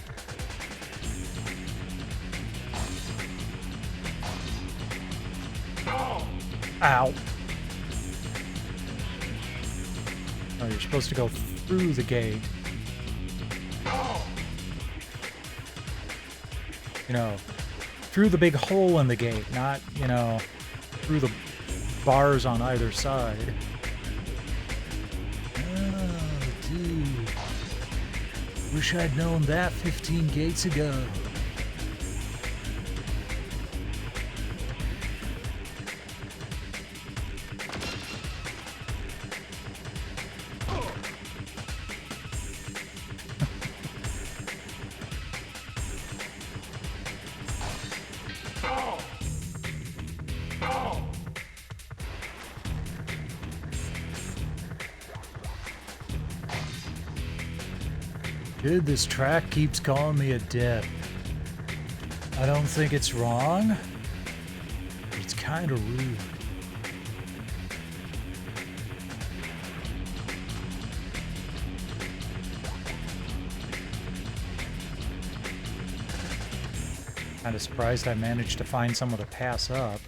A: Ow. Oh, you're supposed to go through the gate. You know, through the big hole in the gate, not, you know, through the bars on either side. Oh, dude. Wish I'd known that 15 gates ago. Dude, this track keeps calling me a dip. I don't think it's wrong. It's kind of rude. Kind of surprised I managed to find someone to pass up.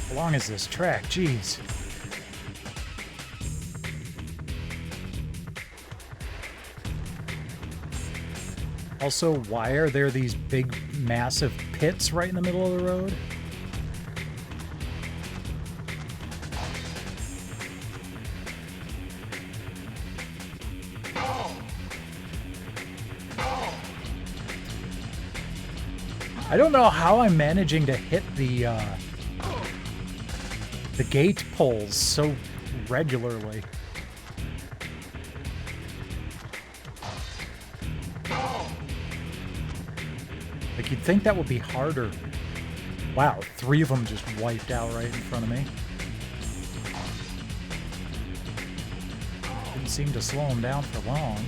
A: How long is this track? Jeez. Also, why are there these big, massive pits right in the middle of the road? I don't know how I'm managing to hit the gate poles so regularly. Like, you'd think that would be harder. Wow, 3 of them just wiped out right in front of me. Didn't seem to slow them down for long.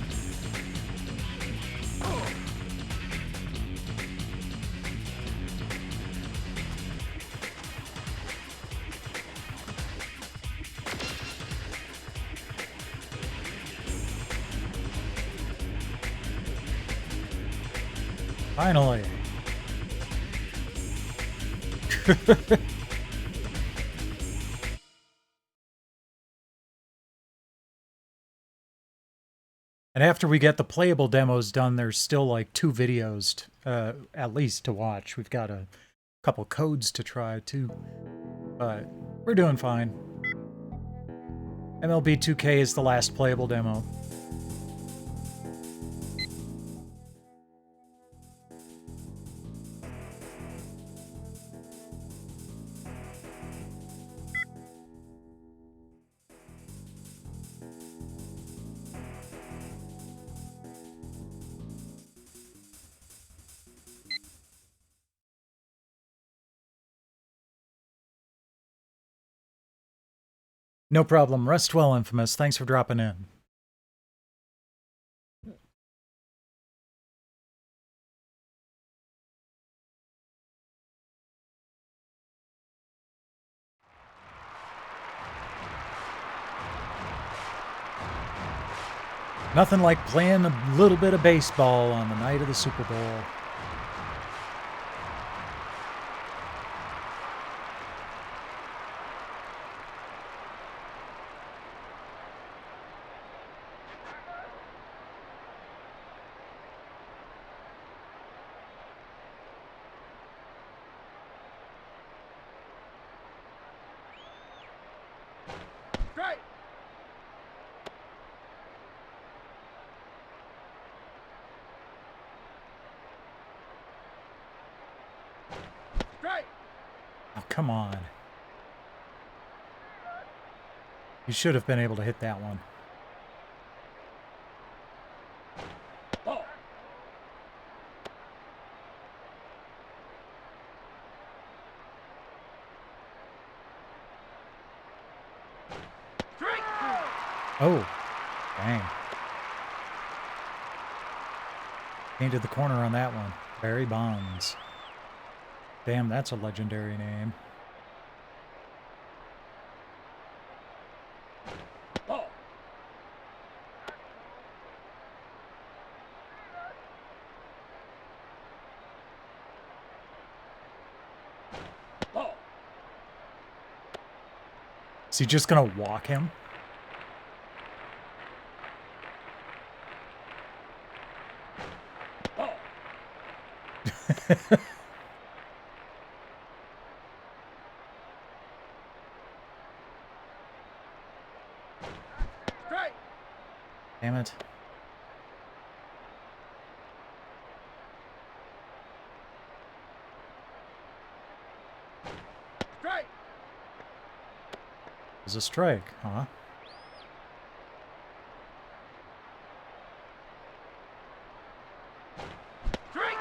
A: Finally. And after we get the playable demos done, there's still like 2 videos at least to watch. We've got a couple codes to try too. But we're doing fine. MLB 2K is the last playable demo. No problem. Rest well, Infamous. Thanks for dropping in. Nothing like playing a little bit of baseball on the night of the Super Bowl.
Q: Great! Great!
A: Oh, come on. You should have been able to hit that one.
Q: Ball. Strike!
A: Oh, dang. Painted the corner on that one. Barry Bonds. Damn, that's a legendary name. Is he just gonna walk him? Damn it.
Q: Strike.
A: It was a strike, huh?
Q: Strike.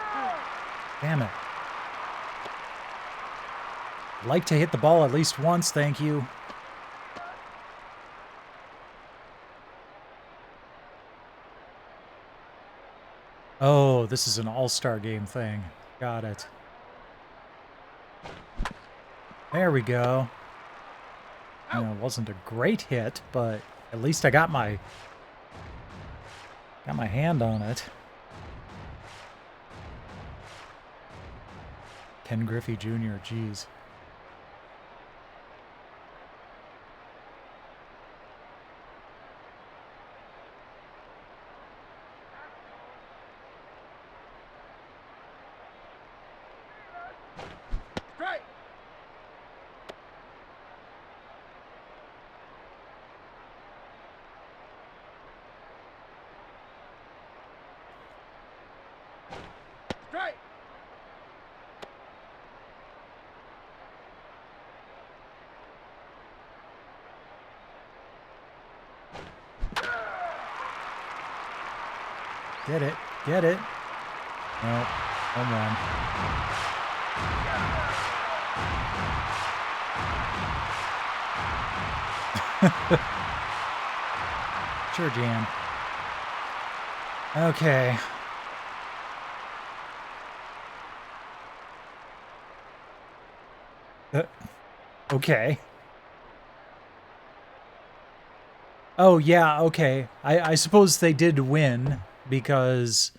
A: Damn it. I'd like to hit the ball at least once, thank you. Oh, this is an all-star game thing. Got it. There we go. You know, it wasn't a great hit, but at least I got my hand on it. Ken Griffey Jr., geez.
Q: Strike.
A: Get it. Get it. No. Home run. Sure, Jan. Okay. Okay. Oh, yeah, okay. I suppose they did win because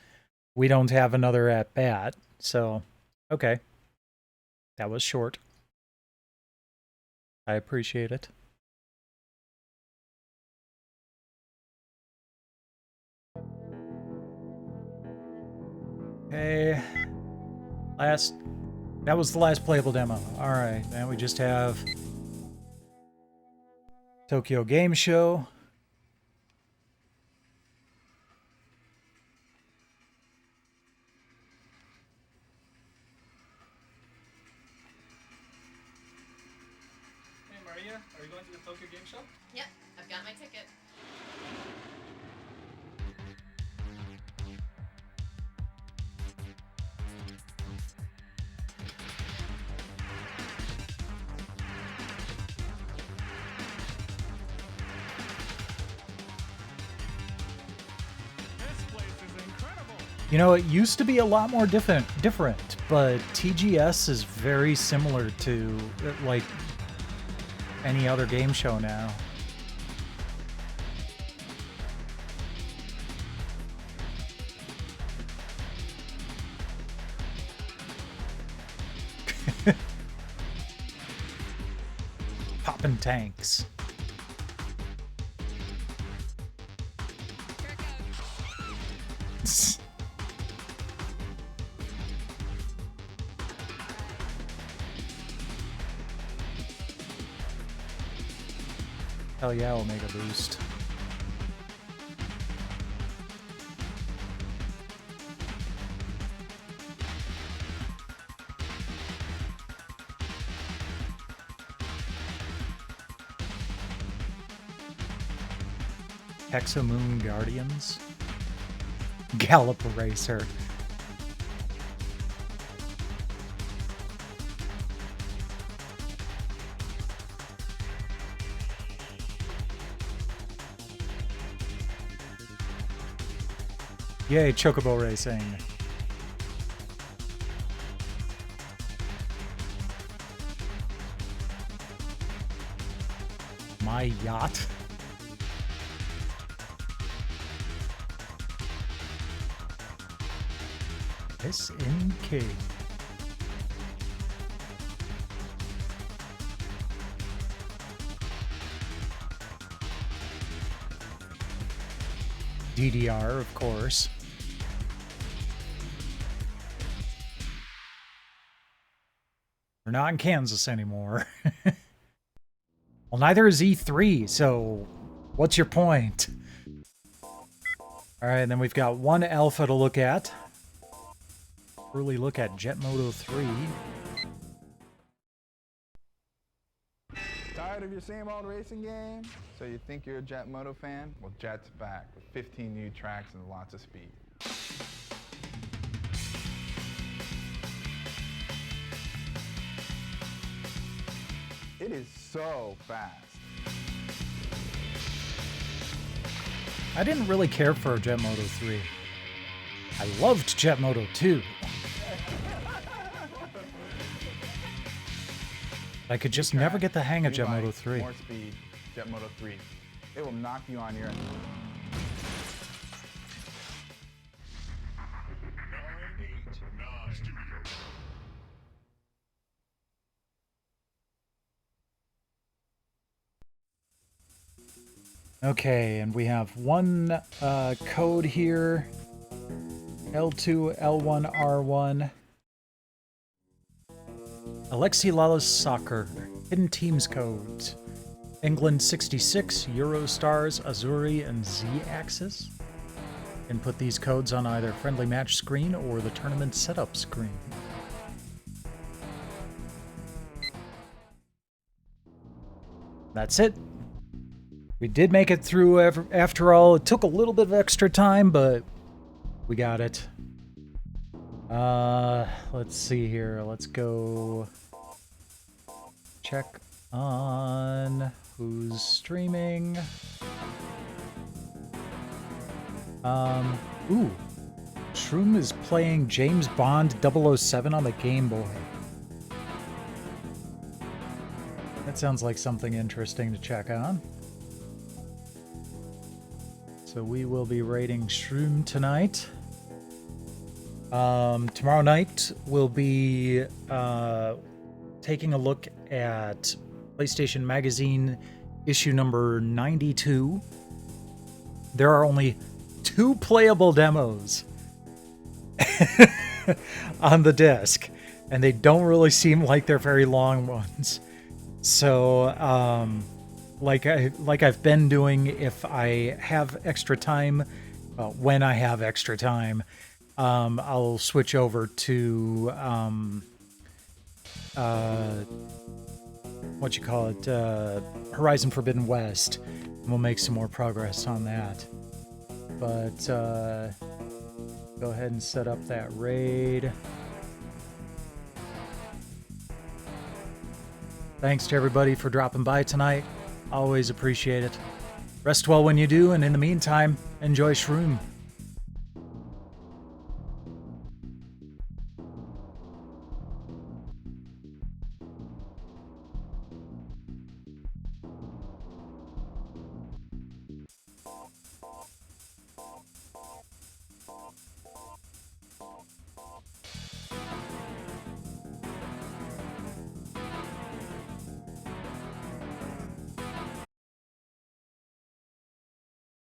A: we don't have another at-bat, so, okay. That was short. I appreciate it. Okay. That was the last playable demo. Alright, now we just have Tokyo Game Show.
H: Hey Maria, are you going to the Tokyo Game Show?
V: Yep, I've got my ticket.
A: You know, it used to be a lot more different, but TGS is very similar to, like, any other game show now. Popping tanks. Hell yeah, Omega Boost. Hexamoon Guardians? Gallop Racer. Yay, Chocobo Racing. My yacht. SNK. DDR, of course. We're not in Kansas anymore. Well, neither is E3, so what's your point? Alright, and then we've got one alpha to look at. Early look at Jet Moto 3.
F: Tired of your same old racing game? So you think you're a Jet Moto fan? Well, Jet's back with 15 new tracks and lots of speed. It is so fast.
A: I didn't really care for Jet Moto 3. I loved Jet Moto 2. I could just never get the hang of Jet Moto 3.
F: More speed, Jet Moto 3. It will knock you on your...
A: Okay, and we have one code here. L2, L1, R1. Alexi Lala's Soccer. Hidden Teams codes. England 66, Eurostars, Azuri, and Z-Axis. And put these codes on either friendly match screen or the tournament setup screen. That's it. We did make it through after all. It took a little bit of extra time, but we got it. Let's see here. Let's go check on who's streaming. Ooh. Shroom is playing James Bond 007 on the Game Boy. That sounds like something interesting to check on. So we will be raiding Shroom tonight. Tomorrow night we'll be taking a look at PlayStation Magazine issue number 92. There are only 2 playable demos on the disc, and they don't really seem like they're very long ones. So, like I've been doing, if I have extra time, when I have extra time, I'll switch over to Horizon Forbidden West, and we'll make some more progress on that. But go ahead and set up that raid. Thanks to everybody for dropping by tonight. Always appreciate it. Rest well when you do, and in the meantime, enjoy Shroom.